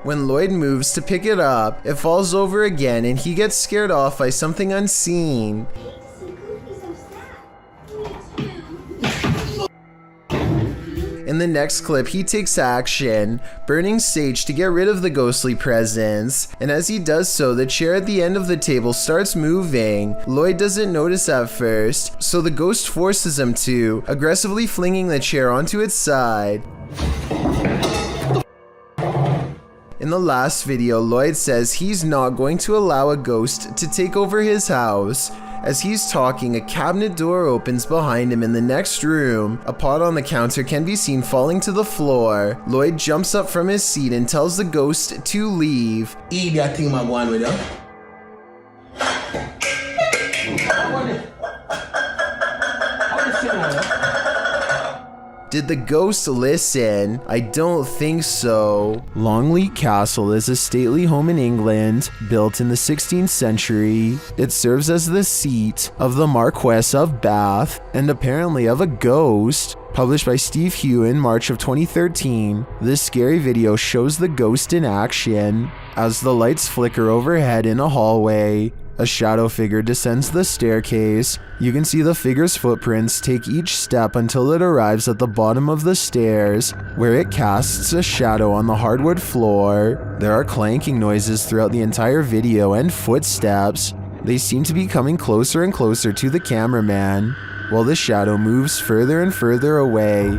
When Lloyd moves to pick it up, it falls over again and he gets scared off by something unseen. In the next clip, he takes action, burning sage to get rid of the ghostly presence, and as he does so, the chair at the end of the table starts moving. Lloyd doesn't notice at first, so the ghost forces him to, aggressively flinging the chair onto its side. In the last video, Lloyd says he's not going to allow a ghost to take over his house. As he's talking, a cabinet door opens behind him in the next room. A pot on the counter can be seen falling to the floor. Lloyd jumps up from his seat and tells the ghost to leave. Did the ghost listen? I don't think so. Longleat Castle is a stately home in England, built in the 16th century. It serves as the seat of the Marquess of Bath, and apparently of a ghost. Published by Steve Hugh in March of 2013, this scary video shows the ghost in action. As the lights flicker overhead in a hallway, a shadow figure descends the staircase. You can see the figure's footprints take each step until it arrives at the bottom of the stairs, where it casts a shadow on the hardwood floor. There are clanking noises throughout the entire video and footsteps. They seem to be coming closer and closer to the cameraman, while the shadow moves further and further away.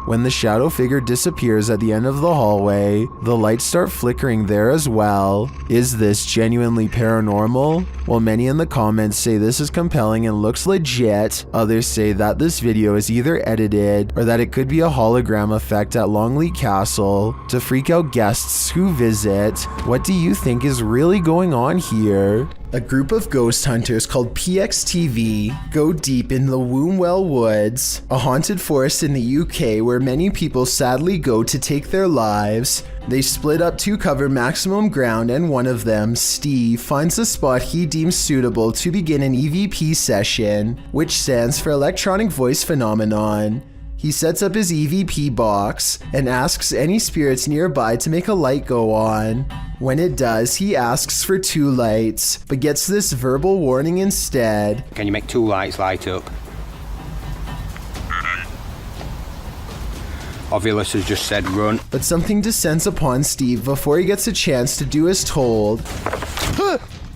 When the shadow figure disappears at the end of the hallway, the lights start flickering there as well. Is this genuinely paranormal? While many in the comments say this is compelling and looks legit, others say that this video is either edited or that it could be a hologram effect at Longleat Castle to freak out guests who visit. What do you think is really going on here? A group of ghost hunters called PXTV go deep in the Wombwell Woods, a haunted forest in the UK where many people sadly go to take their lives. They split up to cover maximum ground, and one of them, Steve, finds a spot he deems suitable to begin an EVP session, which stands for Electronic Voice Phenomenon. He sets up his EVP box and asks any spirits nearby to make a light go on. When it does, he asks for 2 lights, but gets this verbal warning instead. Can you make 2 lights light up? Ovulus has just said run. But something descends upon Steve before he gets a chance to do as told.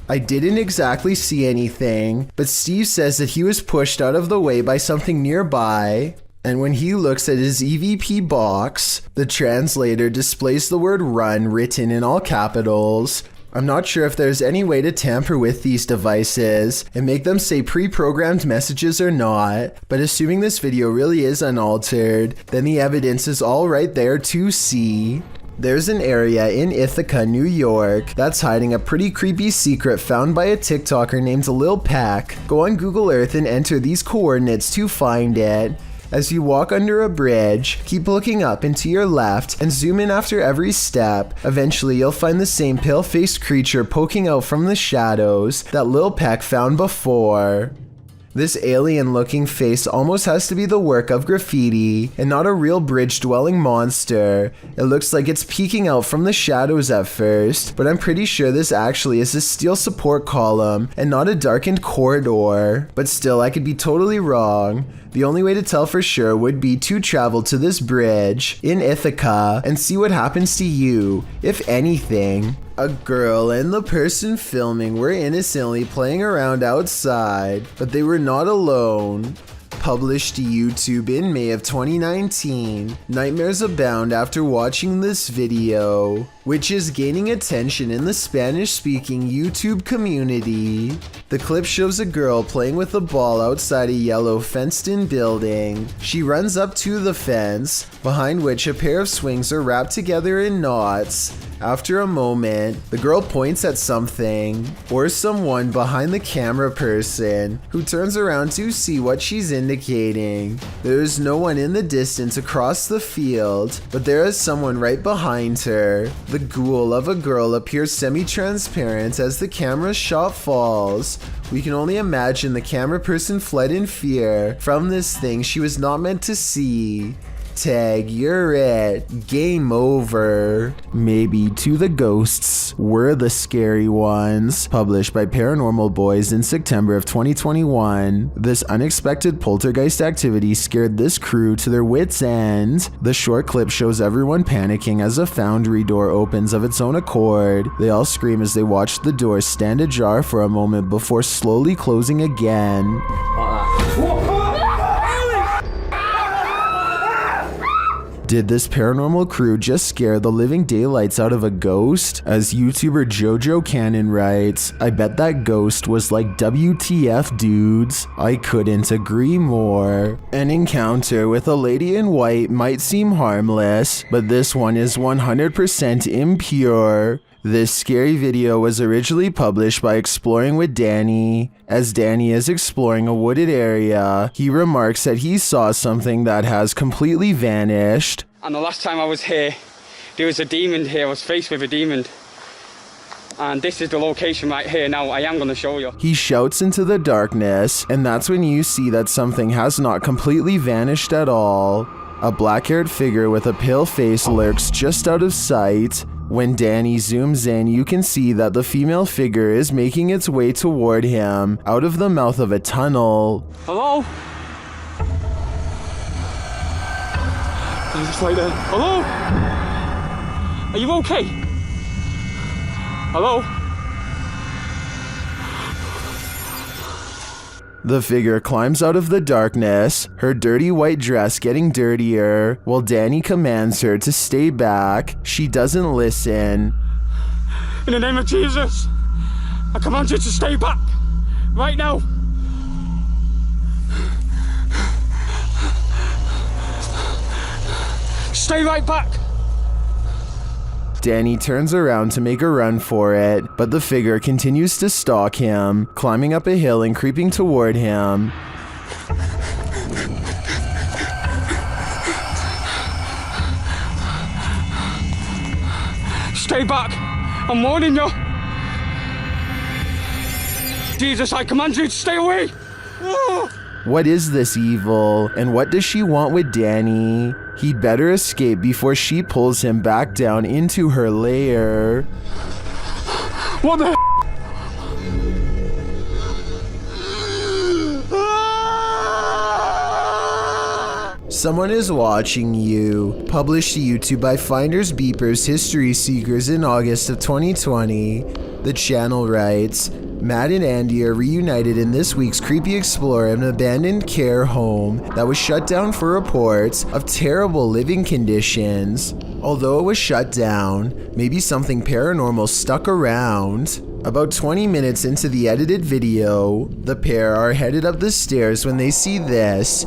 I didn't exactly see anything, but Steve says that he was pushed out of the way by something nearby. And when he looks at his EVP box, the translator displays the word run written in all capitals. I'm not sure if there's any way to tamper with these devices and make them say pre-programmed messages or not, but assuming this video really is unaltered, then the evidence is all right there to see. There's an area in Ithaca, New York that's hiding a pretty creepy secret found by a TikToker named Lil Peck. Go on Google Earth and enter these coordinates to find it. As you walk under a bridge, keep looking up and to your left and zoom in after every step. Eventually, you'll find the same pale-faced creature poking out from the shadows that Lil Peck found before. This alien-looking face almost has to be the work of graffiti and not a real bridge-dwelling monster. It looks like it's peeking out from the shadows at first, but I'm pretty sure this actually is a steel support column and not a darkened corridor. But still, I could be totally wrong. The only way to tell for sure would be to travel to this bridge in Ithaca and see what happens to you, if anything. A girl and the person filming were innocently playing around outside, but they were not alone. Published to YouTube in May of 2019, nightmares abound after watching this video, which is gaining attention in the Spanish-speaking YouTube community. The clip shows a girl playing with a ball outside a yellow fenced-in building. She runs up to the fence, behind which a pair of swings are wrapped together in knots. After a moment, the girl points at something or someone behind the camera person, who turns around to see what she's indicating. There is no one in the distance across the field, but there is someone right behind her. The ghoul of a girl appears semi-transparent as the camera shot falls. We can only imagine the camera person fled in fear from this thing she was not meant to see. Tag, you're it. Game over. Maybe To the Ghosts Were the Scary Ones. Published by Paranormal Boys in September of 2021. This unexpected poltergeist activity scared this crew to their wits' end. The short clip shows everyone panicking as a foundry door opens of its own accord. They all scream as they watch the door stand ajar for a moment before slowly closing again. Did this paranormal crew just scare the living daylights out of a ghost? As YouTuber Jojo Cannon writes, I bet that ghost was like WTF dudes. I couldn't agree more. An encounter with a lady in white might seem harmless, but this one is 100% impure. This scary video was originally published by Exploring with Danny. As Danny is exploring a wooded area, he remarks that he saw something that has completely vanished. And the last time I was here, there was a demon here. I was faced with a demon. And this is the location right here. Now I am going to show you. He shouts into the darkness, and that's when you see that something has not completely vanished at all. A black-haired figure with a pale face lurks just out of sight. When Danny zooms in, you can see that the female figure is making its way toward him out of the mouth of a tunnel. Hello? Just like that. Hello? Are you okay? Hello? The figure climbs out of the darkness, her dirty white dress getting dirtier, while Danny commands her to stay back. She doesn't listen. In the name of Jesus, I command you to stay back, right now. Stay right back. Danny turns around to make a run for it, but the figure continues to stalk him, climbing up a hill and creeping toward him. Stay back. I'm warning you. Jesus, I command you to stay away. What is this evil, and what does she want with Danny? He'd better escape before she pulls him back down into her lair. What the Someone is watching you. Published to YouTube by Finders Beepers History Seekers in August of 2020. The channel writes, Matt and Andy are reunited in this week's creepy explore of an abandoned care home that was shut down for reports of terrible living conditions. Although it was shut down, maybe something paranormal stuck around. About 20 minutes into the edited video, the pair are headed up the stairs when they see this.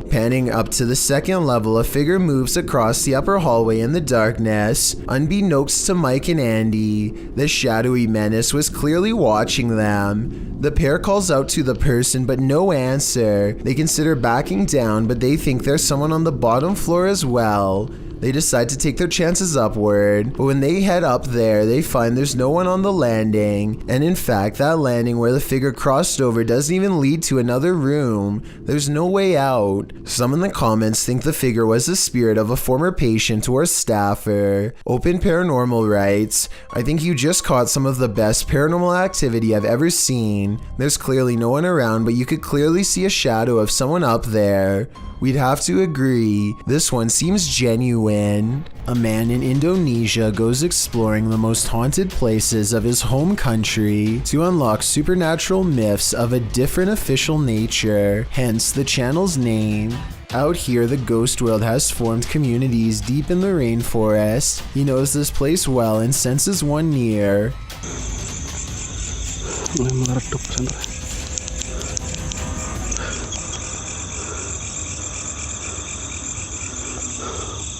Panning up to the second level, a figure moves across the upper hallway in the darkness. Unbeknownst to Mike and Andy, the shadowy menace was clearly watching them. The pair calls out to the person, but no answer. They consider backing down, but they think there's someone on the bottom floor as well. They decide to take their chances upward, but when they head up there, they find there's no one on the landing, and in fact, that landing where the figure crossed over doesn't even lead to another room. There's no way out. Some in the comments think the figure was the spirit of a former patient or staffer. Open Paranormal writes, I think you just caught some of the best paranormal activity I've ever seen. There's clearly no one around, but you could clearly see a shadow of someone up there. We'd have to agree, this one seems genuine. A man in Indonesia goes exploring the most haunted places of his home country to unlock supernatural myths of a different official nature, hence the channel's name. Out here, the ghost world has formed communities deep in the rainforest. He knows this place well and senses one near.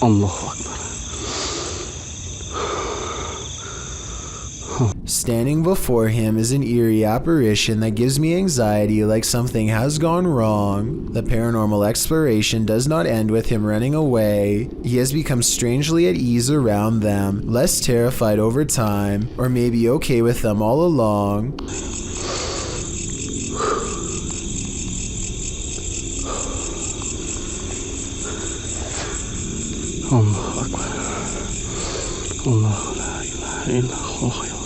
Allahu Akbar. Standing before him is an eerie apparition that gives me anxiety, like something has gone wrong. The paranormal exploration does not end with him running away. He has become strangely at ease around them, less terrified over time, or maybe okay with them all along. Allahu Akbar. Allahu la ilaha illallah.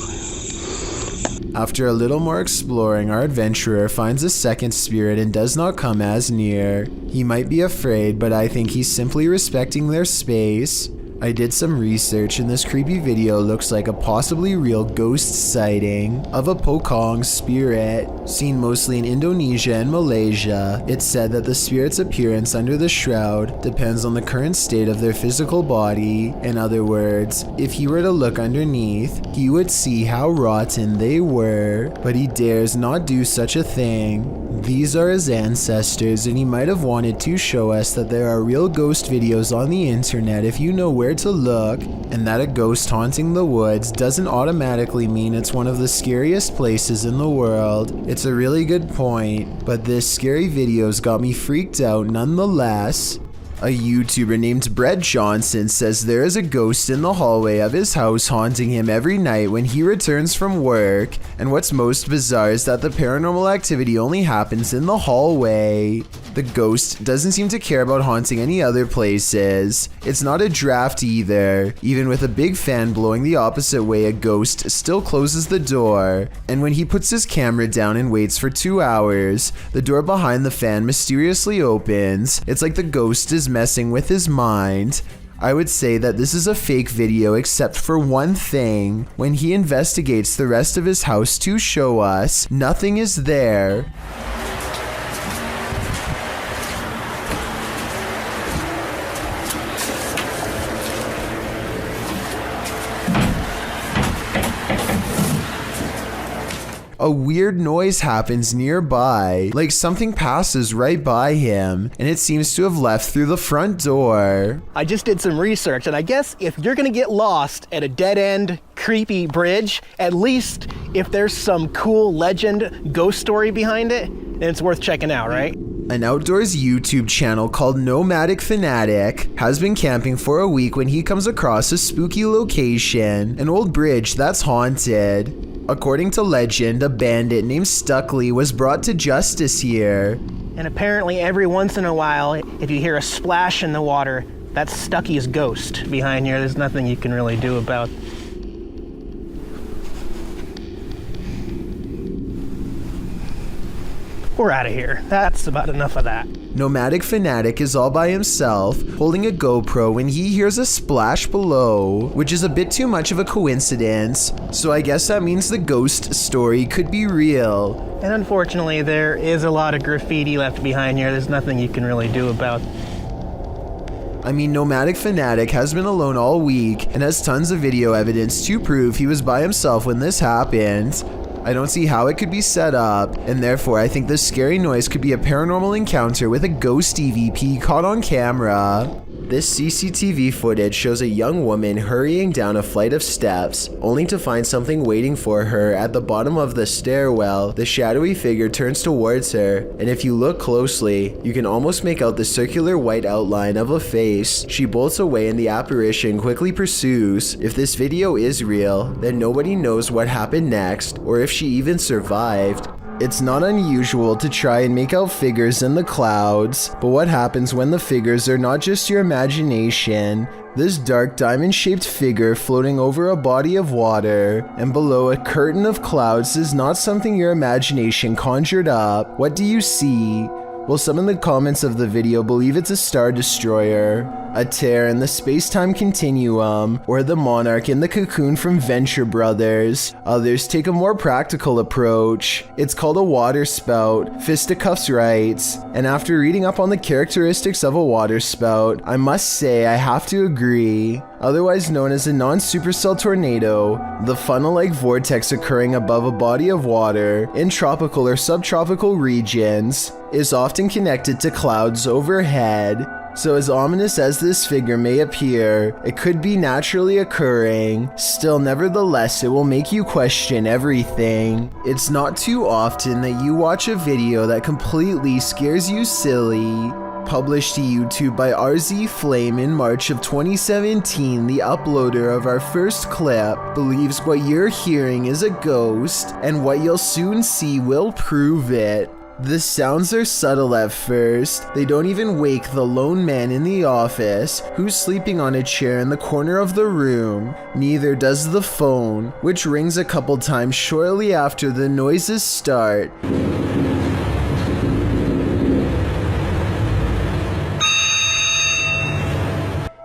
After a little more exploring, our adventurer finds a second spirit and does not come as near. He might be afraid, but I think he's simply respecting their space. I did some research and this creepy video looks like a possibly real ghost sighting of a Pocong spirit, seen mostly in Indonesia and Malaysia. It's said that the spirit's appearance under the shroud depends on the current state of their physical body. In other words, if he were to look underneath, he would see how rotten they were, but he dares not do such a thing. These are his ancestors, and he might have wanted to show us that there are real ghost videos on the internet if you know where to look, and that a ghost haunting the woods doesn't automatically mean it's one of the scariest places in the world. It's a really good point, but this scary video's got me freaked out nonetheless. A YouTuber named Brett Johnson says there is a ghost in the hallway of his house haunting him every night when he returns from work, and what's most bizarre is that the paranormal activity only happens in the hallway. The ghost doesn't seem to care about haunting any other places. It's not a draft either. Even with a big fan blowing the opposite way, a ghost still closes the door, and when he puts his camera down and waits for 2 hours, the door behind the fan mysteriously opens. It's like the ghost is messing with his mind. I would say that this is a fake video except for one thing. When he investigates the rest of his house to show us, nothing is there. A weird noise happens nearby, like something passes right by him, and it seems to have left through the front door. I just did some research, and I guess if you're gonna get lost at a dead-end, creepy bridge, at least if there's some cool legend, ghost story behind it, then it's worth checking out, right? An outdoors YouTube channel called Nomadic Fanatic has been camping for a week when he comes across a spooky location, an old bridge that's haunted. According to legend, a bandit named Stuckley was brought to justice here. And apparently every once in a while, if you hear a splash in the water, that's Stucky's ghost behind here. There's nothing you can really do about. We're out of here. That's about enough of that. Nomadic Fanatic is all by himself, holding a GoPro when he hears a splash below, which is a bit too much of a coincidence, so I guess that means the ghost story could be real. And unfortunately, there is a lot of graffiti left behind here. There's nothing you can really do about. I mean, Nomadic Fanatic has been alone all week and has tons of video evidence to prove he was by himself when this happened. I don't see how it could be set up, and therefore I think this scary noise could be a paranormal encounter with a ghost EVP caught on camera. This CCTV footage shows a young woman hurrying down a flight of steps, only to find something waiting for her at the bottom of the stairwell. The shadowy figure turns towards her, and if you look closely, you can almost make out the circular white outline of a face. She bolts away and the apparition quickly pursues. If this video is real, then nobody knows what happened next, or if she even survived. It's not unusual to try and make out figures in the clouds, but what happens when the figures are not just your imagination? This dark diamond-shaped figure floating over a body of water and below a curtain of clouds is not something your imagination conjured up. What do you see? Well, some in the comments of the video believe it's a star destroyer, a tear in the space-time continuum, or the monarch in the cocoon from Venture Brothers. Others take a more practical approach. It's called a water spout, Fisticuffs writes, and after reading up on the characteristics of a water spout, I must say I have to agree. Otherwise known as a non-supercell tornado, the funnel-like vortex occurring above a body of water in tropical or subtropical regions is often connected to clouds overhead. So as ominous as this figure may appear, it could be naturally occurring. Still, nevertheless, it will make you question everything. It's not too often that you watch a video that completely scares you silly. Published to YouTube by RZ Flame in March of 2017, the uploader of our first clip believes what you're hearing is a ghost, and what you'll soon see will prove it. The sounds are subtle at first. They don't even wake the lone man in the office, who's sleeping on a chair in the corner of the room. Neither does the phone, which rings a couple times shortly after the noises start.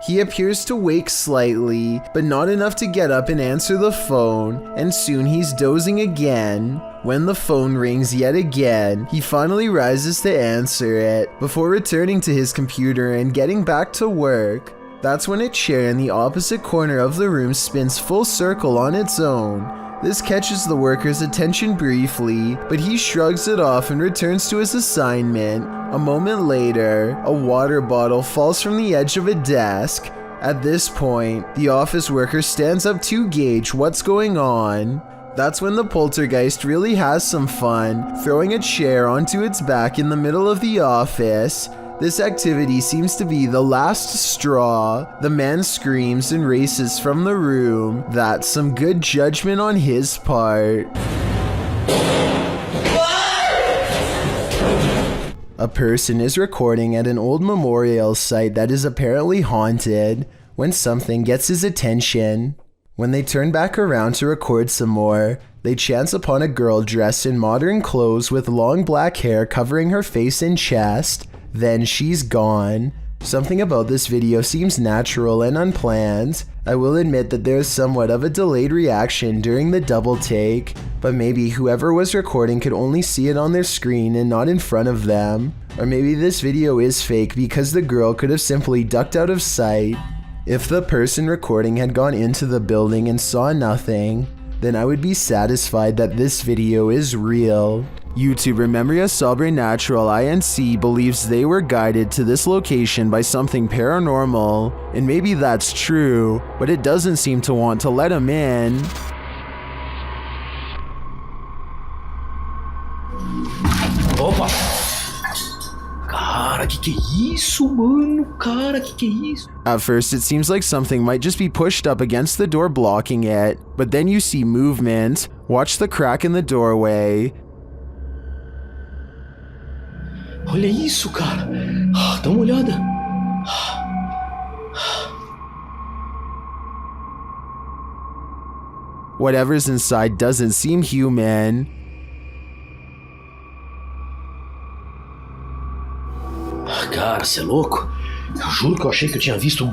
He appears to wake slightly, but not enough to get up and answer the phone, and soon he's dozing again. When the phone rings yet again, he finally rises to answer it, before returning to his computer and getting back to work. That's when a chair in the opposite corner of the room spins full circle on its own. This catches the worker's attention briefly, but he shrugs it off and returns to his assignment. A moment later, a water bottle falls from the edge of a desk. At this point, the office worker stands up to gauge what's going on. That's when the poltergeist really has some fun, throwing a chair onto its back in the middle of the office. This activity seems to be the last straw. The man screams and races from the room. That's some good judgment on his part. A person is recording at an old memorial site that is apparently haunted when something gets his attention. When they turn back around to record some more, they chance upon a girl dressed in modern clothes with long black hair covering her face and chest. Then she's gone. Something about this video seems natural and unplanned. I will admit that there is somewhat of a delayed reaction during the double take, but maybe whoever was recording could only see it on their screen and not in front of them. Or maybe this video is fake because the girl could have simply ducked out of sight. If the person recording had gone into the building and saw nothing, then I would be satisfied that this video is real. YouTuber Memoria Sobrenatural INC believes they were guided to this location by something paranormal, and maybe that's true, but it doesn't seem to want to let him in. Opa! Cara, que é isso, mano? Cara, que é isso? At first, it seems like something might just be pushed up against the door blocking it, but then you see movement. Watch the crack in the doorway. Olha isso, cara. Dá uma olhada. Whatever's inside doesn't seem human. Cara, você é louco? Eu juro que eu achei que eu tinha visto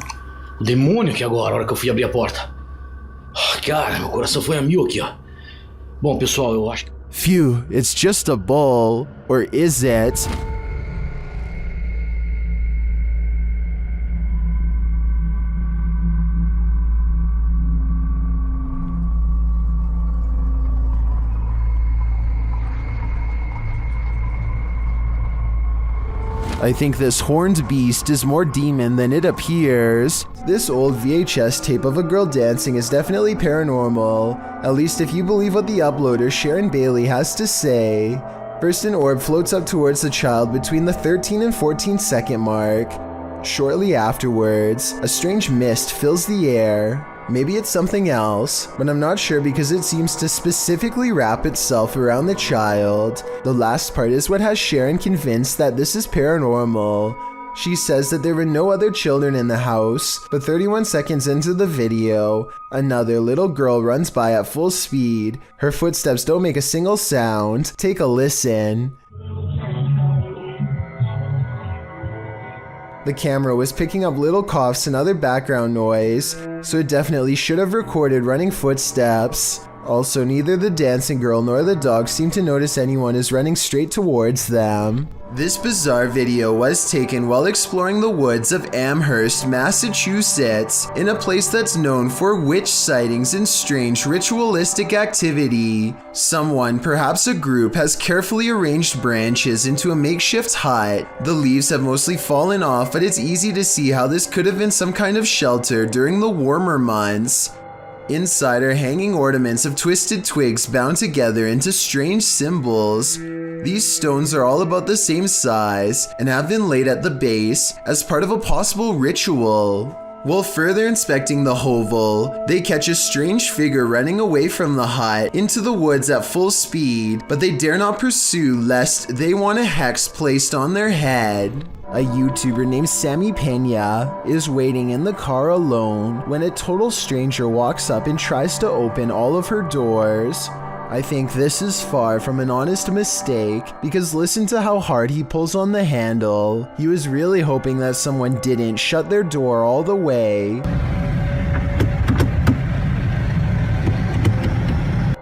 o demônio aqui agora, na hora que eu fui abrir a porta. Cara, meu coração foi a mil aqui, ó. Bom, pessoal, eu acho que... Phew, it's just a bull. Or is it? I think this horned beast is more demon than it appears. This old VHS tape of a girl dancing is definitely paranormal, at least if you believe what the uploader Sharon Bailey has to say. First, an orb floats up towards the child between the 13 and 14 second mark. Shortly afterwards, a strange mist fills the air. Maybe it's something else, but I'm not sure because it seems to specifically wrap itself around the child. The last part is what has Sharon convinced that this is paranormal. She says that there were no other children in the house, but 31 seconds into the video, another little girl runs by at full speed. Her footsteps don't make a single sound. Take a listen. The camera was picking up little coughs and other background noise, so it definitely should have recorded running footsteps. Also, neither the dancing girl nor the dog seem to notice anyone is running straight towards them. This bizarre video was taken while exploring the woods of Amherst, Massachusetts, in a place that's known for witch sightings and strange ritualistic activity. Someone, perhaps a group, has carefully arranged branches into a makeshift hut. The leaves have mostly fallen off, but it's easy to see how this could have been some kind of shelter during the warmer months. Inside are hanging ornaments of twisted twigs bound together into strange symbols. These stones are all about the same size and have been laid at the base as part of a possible ritual. While further inspecting the hovel, they catch a strange figure running away from the hut into the woods at full speed, but they dare not pursue lest they want a hex placed on their head. A YouTuber named Sammy Pena is waiting in the car alone when a total stranger walks up and tries to open all of her doors. I think this is far from an honest mistake, because listen to how hard he pulls on the handle. He was really hoping that someone didn't shut their door all the way.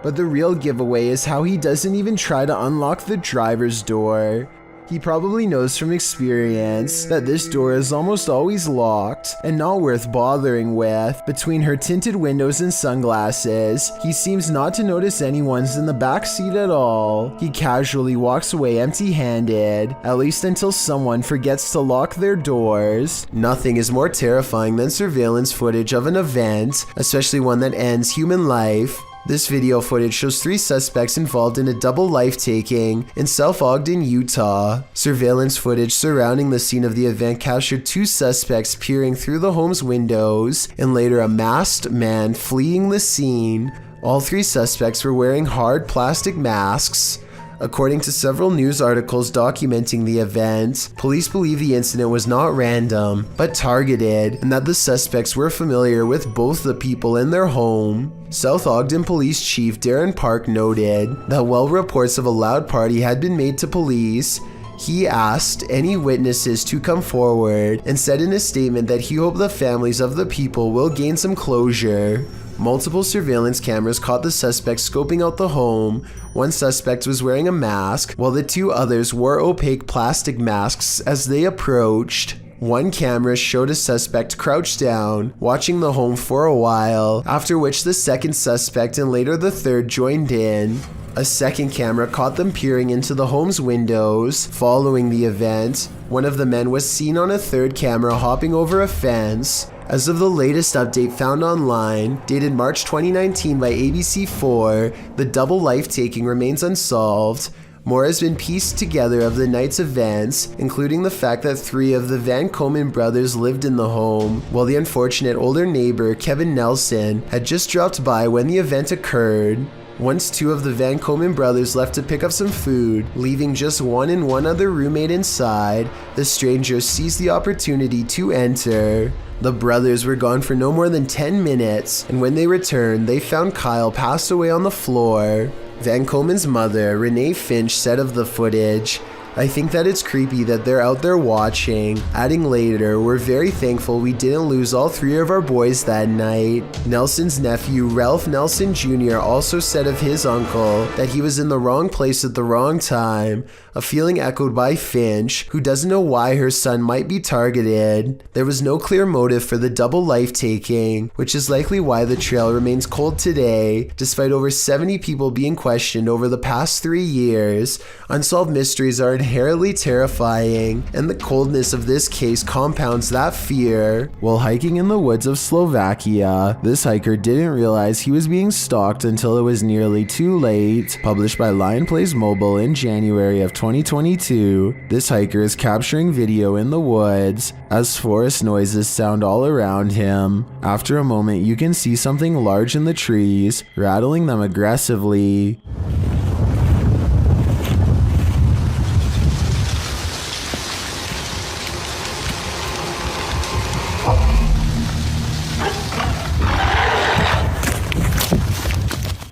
But the real giveaway is how he doesn't even try to unlock the driver's door. He probably knows from experience that this door is almost always locked and not worth bothering with. Between her tinted windows and sunglasses, he seems not to notice anyone's in the back seat at all. He casually walks away empty-handed, at least until someone forgets to lock their doors. Nothing is more terrifying than surveillance footage of an event, especially one that ends human life. This video footage shows 3 suspects involved in a double life-taking in South Ogden, Utah. Surveillance footage surrounding the scene of the event captured 2 suspects peering through the home's windows and later a masked man fleeing the scene. All 3 suspects were wearing hard plastic masks. According to several news articles documenting the event, police believe the incident was not random, but targeted, and that the suspects were familiar with both the people in their home. South Ogden Police Chief Darren Park noted that while reports of a loud party had been made to police, he asked any witnesses to come forward and said in a statement that he hoped the families of the people will gain some closure. Multiple surveillance cameras caught the suspects scoping out the home. One suspect was wearing a mask, while the 2 others wore opaque plastic masks as they approached. One camera showed a suspect crouched down, watching the home for a while, after which the second suspect and later the third joined in. A second camera caught them peering into the home's windows. Following the event, one of the men was seen on a third camera hopping over a fence. As of the latest update found online, dated March 2019 by ABC4, the double life-taking remains unsolved. More has been pieced together of the night's events, including the fact that 3 of the Van Komen brothers lived in the home, while the unfortunate older neighbor, Kevin Nelson, had just dropped by when the event occurred. Once 2 of the Van Komen brothers left to pick up some food, leaving just one and one other roommate inside, the stranger seized the opportunity to enter. The brothers were gone for no more than 10 minutes, and when they returned, they found Kyle passed away on the floor. Van Komen's mother, Renee Finch, said of the footage, "I think that it's creepy that they're out there watching." Adding later, "We're very thankful we didn't lose all 3 of our boys that night." Nelson's nephew, Ralph Nelson Jr., also said of his uncle that he was in the wrong place at the wrong time, a feeling echoed by Finch, who doesn't know why her son might be targeted. There was no clear motive for the double life-taking, which is likely why the trail remains cold today, despite over 70 people being questioned over the past 3 years. Unsolved mysteries are inherently terrifying, and the coldness of this case compounds that fear. While hiking in the woods of Slovakia, this hiker didn't realize he was being stalked until it was nearly too late. Published by Lion Plays Mobile in January of 2022, this hiker is capturing video in the woods as forest noises sound all around him. After a moment, you can see something large in the trees, rattling them aggressively.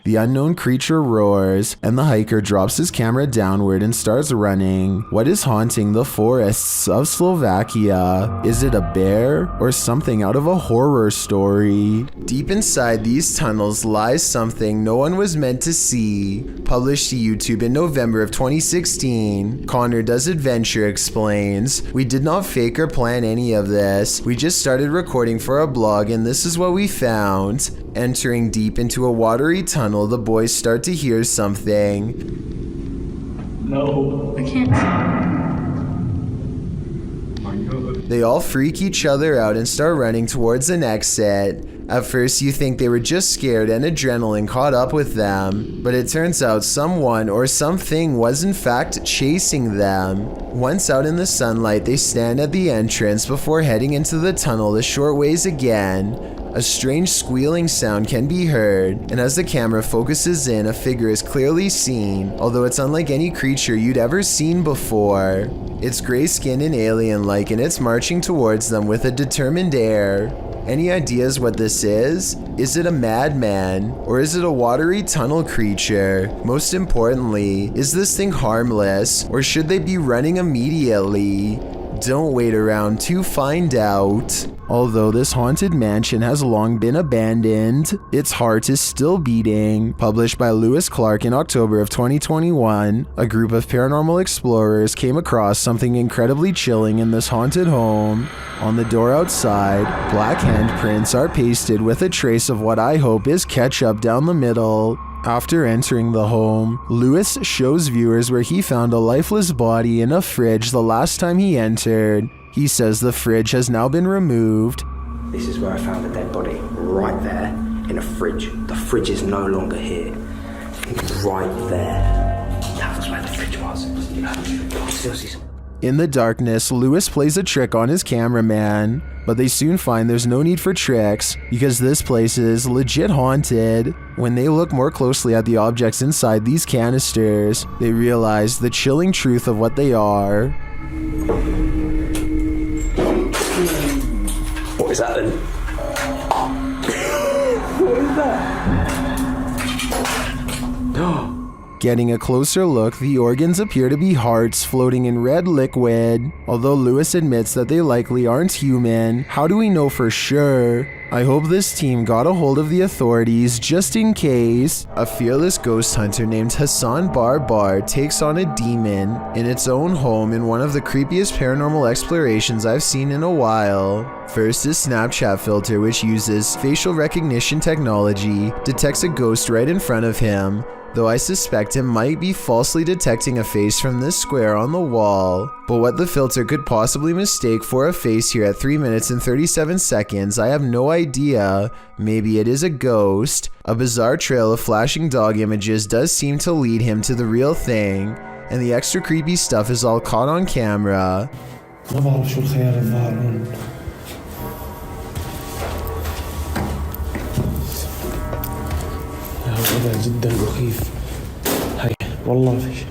The unknown creature roars, and the hiker drops his camera downward and starts running. What is haunting the forests of Slovakia? Is it a bear or something out of a horror story? Deep inside these tunnels lies something no one was meant to see. Published to YouTube in November of 2016, Connor Does Adventure explains, "We did not fake or plan any of this. We just started recording for a blog and this is what we found." Entering deep into a watery tunnel, the boys start to hear something. No, I can't. They all freak each other out and start running towards an exit. At first you think they were just scared and adrenaline caught up with them, but it turns out someone or something was in fact chasing them. Once out in the sunlight, they stand at the entrance before heading into the tunnel a short ways again. A strange squealing sound can be heard, and as the camera focuses in, a figure is clearly seen, although it's unlike any creature you'd ever seen before. It's gray-skinned and alien-like, and it's marching towards them with a determined air. Any ideas what this is? Is it a madman? Or is it a watery tunnel creature? Most importantly, is this thing harmless? Or should they be running immediately? Don't wait around to find out. Although this haunted mansion has long been abandoned, its heart is still beating. Published by Lewis Clark in October of 2021, a group of paranormal explorers came across something incredibly chilling in this haunted home. On the door outside, black handprints are pasted with a trace of what I hope is ketchup down the middle. After entering the home, Lewis shows viewers where he found a lifeless body in a fridge the last time he entered. He says the fridge has now been removed. This is where I found the dead body, right there, in a fridge. The fridge is no longer here. Right there. That was where the fridge was. Still see some. In the darkness, Lewis plays a trick on his cameraman, but they soon find there's no need for tricks because this place is legit haunted. When they look more closely at the objects inside these canisters, they realize the chilling truth of what they are. What is that then? What is that? Getting a closer look, the organs appear to be hearts floating in red liquid. Although Lewis admits that they likely aren't human, how do we know for sure? I hope this team got a hold of the authorities just in case. A fearless ghost hunter named Hassan Barbar takes on a demon in its own home in one of the creepiest paranormal explorations I've seen in a while. First is Snapchat filter, which uses facial recognition technology, detects a ghost right in front of him, though I suspect it might be falsely detecting a face from this square on the wall. But what the filter could possibly mistake for a face here at 3 minutes and 37 seconds, I have no idea. Maybe it is a ghost. A bizarre trail of flashing dog images does seem to lead him to the real thing, and the extra creepy stuff is all caught on camera. ما بعرف شو الخيال الظاهر هون. الوضع جدا مخيف. هاي والله فيش.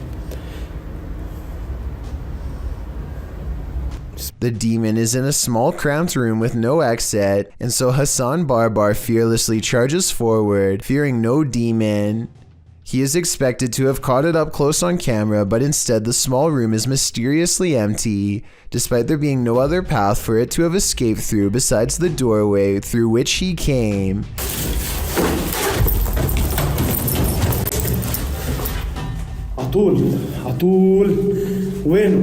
The demon is in a small cramped room with no exit, and so Hassan Barbar fearlessly charges forward, fearing no demon. He is expected to have caught it up close on camera, but instead the small room is mysteriously empty, despite there being no other path for it to have escaped through besides the doorway through which he came. عطول وين؟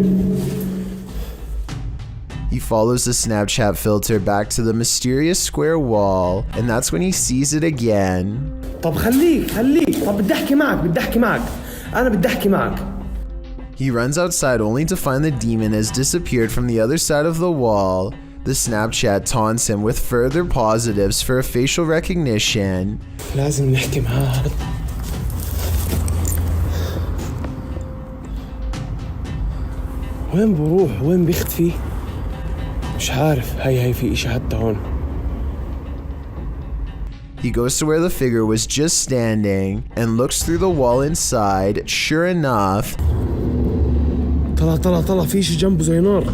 He follows the Snapchat filter back to the mysterious square wall, and that's when he sees it again. طب خليك طب بدي احكي معك أنا بدي احكي معك. He runs outside only to find the demon has disappeared from the other side of the wall. The Snapchat taunts him with further positives for a facial recognition. لازم نحكي معاه. وين بروح؟ وين بيختفي؟ مش عارف. هاي في إشي حتى هون. He goes to where the figure was just standing and looks through the wall inside. Sure enough, طلع في إشي جنبه زي نار.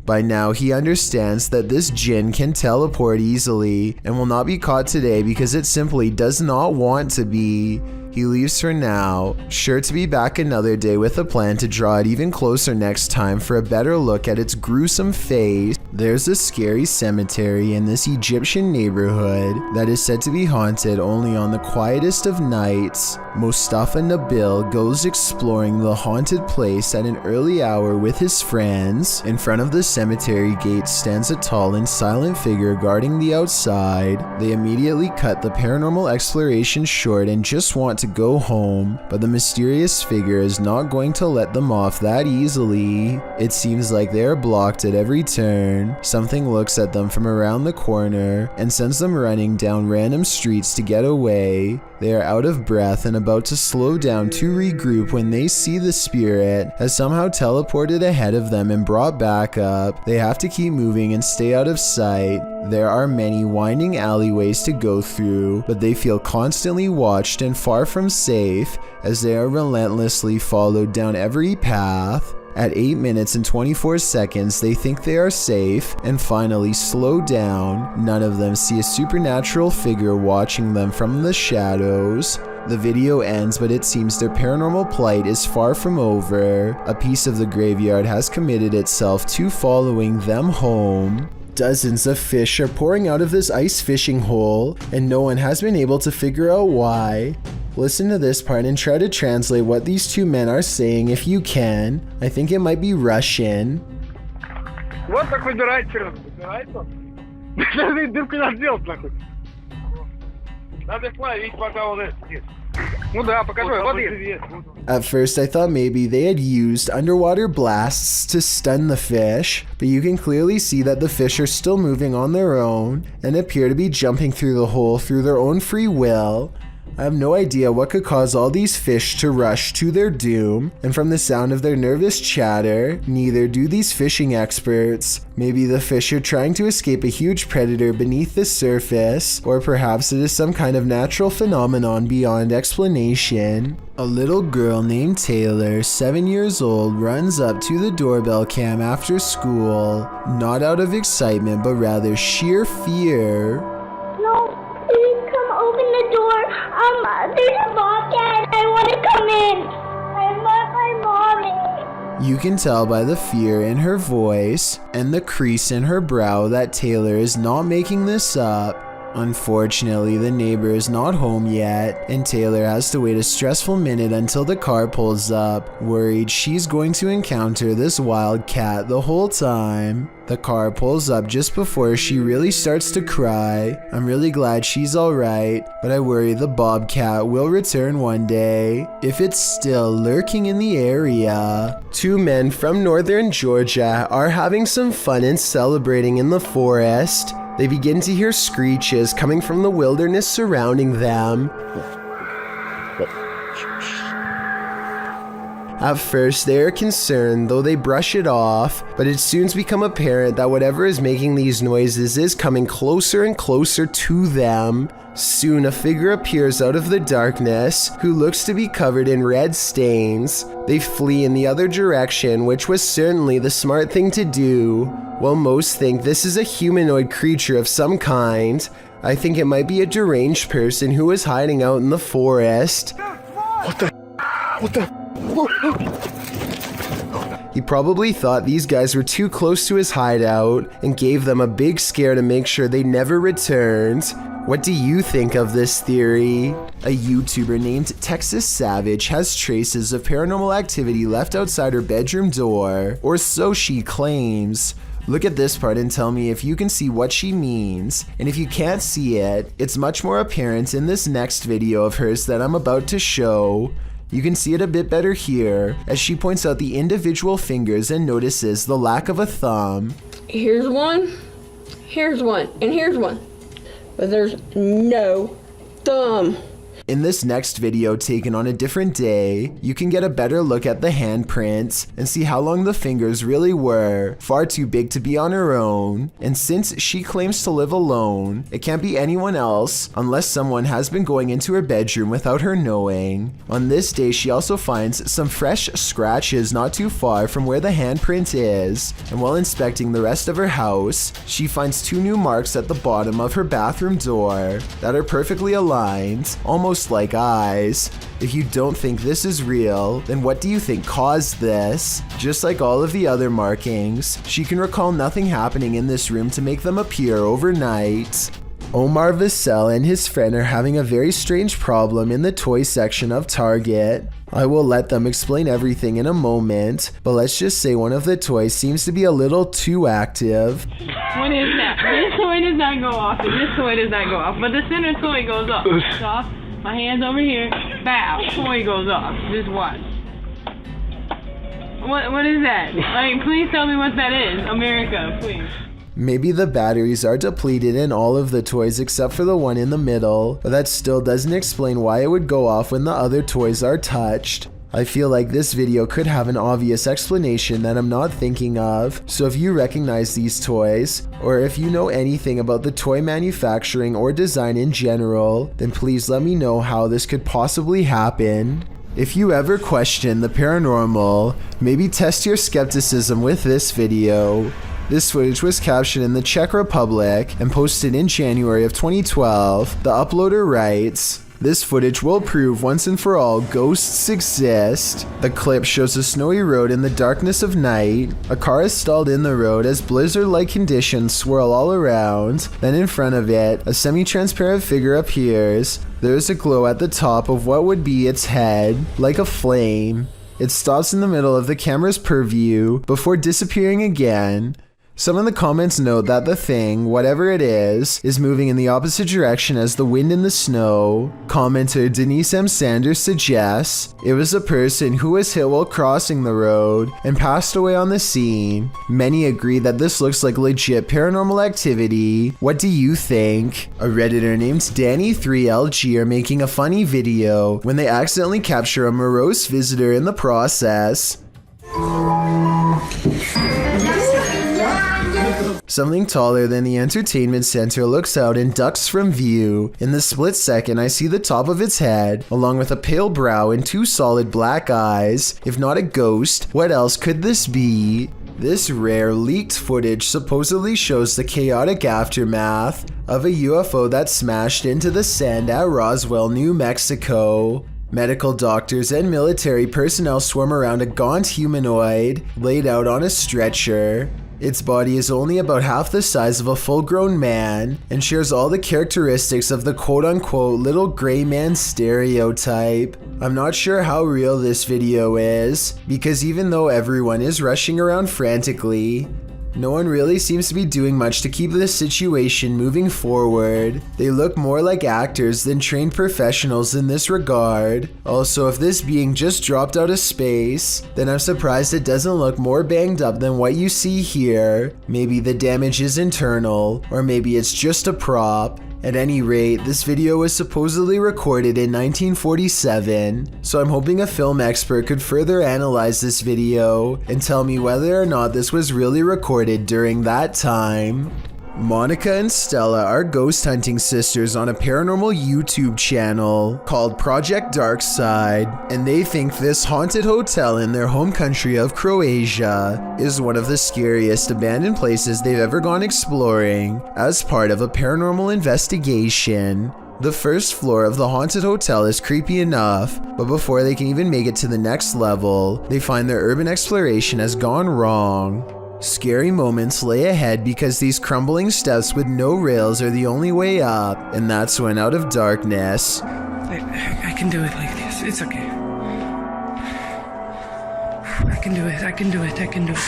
By now, he understands that this jinn can teleport easily and will not be caught today because it simply does not want to be. He leaves for now, sure to be back another day with a plan to draw it even closer next time for a better look at its gruesome face. There's a scary cemetery in this Egyptian neighborhood that is said to be haunted only on the quietest of nights. Mustafa Nabil goes exploring the haunted place at an early hour with his friends. In front of the cemetery gate stands a tall and silent figure guarding the outside. They immediately cut the paranormal exploration short and just want to go home, but the mysterious figure is not going to let them off that easily. It seems like they are blocked at every turn. Something looks at them from around the corner and sends them running down random streets to get away. They are out of breath and about to slow down to regroup when they see the spirit has somehow teleported ahead of them and brought back up. They have to keep moving and stay out of sight. There are many winding alleyways to go through, but they feel constantly watched and far from safe as they are relentlessly followed down every path. At 8 minutes and 24 seconds, they think they are safe and finally slow down. None of them see a supernatural figure watching them from the shadows. The video ends, but it seems their paranormal plight is far from over. A piece of the graveyard has committed itself to following them home. Dozens of fish are pouring out of this ice fishing hole, and no one has been able to figure out why. Listen to this part and try to translate what these two men are saying if you can. I think it might be Russian. Вот так выбирайте, выбирайте. Дырку надо сделать, нахуй. Надо плавить, пока вот это. Ну да, покажи, воды. At first, I thought maybe they had used underwater blasts to stun the fish, but you can clearly see that the fish are still moving on their own and appear to be jumping through the hole through their own free will. I have no idea what could cause all these fish to rush to their doom, and from the sound of their nervous chatter, neither do these fishing experts. Maybe the fish are trying to escape a huge predator beneath the surface, or perhaps it is some kind of natural phenomenon beyond explanation. A little girl named Taylor, 7 years old, runs up to the doorbell cam after school, not out of excitement but rather sheer fear. There's a bobcat. I want to come in. I want my mommy. You can tell by the fear in her voice and the crease in her brow that Taylor is not making this up. Unfortunately, the neighbor is not home yet, and Taylor has to wait a stressful minute until the car pulls up, worried she's going to encounter this wild cat the whole time. The car pulls up just before she really starts to cry. I'm really glad she's alright, but I worry the bobcat will return one day, if it's still lurking in the area. Two men from northern Georgia are having some fun and celebrating in the forest. They begin to hear screeches coming from the wilderness surrounding them. At first, they are concerned, though they brush it off, but it soon becomes apparent that whatever is making these noises is coming closer and closer to them. Soon, a figure appears out of the darkness, who looks to be covered in red stains. They flee in the other direction, which was certainly the smart thing to do. While most think this is a humanoid creature of some kind, I think it might be a deranged person who is hiding out in the forest. What the? He probably thought these guys were too close to his hideout and gave them a big scare to make sure they never returned. What do you think of this theory? A YouTuber named Texas Savage has traces of paranormal activity left outside her bedroom door, or so she claims. Look at this part and tell me if you can see what she means. And if you can't see it, it's much more apparent in this next video of hers that I'm about to show. You can see it a bit better here, as she points out the individual fingers and notices the lack of a thumb. Here's one, and here's one. But there's no thumb. In this next video taken on a different day, you can get a better look at the handprints and see how long the fingers really were, far too big to be on her own. And since she claims to live alone, it can't be anyone else unless someone has been going into her bedroom without her knowing. On this day, she also finds some fresh scratches not too far from where the handprint is, and while inspecting the rest of her house, she finds 2 new marks at the bottom of her bathroom door that are perfectly aligned, almost like eyes. If you don't think this is real, then what do you think caused this? Just like all of the other markings, she can recall nothing happening in this room to make them appear overnight. Omar Vassell and his friend are having a very strange problem in the toy section of Target. I will let them explain everything in a moment, but let's just say one of the toys seems to be a little too active. What is that? This toy does not go off, and this toy does not go off, but the center toy goes off. It's off. My hand's over here. Bow. Toy goes off. Just watch. What is that? Like, please tell me what that is. America, please. Maybe the batteries are depleted in all of the toys except for the one in the middle, but that still doesn't explain why it would go off when the other toys are touched. I feel like this video could have an obvious explanation that I'm not thinking of, so if you recognize these toys, or if you know anything about the toy manufacturing or design in general, then please let me know how this could possibly happen. If you ever question the paranormal, maybe test your skepticism with this video. This footage was captured in the Czech Republic and posted in January of 2012. The uploader writes, "This footage will prove once and for all ghosts exist." The clip shows a snowy road in the darkness of night. A car is stalled in the road as blizzard-like conditions swirl all around. Then in front of it, a semi-transparent figure appears. There is a glow at the top of what would be its head, like a flame. It stops in the middle of the camera's purview before disappearing again. Some in the comments note that the thing, whatever it is moving in the opposite direction as the wind and the snow. Commenter Denise M. Sanders suggests it was a person who was hit while crossing the road and passed away on the scene. Many agree that this looks like legit paranormal activity. What do you think? A Redditor named Danny3LG are making a funny video when they accidentally capture a morose visitor in the process. Something taller than the entertainment center looks out and ducks from view. In the split second, I see the top of its head, along with a pale brow and 2 solid black eyes. If not a ghost, what else could this be? This rare leaked footage supposedly shows the chaotic aftermath of a UFO that smashed into the sand at Roswell, New Mexico. Medical doctors and military personnel swarm around a gaunt humanoid laid out on a stretcher. Its body is only about half the size of a full-grown man and shares all the characteristics of the quote-unquote little gray man stereotype. I'm not sure how real this video is, because even though everyone is rushing around frantically, no one really seems to be doing much to keep this situation moving forward. They look more like actors than trained professionals in this regard. Also, if this being just dropped out of space, then I'm surprised it doesn't look more banged up than what you see here. Maybe the damage is internal, or maybe it's just a prop. At any rate, this video was supposedly recorded in 1947, so I'm hoping a film expert could further analyze this video and tell me whether or not this was really recorded during that time. Monica and Stella are ghost hunting sisters on a paranormal YouTube channel called Project Darkside, and they think this haunted hotel in their home country of Croatia is one of the scariest abandoned places they've ever gone exploring as part of a paranormal investigation. The first floor of the haunted hotel is creepy enough, but before they can even make it to the next level, they find their urban exploration has gone wrong. Scary moments lay ahead because these crumbling steps with no rails are the only way up, and that's when out of darkness. I can do it like this, it's okay. I can do it, I can do it, I can do it.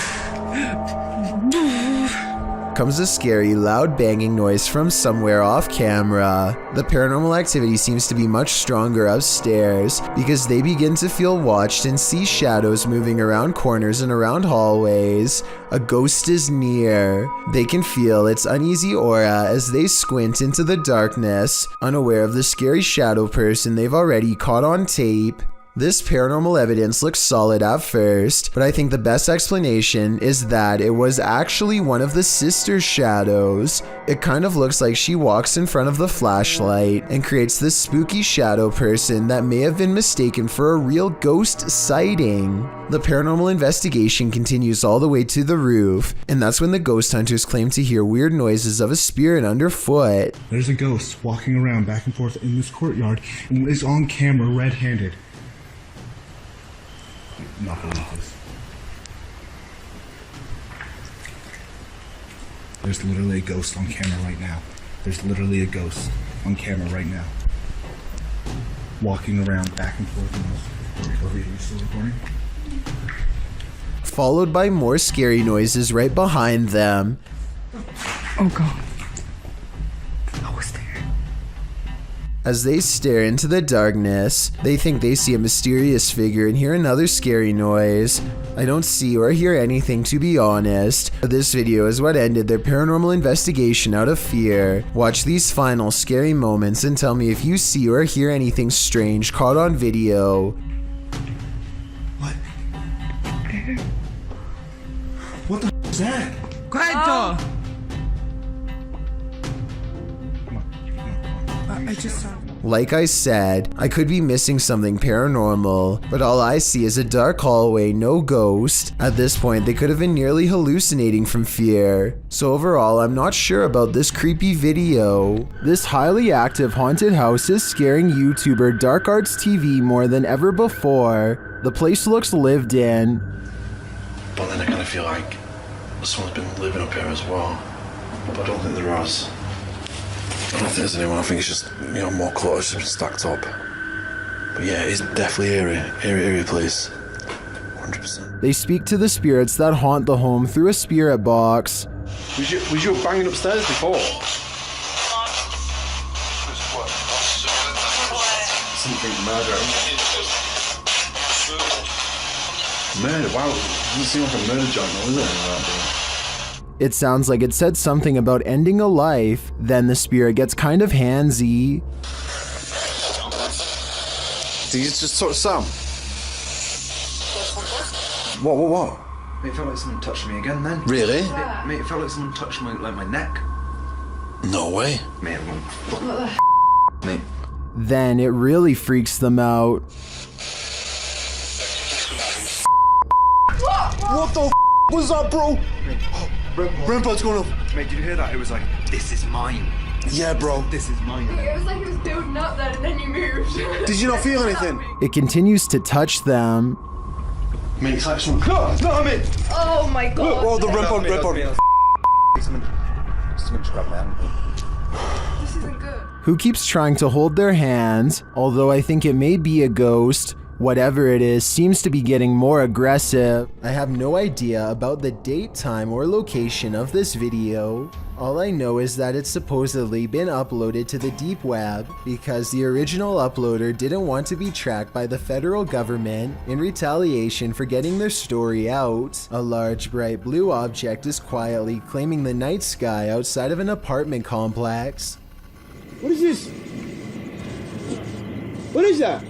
comes a scary, loud banging noise from somewhere off camera. The Paranormal Activity seems to be much stronger upstairs because they begin to feel watched and see shadows moving around corners and around hallways. A ghost is near. They can feel its uneasy aura as they squint into the darkness, unaware of the scary shadow person they've already caught on tape. This paranormal evidence looks solid at first, but I think the best explanation is that it was actually one of the sister's shadows. It kind of looks like she walks in front of the flashlight and creates this spooky shadow person that may have been mistaken for a real ghost sighting. The paranormal investigation continues all the way to the roof, and that's when the ghost hunters claim to hear weird noises of a spirit underfoot. There's a ghost walking around back and forth in this courtyard and is on camera red-handed. Not believe this. There's literally a ghost on camera right now. There's literally a ghost on camera right now. Walking around back and forth in this. Are you still recording? Followed by more scary noises right behind them. Oh god. As they stare into the darkness, they think they see a mysterious figure and hear another scary noise. I don't see or hear anything, to be honest, but this video is what ended their paranormal investigation out of fear. Watch these final scary moments and tell me if you see or hear anything strange caught on video. What the f is that? Quiet, I just saw. Like I said, I could be missing something paranormal, but all I see is a dark hallway, no ghost. At this point, they could have been nearly hallucinating from fear. So overall, I'm not sure about this creepy video. This highly active haunted house is scaring YouTuber Dark Arts TV more than ever before. The place looks lived in. But then I kind of feel like someone's been living up here as well. But I don't think there is. I don't think there's anyone. I think it's just, more clutters just been stacked up. But yeah, it's definitely eerie place. 100%. They speak to the spirits that haunt the home through a spirit box. Was you banging upstairs before? Something murder. Murder? Wow, it doesn't seem like a murder joint, though, is it? It sounds like it said something about ending a life, then the spirit gets kind of handsy. Did you just talk to Sam? What? Mate, it felt like someone touched me again then. Really? Mate, it felt like someone touched my neck. No way. Mate, mate. Then it really freaks them out. What the f was that, bro? Rainbow's going off. Mate, did you hear that? It was like, this is mine. Yeah, bro. This is mine. It was like he was building up there and then you moved. Did you not feel anything? It continues to touch them. Mate, it's like some... No, I'm in! Oh my god. Oh, the rip on. Someone just grabbed my ankle. This isn't good. Who keeps trying to hold their hands, although I think it may be a ghost. Whatever it is seems to be getting more aggressive. I have no idea about the date, time, or location of this video. All I know is that it's supposedly been uploaded to the deep web because the original uploader didn't want to be tracked by the federal government in retaliation for getting their story out. A large bright blue object is quietly claiming the night sky outside of an apartment complex. What is this? What is that?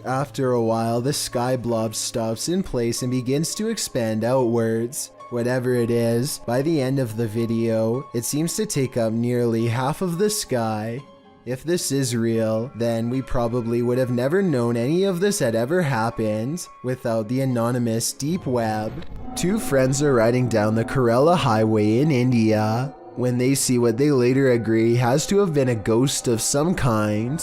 After a while, the sky blob stops in place and begins to expand outwards. Whatever it is, by the end of the video, it seems to take up nearly half of the sky. If this is real, then we probably would have never known any of this had ever happened without the anonymous deep web. Two friends are riding down the Kerala highway in India when they see what they later agree has to have been a ghost of some kind.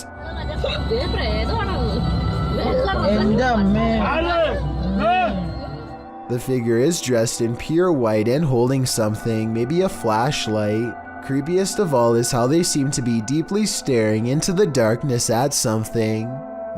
The figure is dressed in pure white and holding something, maybe a flashlight. Creepiest of all is how they seem to be deeply staring into the darkness at something.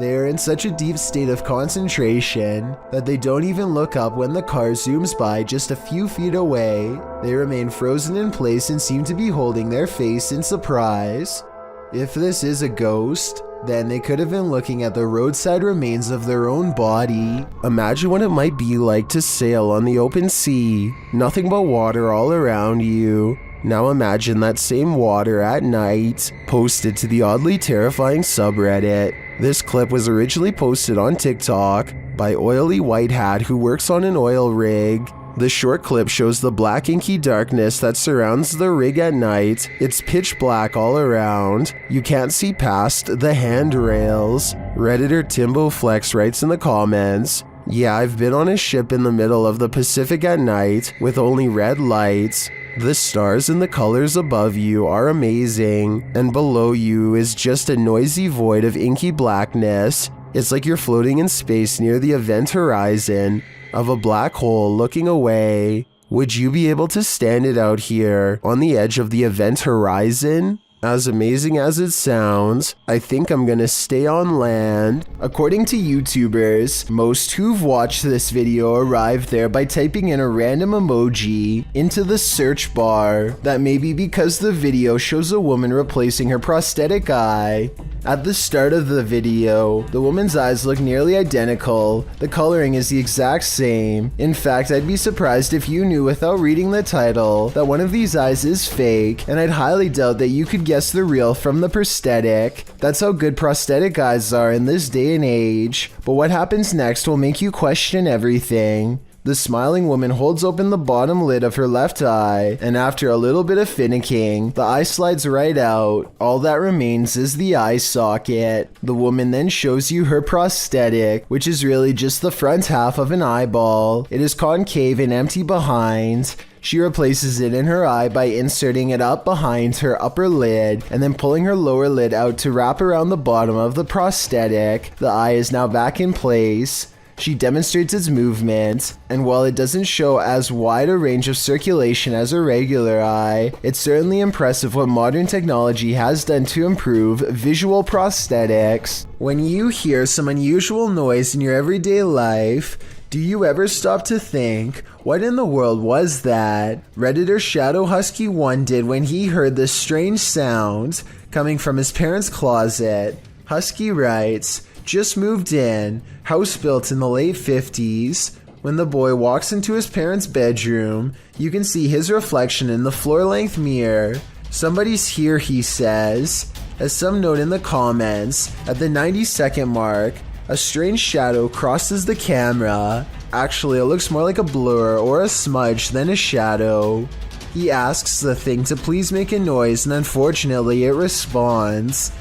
They are in such a deep state of concentration that they don't even look up when the car zooms by just a few feet away. They remain frozen in place and seem to be holding their face in surprise. If this is a ghost, then they could have been looking at the roadside remains of their own body. Imagine what it might be like to sail on the open sea, nothing but water all around you. Now imagine that same water at night, posted to the oddly terrifying subreddit. This clip was originally posted on TikTok by Oily White Hat, who works on an oil rig. The short clip shows the black inky darkness that surrounds the rig at night. It's pitch black all around. You can't see past the handrails. Redditor Timbo Flex writes in the comments, "Yeah, I've been on a ship in the middle of the Pacific at night with only red lights. The stars and the colors above you are amazing, and below you is just a noisy void of inky blackness. It's like you're floating in space near the event horizon of a black hole looking away. Would you be able to stand it out here on the edge of the event horizon? As amazing as it sounds, I think I'm gonna stay on land." According to YouTubers, most who've watched this video arrived there by typing in a random emoji into the search bar. That may be because the video shows a woman replacing her prosthetic eye. At the start of the video, the woman's eyes look nearly identical. The coloring is the exact same. In fact, I'd be surprised if you knew without reading the title that one of these eyes is fake, and I'd highly doubt that you could guess the real from the prosthetic. That's how good prosthetic eyes are in this day and age. But what happens next will make you question everything. The smiling woman holds open the bottom lid of her left eye, and after a little bit of finicking, the eye slides right out. All that remains is the eye socket. The woman then shows you her prosthetic, which is really just the front half of an eyeball. It is concave and empty behind. She replaces it in her eye by inserting it up behind her upper lid and then pulling her lower lid out to wrap around the bottom of the prosthetic. The eye is now back in place. She demonstrates its movement, and while it doesn't show as wide a range of circulation as a regular eye, it's certainly impressive what modern technology has done to improve visual prosthetics. When you hear some unusual noise in your everyday life, do you ever stop to think, what in the world was that? Redditor Shadow Husky 1 did when he heard this strange sound coming from his parents' closet. Husky writes, "Just moved in, house built in the late 50s. When the boy walks into his parents' bedroom, you can see his reflection in the floor-length mirror. Somebody's here," he says. As some note in the comments, at the 90-second mark, a strange shadow crosses the camera. Actually, it looks more like a blur or a smudge than a shadow. He asks the thing to please make a noise, and unfortunately it responds,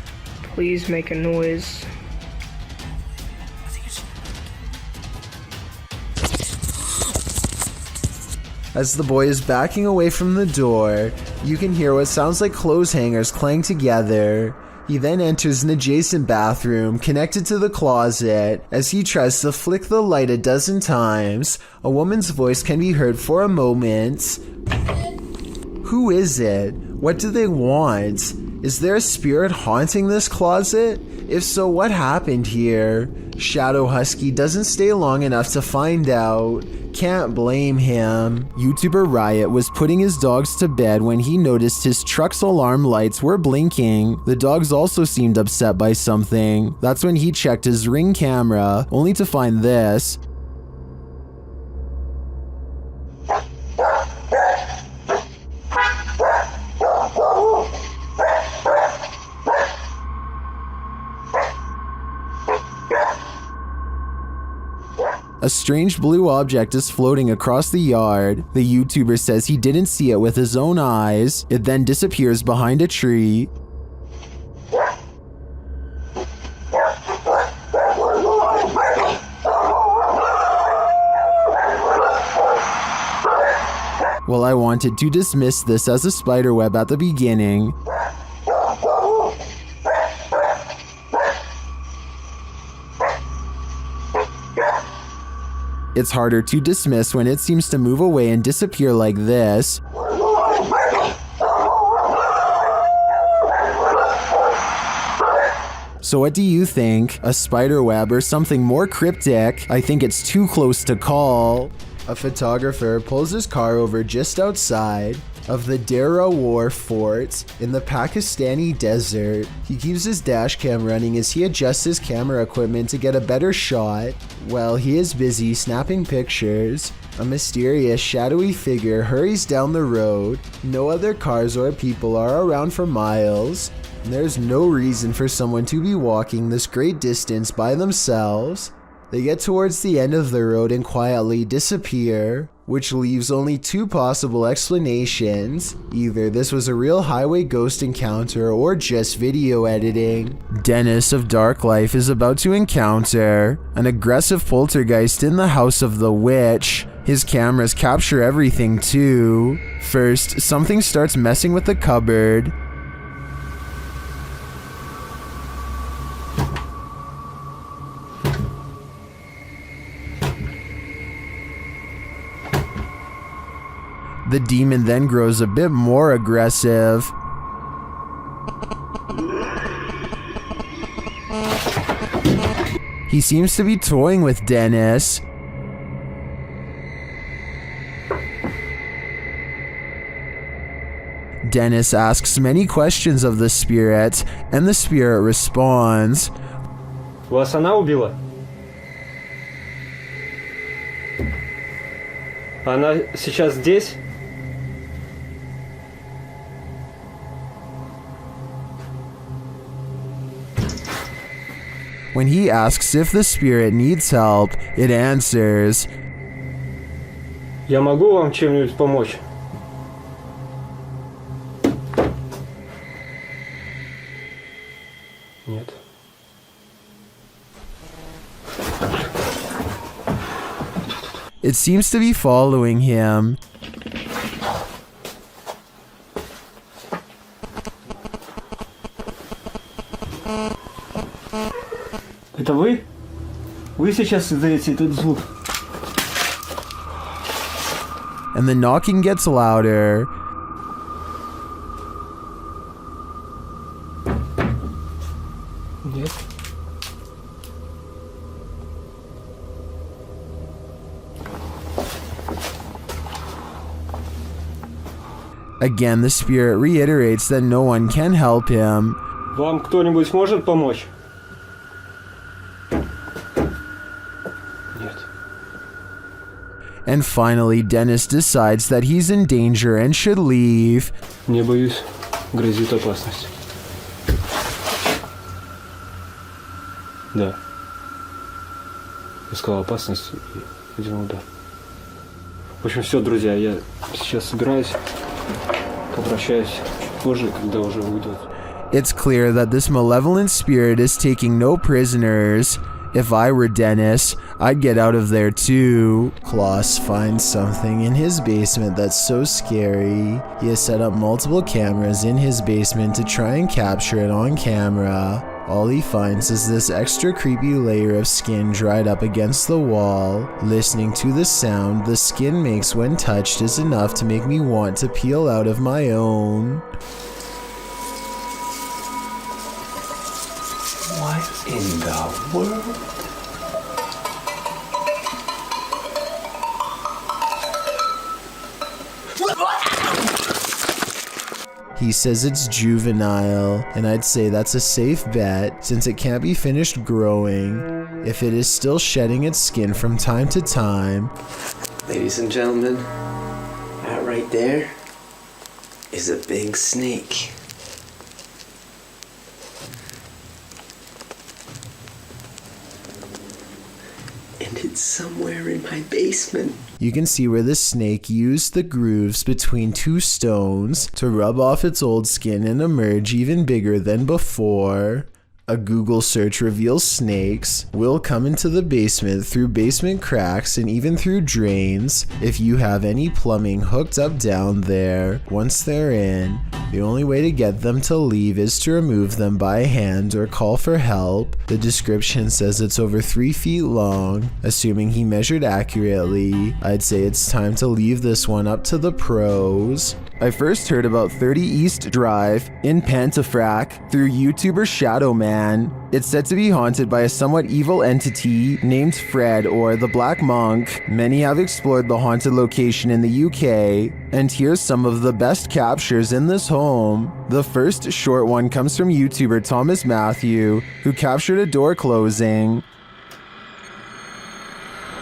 "Please make a noise." As the boy is backing away from the door, you can hear what sounds like clothes hangers clang together. He then enters an adjacent bathroom connected to the closet. As he tries to flick the light a dozen times, a woman's voice can be heard for a moment. Who is it? What do they want? Is there a spirit haunting this closet? If so, what happened here? Shadow Husky doesn't stay long enough to find out. Can't blame him. YouTuber Riot was putting his dogs to bed when he noticed his truck's alarm lights were blinking. The dogs also seemed upset by something. That's when he checked his Ring camera, only to find this. A strange blue object is floating across the yard. The YouTuber says he didn't see it with his own eyes. It then disappears behind a tree. Well, I wanted to dismiss this as a spiderweb at the beginning. It's harder to dismiss when it seems to move away and disappear like this. So what do you think? A spider web or something more cryptic? I think it's too close to call. A photographer pulls his car over just outside of the Dera War Fort in the Pakistani desert. He keeps his dash cam running as he adjusts his camera equipment to get a better shot. While he is busy snapping pictures, a mysterious shadowy figure hurries down the road. No other cars or people are around for miles. There's no reason for someone to be walking this great distance by themselves. They get towards the end of the road and quietly disappear, which leaves only two possible explanations. Either this was a real highway ghost encounter or just video editing. Dennis of Dark Life is about to encounter an aggressive poltergeist in the house of the witch. His cameras capture everything too. First, something starts messing with the cupboard. The demon then grows a bit more aggressive. He seems to be toying with Dennis. Dennis asks many questions of the spirit, and the spirit responds. Вас она убила? Она сейчас здесь? When he asks if the spirit needs help, it answers, Я могу вам чем-нибудь помочь? Нет. It seems to be following him. Это вы? Вы сейчас издаете этот звук? And the knocking gets louder. Нет. Again, the spirit reiterates that no one can help him. Вам кто-нибудь может помочь? And finally, Dennis decides that he's in danger and should leave. Не боюсь, грозит опасность. Да. Я сказал опасность и один удар. В общем, все, друзья, я сейчас собираюсь, попрощаюсь позже, когда уже уйдет. It's clear that this malevolent spirit is taking no prisoners. If I were Dennis, I'd get out of there too. Klaus finds something in his basement that's so scary. He has set up multiple cameras in his basement to try and capture it on camera. All he finds is this extra creepy layer of skin dried up against the wall. Listening to the sound the skin makes when touched is enough to make me want to peel out of my own. What in the world? He says it's juvenile, and I'd say that's a safe bet since it can't be finished growing if it is still shedding its skin from time to time. Ladies and gentlemen, that right there is a big snake. And it's somewhere in my basement. You can see where the snake used the grooves between two stones to rub off its old skin and emerge even bigger than before. A Google search reveals snakes will come into the basement through basement cracks and even through drains. If you have any plumbing hooked up down there, once they're in, the only way to get them to leave is to remove them by hand or call for help. The description says it's over 3 feet long. Assuming he measured accurately, I'd say it's time to leave this one up to the pros. I first heard about 30 East Drive in Pontefract through YouTuber Shadowman. It's said to be haunted by a somewhat evil entity named Fred or the Black Monk. Many have explored the haunted location in the UK, and here's some of the best captures in this home. The first short one comes from YouTuber Thomas Matthew, who captured a door closing.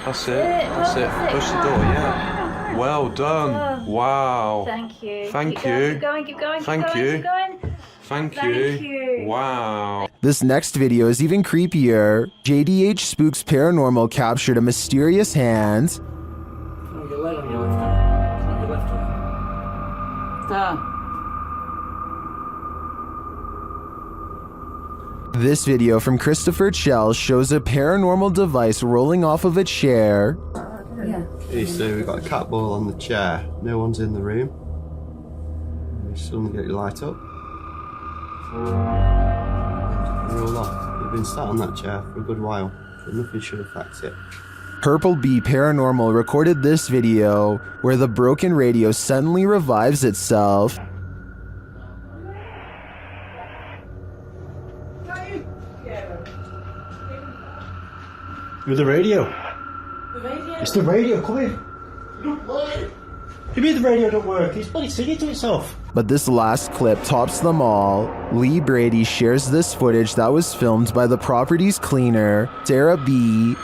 That's it. Push the door, yeah. Well done. Wow. Thank you. Thank Keep you. going, keep going, keep Thank going, you. keep going. Thank Thank you. you. Wow. This next video is even creepier. JDH Spooks Paranormal captured a mysterious hand. On your leg, on your left hand. On your left hand. This video from Christopher Chell shows a paranormal device rolling off of a chair. Hey, so we've got a cat ball on the chair. No one's in the room. You suddenly get your light up. And roll off. You've been sat on that chair for a good while, but nothing should affect it. Purple Bee Paranormal recorded this video where the broken radio suddenly revives itself. You're the radio. It's the radio, come here. You mean the radio don't work? It's bloody singing to itself. But this last clip tops them all. Lee Brady shares this footage that was filmed by the property's cleaner, Sarah B.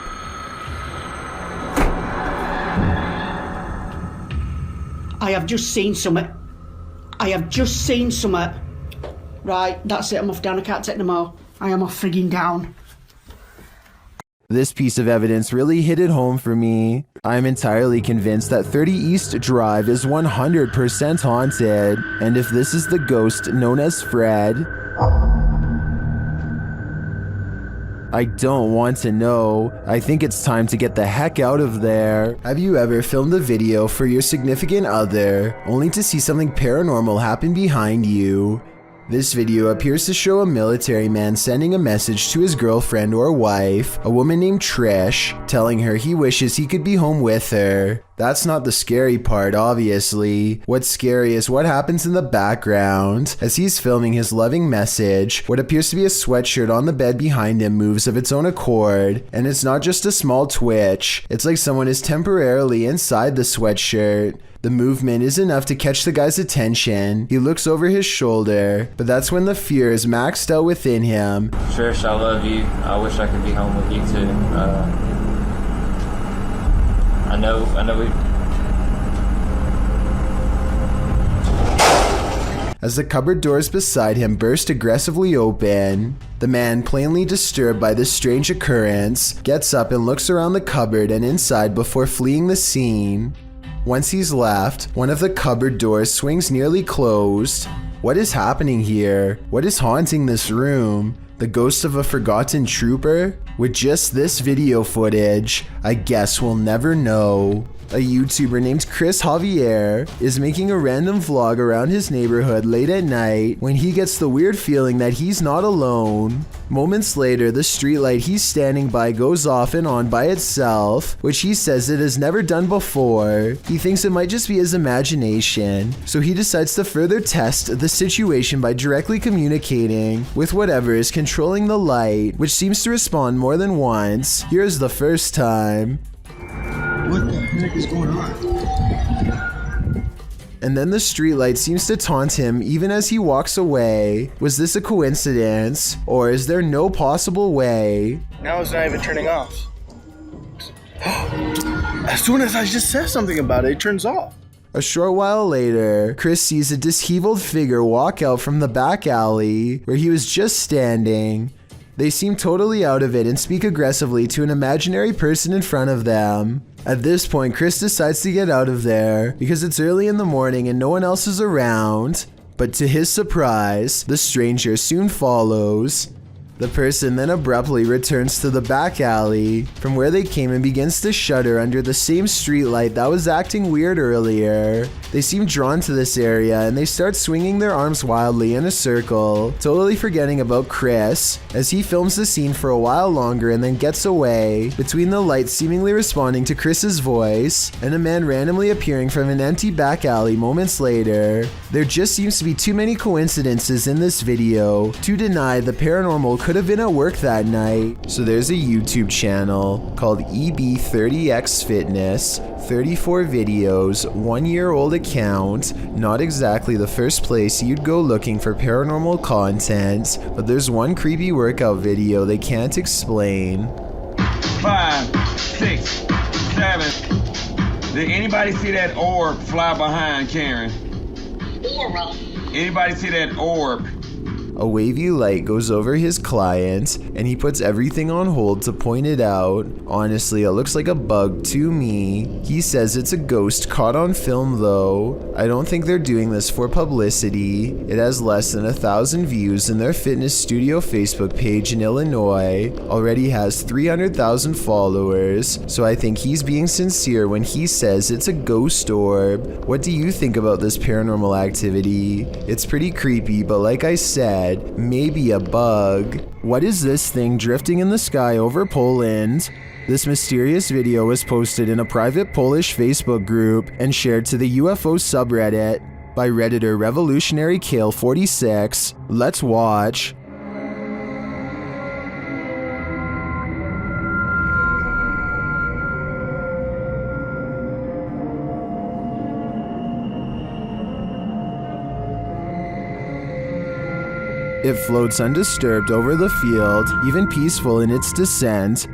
I have just seen something. Right, that's it, I'm off down, I can't take no more. I am off frigging down. This piece of evidence really hit it home for me. I'm entirely convinced that 30 East Drive is 100% haunted, and if this is the ghost known as Fred, I don't want to know. I think it's time to get the heck out of there. Have you ever filmed a video for your significant other, only to see something paranormal happen behind you? This video appears to show a military man sending a message to his girlfriend or wife, a woman named Trish, telling her he wishes he could be home with her. That's not the scary part, obviously. What's scary is what happens in the background. As he's filming his loving message, what appears to be a sweatshirt on the bed behind him moves of its own accord, and it's not just a small twitch. It's like someone is temporarily inside the sweatshirt. The movement is enough to catch the guy's attention. He looks over his shoulder, but that's when the fear is maxed out within him. Trish, I love you. I wish I could be home with you too. I know we... As the cupboard doors beside him burst aggressively open, the man, plainly disturbed by this strange occurrence, gets up and looks around the cupboard and inside before fleeing the scene. Once he's left, one of the cupboard doors swings nearly closed. What is happening here? What is haunting this room? The ghost of a forgotten trooper? With just this video footage, I guess we'll never know. A YouTuber named Chris Javier is making a random vlog around his neighborhood late at night when he gets the weird feeling that he's not alone. Moments later, the streetlight he's standing by goes off and on by itself, which he says it has never done before. He thinks it might just be his imagination, so he decides to further test the situation by directly communicating with whatever is controlling the light, which seems to respond more than once. Here's the first time. What the heck is going on? And then the streetlight seems to taunt him even as he walks away. Was this a coincidence? Or is there no possible way? Now it's not even turning off. As soon as I just said something about it, it turns off. A short while later, Chris sees a disheveled figure walk out from the back alley where he was just standing. They seem totally out of it and speak aggressively to an imaginary person in front of them. At this point, Chris decides to get out of there because it's early in the morning and no one else is around. But to his surprise, the stranger soon follows. The person then abruptly returns to the back alley from where they came and begins to shudder under the same streetlight that was acting weird earlier. They seem drawn to this area and they start swinging their arms wildly in a circle, totally forgetting about Chris as he films the scene for a while longer and then gets away, between the lights seemingly responding to Chris's voice and a man randomly appearing from an empty back alley moments later. There just seems to be too many coincidences in this video to deny the paranormal could have been at work that night. So there's a YouTube channel called EB30X Fitness, 34 videos, 1-year-old account, not exactly the first place you'd go looking for paranormal content, but there's one creepy workout video they can't explain. 5, 6, 7. Did anybody see that orb fly behind Karen? Aura. Anybody see that orb? A wavy light goes over his client, and he puts everything on hold to point it out. Honestly, it looks like a bug to me. He says it's a ghost caught on film though. I don't think they're doing this for publicity. It has less than 1,000 views, and their fitness studio Facebook page in Illinois already has 300,000 followers, so I think he's being sincere when he says it's a ghost orb. What do you think about this paranormal activity? It's pretty creepy, but like I said, maybe a bug. What is this thing drifting in the sky over Poland? This mysterious video was posted in a private Polish Facebook group and shared to the UFO subreddit by Redditor Revolutionary Kale 46. Let's watch. It floats undisturbed over the field, even peaceful in its descent.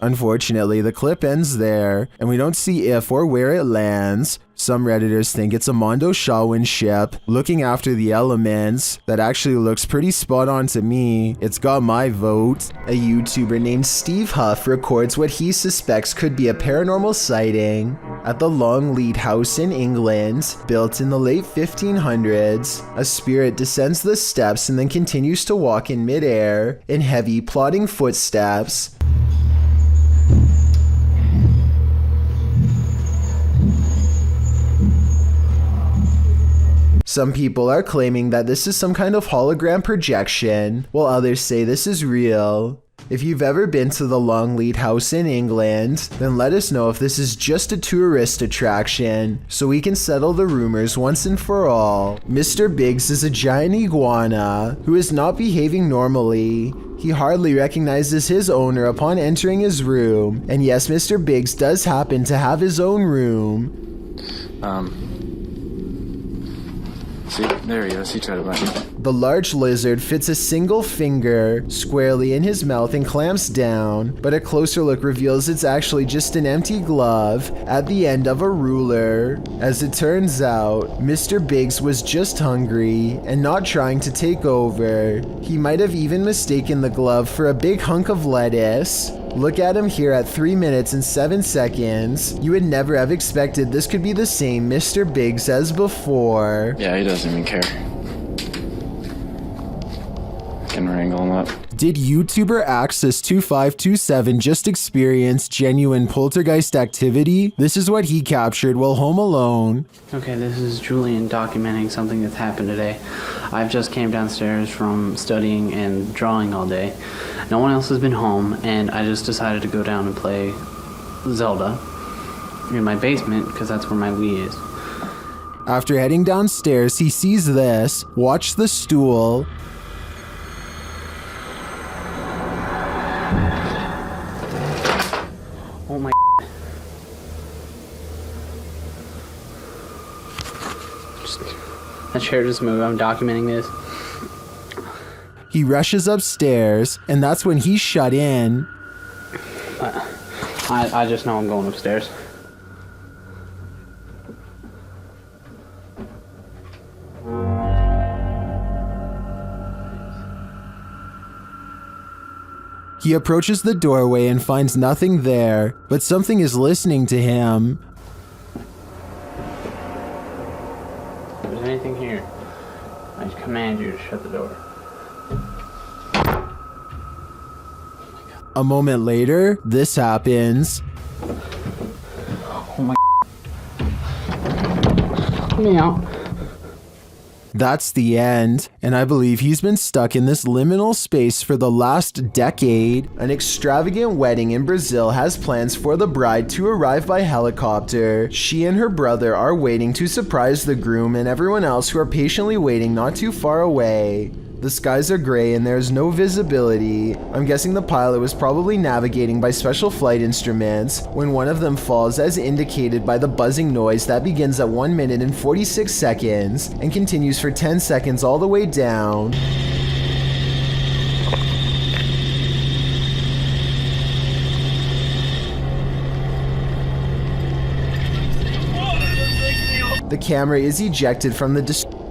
Unfortunately, the clip ends there, and we don't see if or where it lands. Some Redditors think it's a Mondo Shawin ship looking after the elements. That actually looks pretty spot on to me. It's got my vote. A YouTuber named Steve Huff records what he suspects could be a paranormal sighting at the Longleat House in England, built in the late 1500s. A spirit descends the steps and then continues to walk in midair in heavy, plodding footsteps. Some people are claiming that this is some kind of hologram projection, while others say this is real. If you've ever been to the Longleat House in England, then let us know if this is just a tourist attraction, so we can settle the rumors once and for all. Mr. Biggs is a giant iguana who is not behaving normally. He hardly recognizes his owner upon entering his room, and yes, Mr. Biggs does happen to have his own room. See, there he is. He tried to bite me. The large lizard fits a single finger squarely in his mouth and clamps down, but a closer look reveals it's actually just an empty glove at the end of a ruler. As it turns out, Mr. Biggs was just hungry and not trying to take over. He might have even mistaken the glove for a big hunk of lettuce. Look at him here at 3 minutes and 7 seconds. You would never have expected this could be the same Mr. Biggs as before. Yeah, he doesn't even care. Can wrangle him up. Did YouTuber Access2527 just experience genuine poltergeist activity? This is what he captured while home alone. Okay, this is Julian documenting something that's happened today. I've just came downstairs from studying and drawing all day. No one else has been home, and I just decided to go down and play Zelda in my basement because that's where my Wii is. After heading downstairs, he sees this. Watch the stool. Oh my. That chair just moved. I'm documenting this. He rushes upstairs, and that's when he's shut in. I just know I'm going upstairs. He approaches the doorway and finds nothing there, but something is listening to him. you to shut the door. A moment later, this happens. Oh my. Meow. That's the end, and I believe he's been stuck in this liminal space for the last decade. An extravagant wedding in Brazil has plans for the bride to arrive by helicopter. She and her brother are waiting to surprise the groom and everyone else who are patiently waiting not too far away. The skies are gray and there's no visibility. I'm guessing the pilot was probably navigating by special flight instruments when one of them falls, as indicated by the buzzing noise that begins at 1 minute and 46 seconds and continues for 10 seconds all the way down. The camera is ejected from the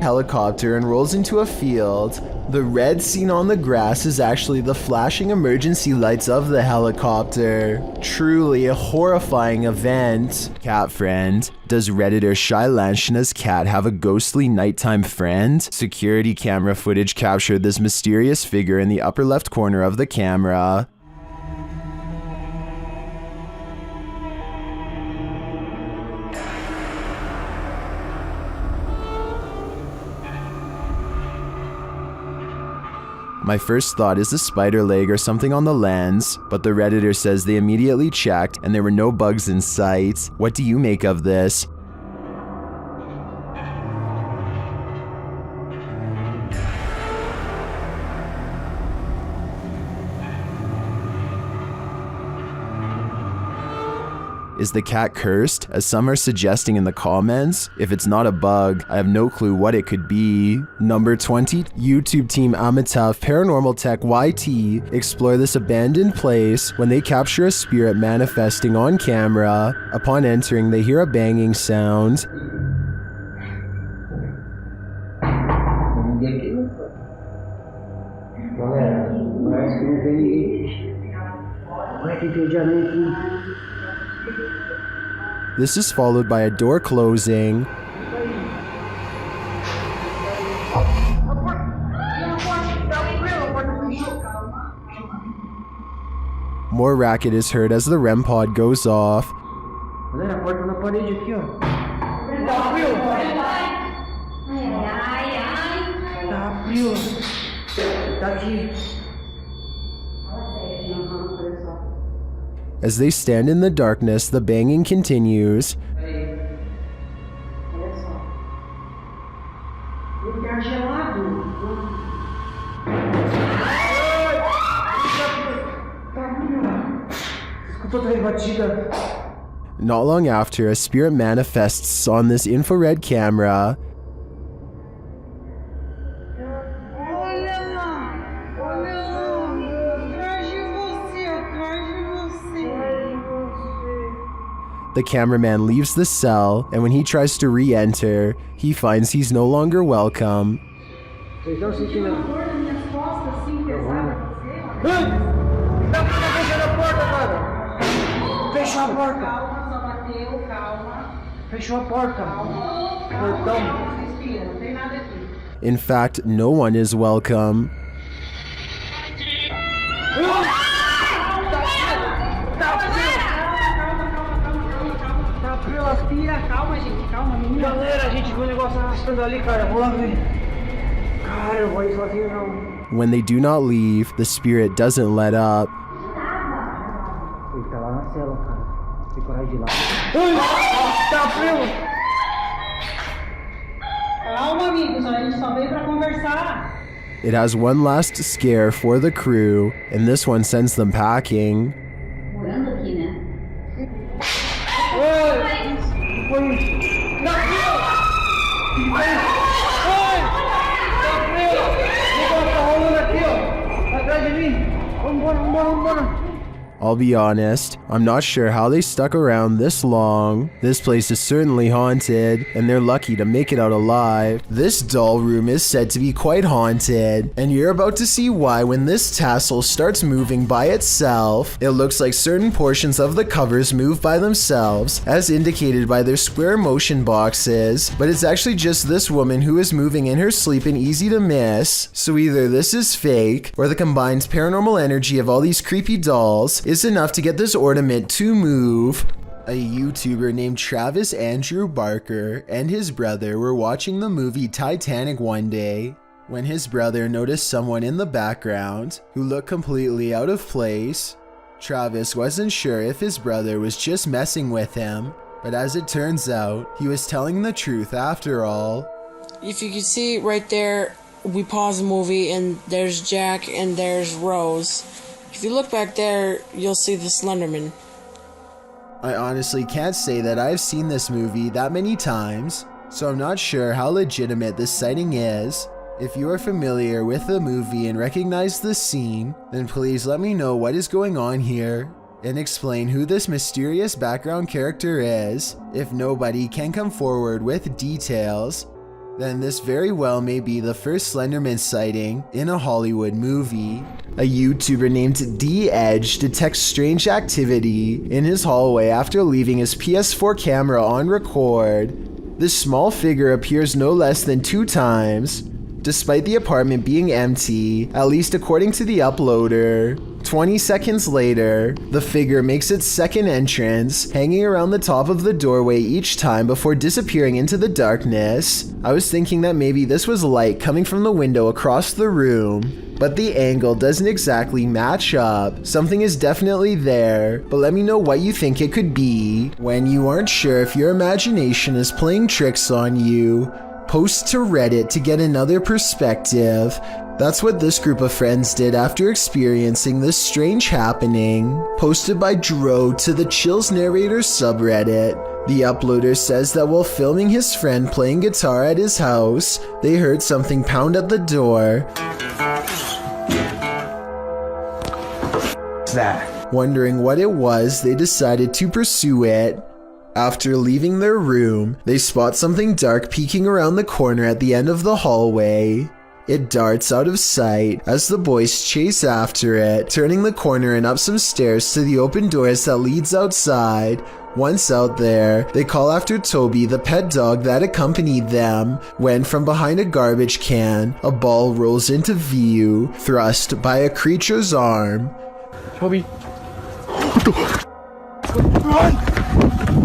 helicopter and rolls into a field. The red seen on the grass is actually the flashing emergency lights of the helicopter. Truly a horrifying event. Cat friend. Does Redditor Shailanshna's cat have a ghostly nighttime friend? Security camera footage captured this mysterious figure in the upper left corner of the camera. My first thought is a spider leg or something on the lens, but the Redditor says they immediately checked and there were no bugs in sight. What do you make of this? Is the cat cursed, as some are suggesting in the comments? If it's not a bug, I have no clue what it could be. Number 20, YouTube team Amitaf Paranormal TechYT explore this abandoned place when they capture a spirit manifesting on camera. Upon entering, they hear a banging sound. This is followed by a door closing. More racket is heard as the REM pod goes off. As they stand in the darkness, the banging continues. Not long after, a spirit manifests on this infrared camera. The cameraman leaves the cell, and when he tries to re-enter, he finds he's no longer welcome. In fact, no one is welcome. When they do not leave, the spirit doesn't let up. It has one last scare for the crew, and this one sends them packing. I'll be honest, I'm not sure how they stuck around this long. This place is certainly haunted, and they're lucky to make it out alive. This doll room is said to be quite haunted, and you're about to see why when this tassel starts moving by itself. It looks like certain portions of the covers move by themselves, as indicated by their square motion boxes, but it's actually just this woman who is moving in her sleep and easy to miss. So either this is fake, or the combined paranormal energy of all these creepy dolls is enough to get this ornament to move. A YouTuber named Travis Andrew Barker and his brother were watching the movie Titanic one day when his brother noticed someone in the background who looked completely out of place. Travis wasn't sure if his brother was just messing with him, but as it turns out, he was telling the truth after all. If you can see right there, we pause the movie and there's Jack and there's Rose. If you look back there, you'll see the Slenderman. I honestly can't say that I've seen this movie that many times, so I'm not sure how legitimate this sighting is. If you are familiar with the movie and recognize the scene, then please let me know what is going on here and explain who this mysterious background character is. If nobody can come forward with details, then this very well may be the first Slenderman sighting in a Hollywood movie. A YouTuber named D-Edge detects strange activity in his hallway after leaving his PS4 camera on record. This small figure appears no less than 2 times, despite the apartment being empty, at least according to the uploader. 20 seconds later, the figure makes its second entrance, hanging around the top of the doorway each time before disappearing into the darkness. I was thinking that maybe this was light coming from the window across the room, but the angle doesn't exactly match up. Something is definitely there, but let me know what you think it could be. When you aren't sure if your imagination is playing tricks on you, post to Reddit to get another perspective. That's what this group of friends did after experiencing this strange happening. Posted by Dro to the Chills Narrator subreddit. The uploader says that while filming his friend playing guitar at his house, they heard something pound at the door. What's that? Wondering what it was, they decided to pursue it. After leaving their room, they spot something dark peeking around the corner at the end of the hallway. It darts out of sight as the boys chase after it, turning the corner and up some stairs to the open doors that leads outside. Once out there, they call after Toby, the pet dog that accompanied them, when from behind a garbage can, a ball rolls into view, thrust by a creature's arm. Toby. Run!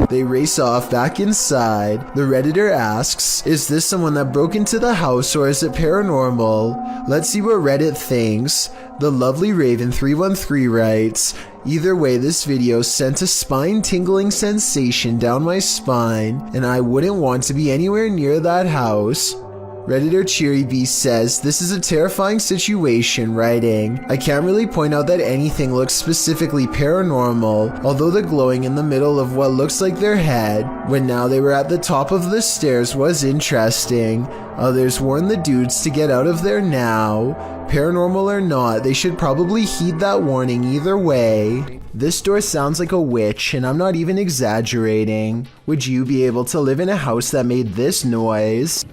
They race off back inside. The Redditor asks, is this someone that broke into the house or is it paranormal? Let's see what Reddit thinks. The lovely Raven313 writes, either way, this video sent a spine-tingling sensation down my spine, and I wouldn't want to be anywhere near that house. Redditor Cheery B says, this is a terrifying situation, writing, I can't really point out that anything looks specifically paranormal, although the glowing in the middle of what looks like their head, when now they were at the top of the stairs, was interesting. Others warn the dudes to get out of there now. Paranormal or not, they should probably heed that warning either way. This door sounds like a witch, and I'm not even exaggerating. Would you be able to live in a house that made this noise?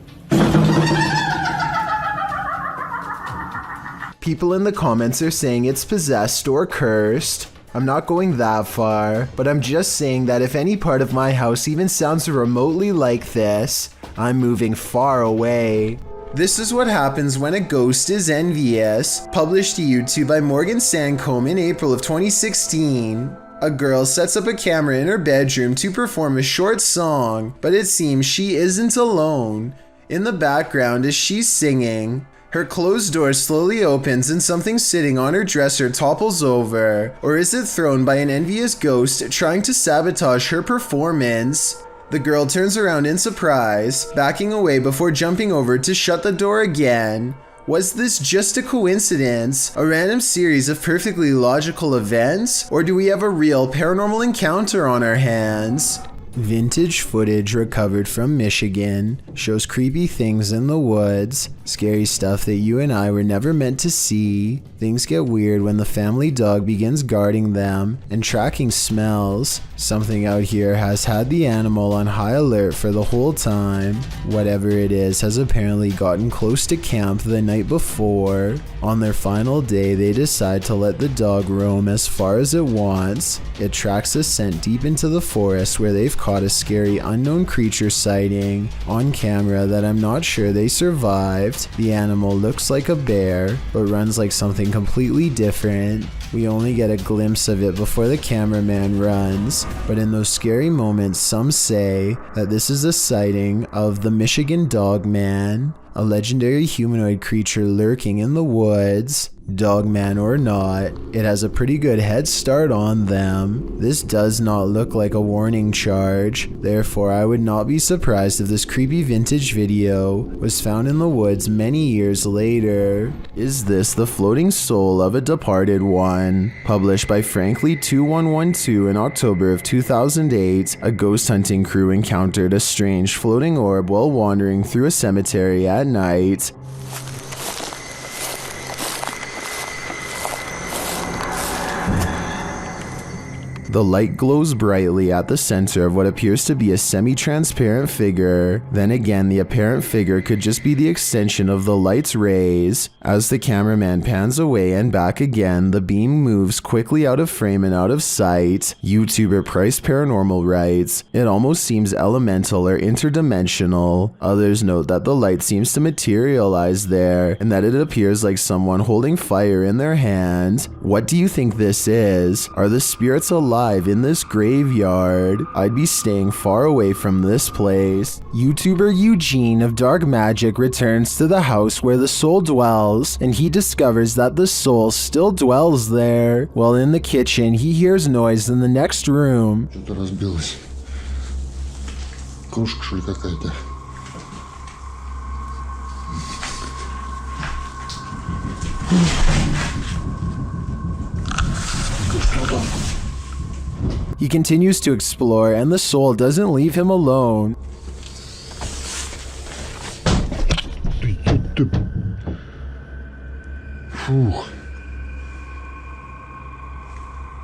People in the comments are saying it's possessed or cursed. I'm not going that far, but I'm just saying that if any part of my house even sounds remotely like this, I'm moving far away. This is what happens when a ghost is envious. Published to YouTube by Morgan Sancombe in April of 2016. A girl sets up a camera in her bedroom to perform a short song, but it seems she isn't alone. In the background as she's singing, her closed door slowly opens and something sitting on her dresser topples over. Or is it thrown by an envious ghost trying to sabotage her performance? The girl turns around in surprise, backing away before jumping over to shut the door again. Was this just a coincidence, a random series of perfectly logical events, or do we have a real paranormal encounter on our hands? Vintage footage recovered from Michigan shows creepy things in the woods. Scary stuff that you and I were never meant to see. Things get weird when the family dog begins guarding them and tracking smells. Something out here has had the animal on high alert for the whole time. Whatever it is has apparently gotten close to camp the night before. On their final day, they decide to let the dog roam as far as it wants. It tracks a scent deep into the forest where they've caught a scary unknown creature sighting on camera that I'm not sure they survived. The animal looks like a bear, but runs like something completely different. We only get a glimpse of it before the cameraman runs, but in those scary moments, some say that this is a sighting of the Michigan Dog Man, a legendary humanoid creature lurking in the woods. Dogman or not, it has a pretty good head start on them. This does not look like a warning charge, therefore I would not be surprised if this creepy vintage video was found in the woods many years later. Is this the floating soul of a departed one? Published by Frankly2112 in October of 2008, a ghost hunting crew encountered a strange floating orb while wandering through a cemetery at night. The light glows brightly at the center of what appears to be a semi-transparent figure. Then again, the apparent figure could just be the extension of the light's rays. As the cameraman pans away and back again, the beam moves quickly out of frame and out of sight. YouTuber Price Paranormal writes, "It almost seems elemental or interdimensional." Others note that the light seems to materialize there and that it appears like someone holding fire in their hand. What do you think this is? Are the spirits alive in this graveyard? I'd be staying far away from this place. YouTuber Eugene of Dark Magic returns to the house where the soul dwells, and he discovers that the soul still dwells there. While in the kitchen, he hears noise in the next room. Что-то разбилось. Кружка, что ли, какая-то. He continues to explore, and the soul doesn't leave him alone.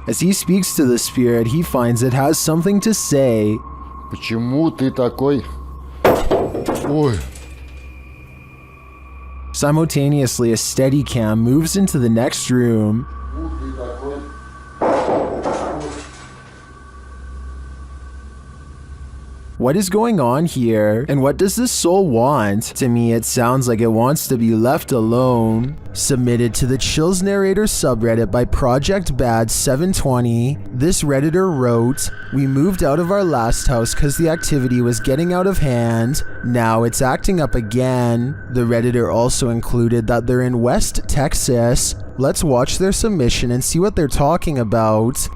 As he speaks to the spirit, he finds it has something to say. Почему ты такой? Ой. Simultaneously, a Steadicam moves into the next room. What is going on here? And what does this soul want? To me, it sounds like it wants to be left alone. Submitted to the Chills Narrator subreddit by Project Bad 720, this Redditor wrote, "We moved out of our last house because the activity was getting out of hand. Now it's acting up again." The Redditor also included that they're in West Texas. Let's watch their submission and see what they're talking about.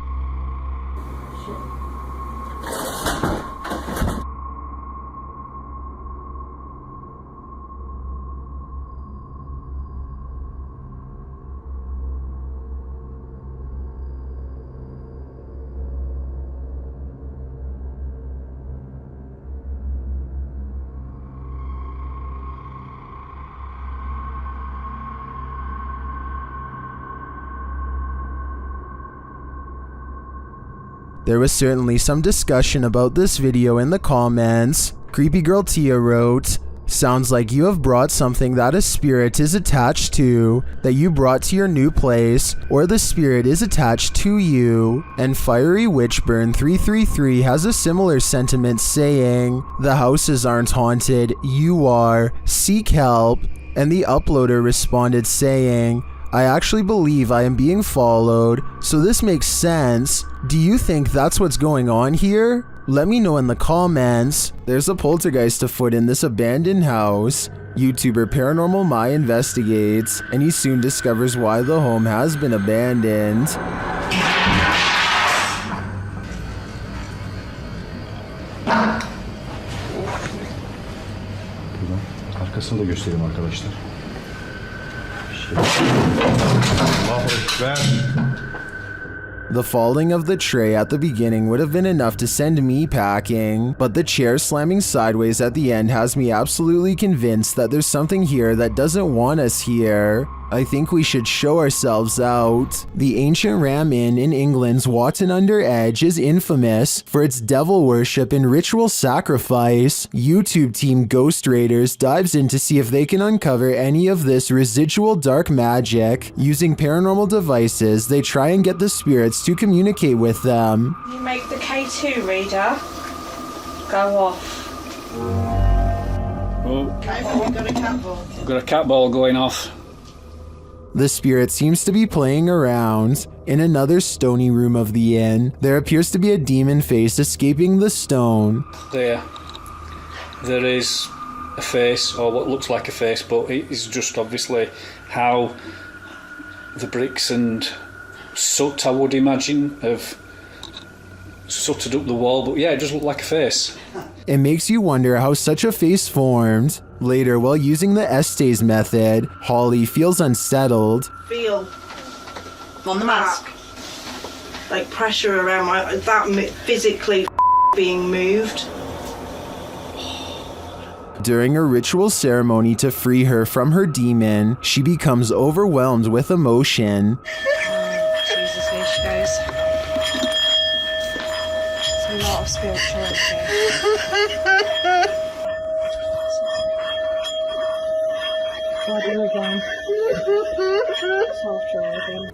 There was certainly some discussion about this video in the comments. Creepy Girl Tia wrote, "Sounds like you have brought something that a spirit is attached to, that you brought to your new place, or the spirit is attached to you." And Fiery Witchburn 333 has a similar sentiment saying, "The houses aren't haunted, you are, seek help." And the uploader responded saying, "I actually believe I am being followed, so this makes sense. Do you think that's what's going on here? Let me know in the comments." There's a poltergeist afoot in this abandoned house. YouTuber Paranormal My investigates, and he soon discovers why the home has been abandoned. Arkasını da göstereyim arkadaşlar. Allahu Ekber. The falling of the tray at the beginning would have been enough to send me packing, but the chair slamming sideways at the end has me absolutely convinced that there's something here that doesn't want us here. I think we should show ourselves out. The ancient Ram Inn in England's Watton-under-Edge is infamous for its devil worship and ritual sacrifice. YouTube team Ghost Raiders dives in to see if they can uncover any of this residual dark magic. Using paranormal devices, they try and get the spirits to communicate with them. You make the K2 reader go off. Oh, We've got a cat ball. I've got a cat ball going off. The spirit seems to be playing around. In another stony room of the inn, there appears to be a demon face escaping the stone. There is a face, or what looks like a face, but it is just obviously how the bricks and soot, I would imagine, have sooted up the wall, but yeah, it does look like a face. It makes you wonder how such a face formed. Later, while using the Estes method, Holly feels unsettled. Feel on the mask, like pressure around that physically being moved. During a ritual ceremony to free her from her demon, she becomes overwhelmed with emotion. Jesus, here she goes. It's a lot of spirituality.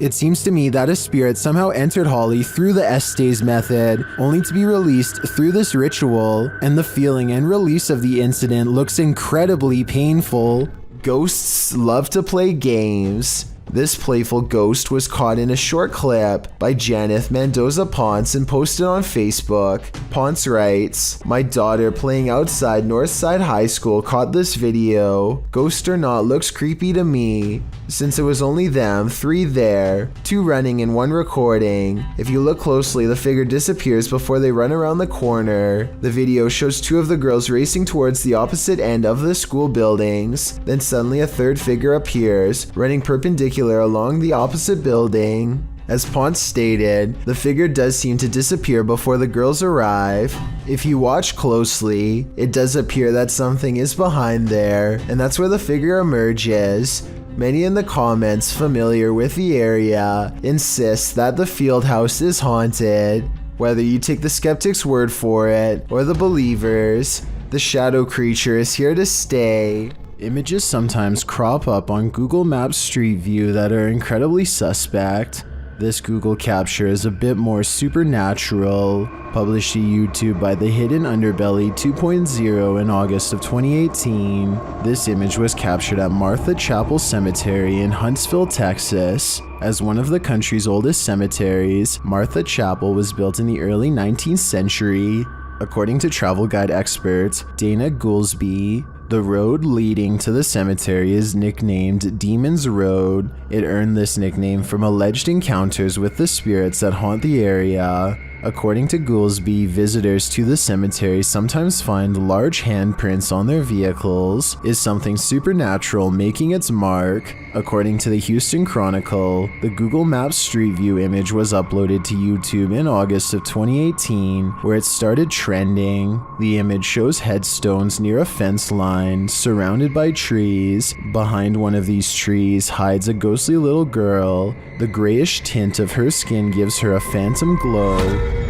It seems to me that a spirit somehow entered Holly through the Estes method, only to be released through this ritual, and the feeling and release of the incident looks incredibly painful. Ghosts love to play games. This playful ghost was caught in a short clip by Janeth Mendoza Ponce and posted on Facebook. Ponce writes, "My daughter playing outside Northside High School caught this video. Ghost or not, looks creepy to me. Since it was only them, 3 there, 2 running and 1 recording. If you look closely, the figure disappears before they run around the corner. The video shows 2 of the girls racing towards the opposite end of the school buildings. Then suddenly a 3rd figure appears, running perpendicular along the opposite building." As Ponce stated, the figure does seem to disappear before the girls arrive. If you watch closely, it does appear that something is behind there, and that's where the figure emerges. Many in the comments familiar with the area insist that the field house is haunted. Whether you take the skeptic's word for it or the believers, the shadow creature is here to stay. Images sometimes crop up on Google Maps Street View that are incredibly suspect. This Google capture is a bit more supernatural. Published to YouTube by The Hidden Underbelly 2.0 in August of 2018. This image was captured at Martha Chapel Cemetery in Huntsville, Texas. As one of the country's oldest cemeteries, Martha Chapel was built in the early 19th century. According to travel guide expert Dana Goolsby, the road leading to the cemetery is nicknamed Demon's Road. It earned this nickname from alleged encounters with the spirits that haunt the area. According to Goolsby, visitors to the cemetery sometimes find large handprints on their vehicles. Is something supernatural making its mark? According to the Houston Chronicle, the Google Maps Street View image was uploaded to YouTube in August of 2018, where it started trending. The image shows headstones near a fence line, surrounded by trees. Behind one of these trees hides a ghostly little girl. The grayish tint of her skin gives her a phantom glow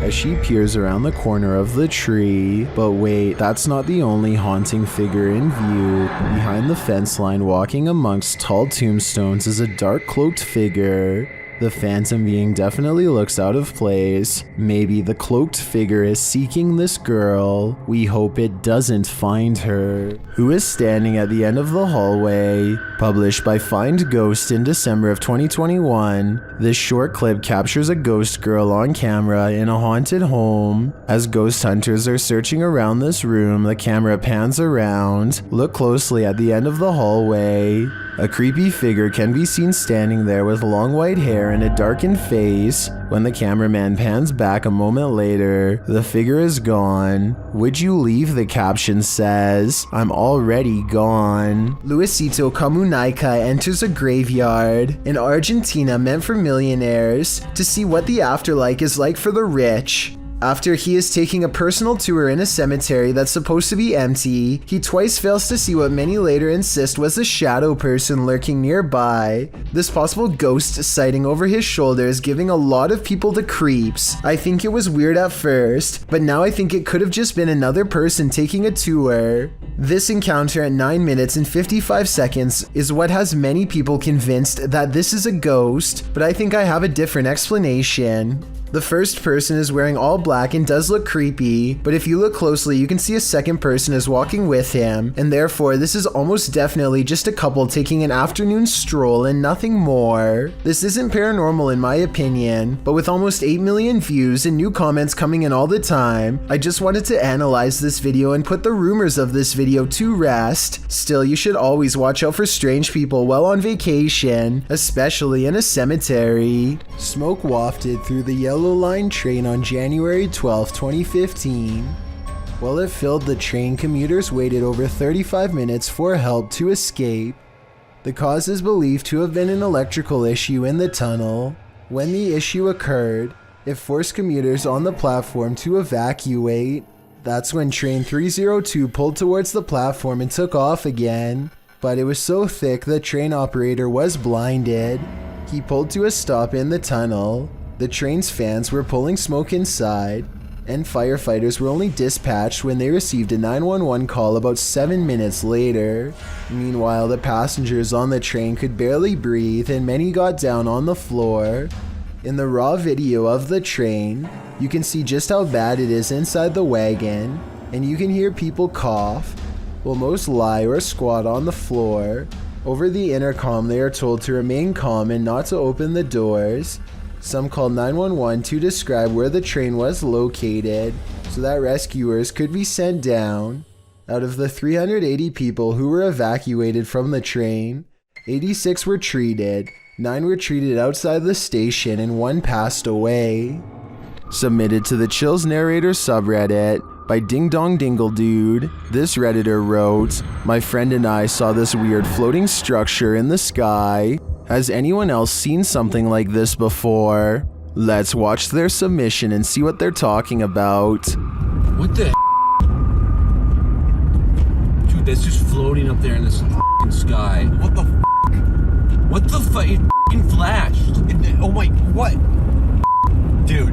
as she peers around the corner of the tree. But wait, that's not the only haunting figure in view. Behind the fence line, walking amongst tall tombstones, is a dark cloaked figure. The phantom being definitely looks out of place. Maybe the cloaked figure is seeking this girl. We hope it doesn't find her. Who is standing at the end of the hallway? Published by Find Ghost in December of 2021. This short clip captures a ghost girl on camera in a haunted home. As ghost hunters are searching around this room, the camera pans around. Look closely at the end of the hallway. A creepy figure can be seen standing there with long white hair and a darkened face. When the cameraman pans back a moment later, the figure is gone. Would you leave? The caption says. I'm already gone. Luisito Comunica enters a graveyard in Argentina meant for millionaires to see what the afterlife is like for the rich. After he is taking a personal tour in a cemetery that's supposed to be empty, he twice fails to see what many later insist was a shadow person lurking nearby. This possible ghost sighting over his shoulder is giving a lot of people the creeps. I think it was weird at first, but now I think it could have just been another person taking a tour. This encounter at 9 minutes and 55 seconds is what has many people convinced that this is a ghost, but I think I have a different explanation. The first person is wearing all black and does look creepy, but if you look closely you can see a second person is walking with him, and therefore this is almost definitely just a couple taking an afternoon stroll and nothing more. This isn't paranormal in my opinion, but with almost 8 million views and new comments coming in all the time, I just wanted to analyze this video and put the rumors of this video to rest. Still, you should always watch out for strange people while on vacation, especially in a cemetery. Smoke wafted through the Yellow Line train on January 12, 2015. While it filled the train, commuters waited over 35 minutes for help to escape. The cause is believed to have been an electrical issue in the tunnel. When the issue occurred, it forced commuters on the platform to evacuate. That's when train 302 pulled towards the platform and took off again. But it was so thick the train operator was blinded. He pulled to a stop in the tunnel. The train's fans were pulling smoke inside, and firefighters were only dispatched when they received a 911 call about 7 minutes later. Meanwhile, the passengers on the train could barely breathe and many got down on the floor. In the raw video of the train, you can see just how bad it is inside the wagon, and you can hear people cough, while most lie or squat on the floor. Over the intercom, they are told to remain calm and not to open the doors. Some called 911 to describe where the train was located so that rescuers could be sent down. Out of the 380 people who were evacuated from the train, 86 were treated, 9 were treated outside the station, and 1 passed away. Submitted to the Chills Narrator subreddit by Ding Dong Dingle Dude. This Redditor wrote, "My friend and I saw this weird floating structure in the sky. Has anyone else seen something like this before? Let's watch their submission and see what they're talking about." What the Dude, that's just floating up there in this sky. What the What the fuck? It flashed. Oh my, what? Dude,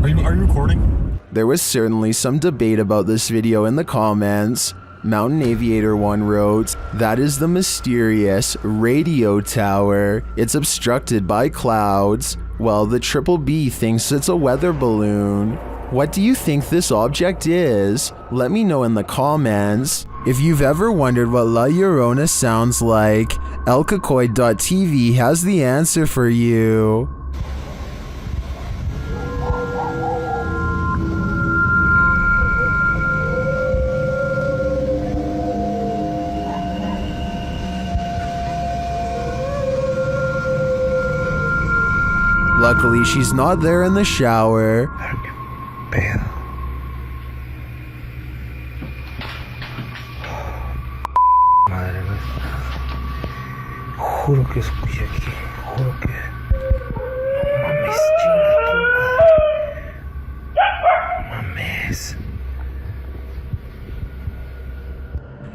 are you recording? There was certainly some debate about this video in the comments. Mountain Aviator 1 wrote, "That is the mysterious radio tower. It's obstructed by clouds." Well, the Triple B thinks it's a weather balloon. What do you think this object is? Let me know in the comments. If you've ever wondered what La Llorona sounds like, Elcacoid.tv has the answer for you. Luckily, she's not there in the shower. Madre mía. Juro que escuché aquí. Juro que. No mames, chinga tu madre. Mames.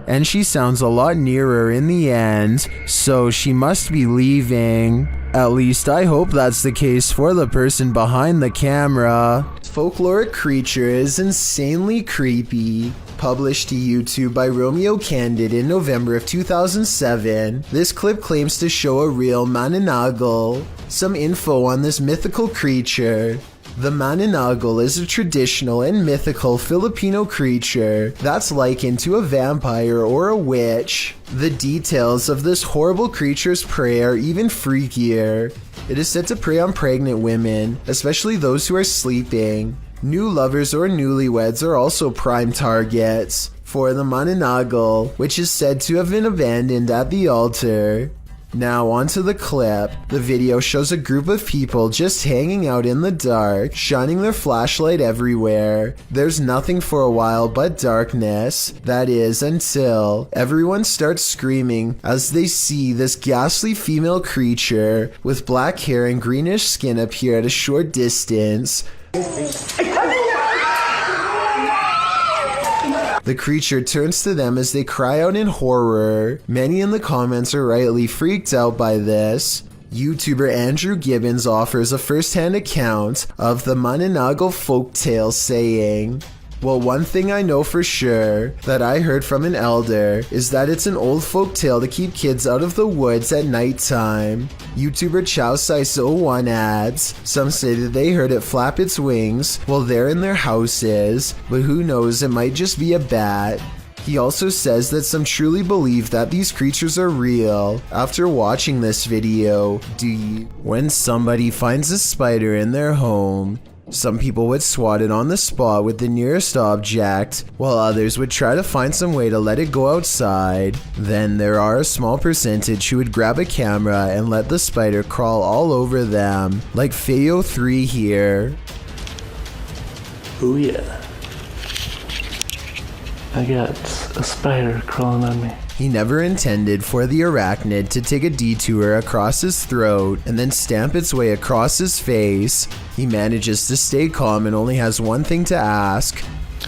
And she sounds a lot nearer in the end, so she must be leaving. At least I hope that's the case for the person behind the camera. Folkloric creature is insanely creepy. Published to YouTube by Romeo Candid in November of 2007, this clip claims to show a real mananagal. Some info on this mythical creature. The mananagal is a traditional and mythical Filipino creature that's likened to a vampire or a witch. The details of this horrible creature's prey are even freakier. It is said to prey on pregnant women, especially those who are sleeping. New lovers or newlyweds are also prime targets. for the Maninagal, which is said to have been abandoned at the altar. Now onto the clip. The video shows a group of people just hanging out in the dark, shining their flashlight everywhere. There's nothing for a while but darkness. That is, until everyone starts screaming as they see this ghastly female creature with black hair and greenish skin appear at a short distance. The creature turns to them as they cry out in horror. Many in the comments are rightly freaked out by this. YouTuber Andrew Gibbons offers a first-hand account of the Maninagal folktale, saying, "Well, one thing I know for sure that I heard from an elder is that it's an old folk tale to keep kids out of the woods at nighttime." YouTuber Chowsice01 adds, "Some say that they heard it flap its wings while they're in their houses, but who knows, it might just be a bat." He also says that some truly believe that these creatures are real. After watching this video, when somebody finds a spider in their home, some people would swat it on the spot with the nearest object, while others would try to find some way to let it go outside. Then there are a small percentage who would grab a camera and let the spider crawl all over them, like Fayo3 here. Oh yeah. I got a spider crawling on me. He never intended for the arachnid to take a detour across his throat and then stamp its way across his face. He manages to stay calm and only has one thing to ask.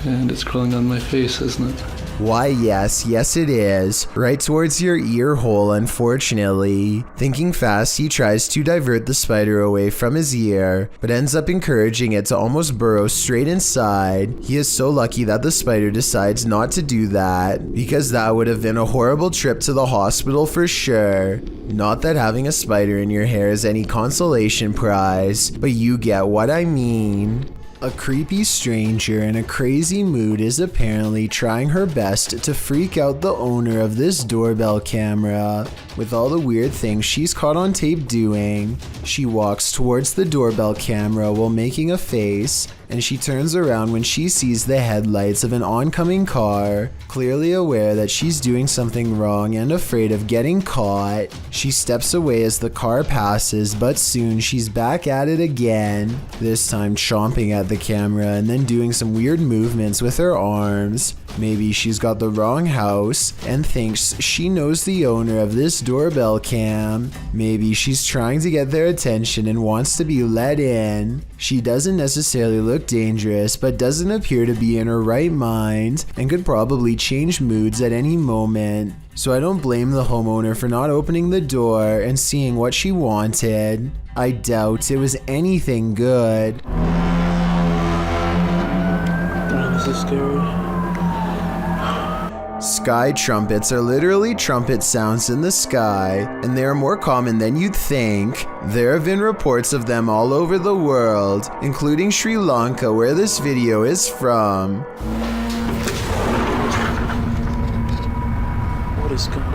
And it's crawling on my face, isn't it? Why, yes it is. Right towards your ear hole, unfortunately. Thinking fast, he tries to divert the spider away from his ear, but ends up encouraging it to almost burrow straight inside. He is so lucky that the spider decides not to do that, because that would have been a horrible trip to the hospital for sure. Not that having a spider in your hair is any consolation prize, but you get what I mean. A creepy stranger in a crazy mood is apparently trying her best to freak out the owner of this doorbell camera. With all the weird things she's caught on tape doing, she walks towards the doorbell camera while making a face, and she turns around when she sees the headlights of an oncoming car. Clearly aware that she's doing something wrong and afraid of getting caught, she steps away as the car passes, but soon she's back at it again, this time chomping at the camera and then doing some weird movements with her arms. Maybe she's got the wrong house and thinks she knows the owner of this doorbell cam. Maybe she's trying to get their attention and wants to be let in. She doesn't necessarily look dangerous, but doesn't appear to be in her right mind and could probably change moods at any moment. So I don't blame the homeowner for not opening the door and seeing what she wanted. I doubt it was anything good. Oh, this is scary. Sky trumpets are literally trumpet sounds in the sky, and they are more common than you'd think. There have been reports of them all over the world, including Sri Lanka, where this video is from. What is going on?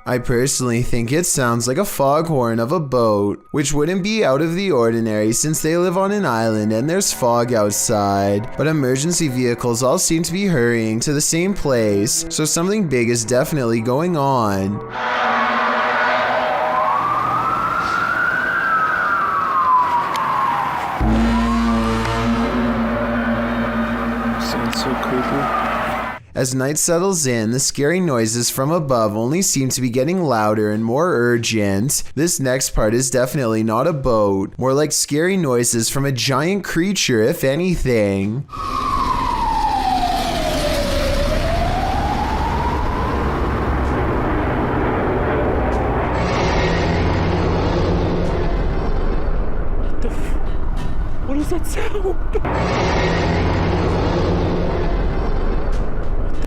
I personally think it sounds like a foghorn of a boat, which wouldn't be out of the ordinary since they live on an island and there's fog outside, but emergency vehicles all seem to be hurrying to the same place, so something big is definitely going on. Sounds so creepy. As night settles in, the scary noises from above only seem to be getting louder and more urgent. This next part is definitely not a boat, more like scary noises from a giant creature, if anything. What is that sound?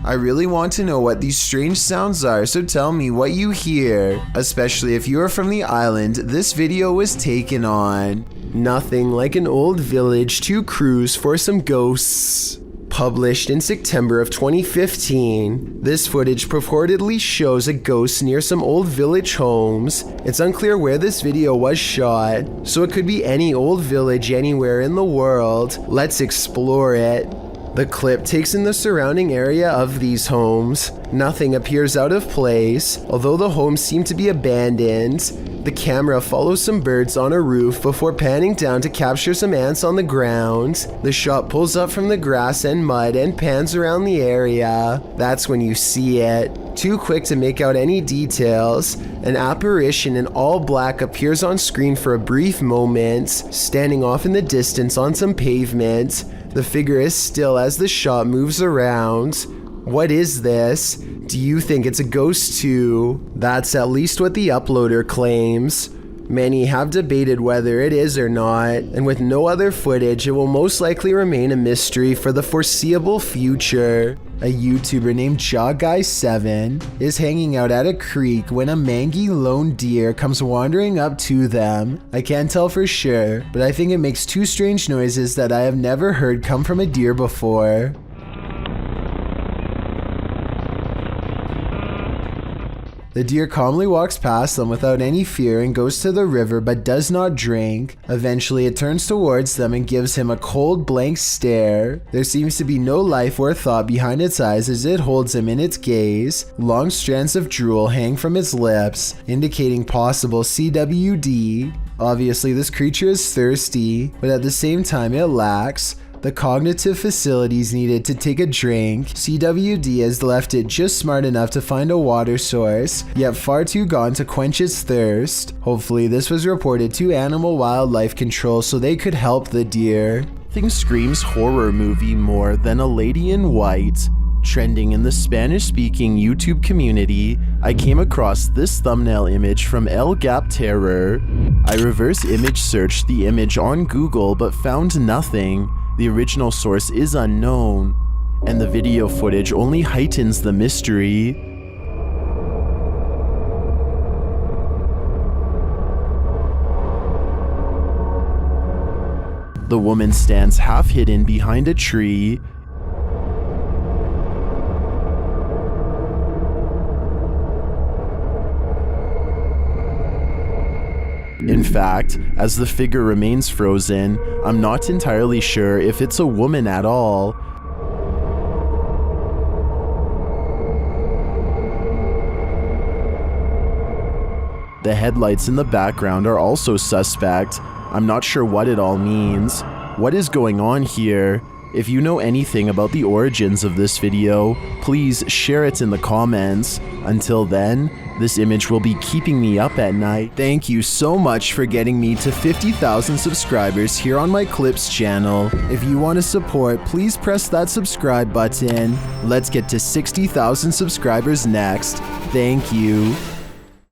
I really want to know what these strange sounds are, so tell me what you hear, especially if you are from the island this video was taken on. Nothing like an old village to cruise for some ghosts. published in September of 2015. This footage purportedly shows a ghost near some old village homes. It's unclear where this video was shot, so it could be any old village anywhere in the world. Let's explore it. The clip takes in the surrounding area of these homes. Nothing appears out of place, although the homes seem to be abandoned. The camera follows some birds on a roof before panning down to capture some ants on the ground. The shot pulls up from the grass and mud and pans around the area. That's when you see it. Too quick to make out any details, an apparition in all black appears on screen for a brief moment, standing off in the distance on some pavement. The figure is still as the shot moves around. What is this? Do you think it's a ghost too? That's at least what the uploader claims. Many have debated whether it is or not, and with no other footage, it will most likely remain a mystery for the foreseeable future. A YouTuber named JawGuy7 is hanging out at a creek when a mangy lone deer comes wandering up to them. I can't tell for sure, but I think it makes two strange noises that I have never heard come from a deer before. The deer calmly walks past them without any fear and goes to the river but does not drink. Eventually it turns towards them and gives him a cold blank stare. There seems to be no life or thought behind its eyes as it holds him in its gaze. Long strands of drool hang from its lips, indicating possible CWD. Obviously this creature is thirsty, but at the same time it lacks the cognitive facilities needed to take a drink. CWD has left it just smart enough to find a water source, yet far too gone to quench its thirst. Hopefully this was reported to Animal Wildlife Control so they could help the deer. Nothing screams horror movie more than a lady in white. Trending in the Spanish-speaking YouTube community, I came across this thumbnail image from El Gap Terror. I reverse image searched the image on Google but found nothing. The original source is unknown, and the video footage only heightens the mystery. The woman stands half hidden behind a tree. In fact, as the figure remains frozen, I'm not entirely sure if it's a woman at all. The headlights in the background are also suspect. I'm not sure what it all means. What is going on here? If you know anything about the origins of this video, please share it in the comments. Until then, this image will be keeping me up at night. Thank you so much for getting me to 50,000 subscribers here on my Clips channel. If you want to support, please press that subscribe button. Let's get to 60,000 subscribers next. Thank you.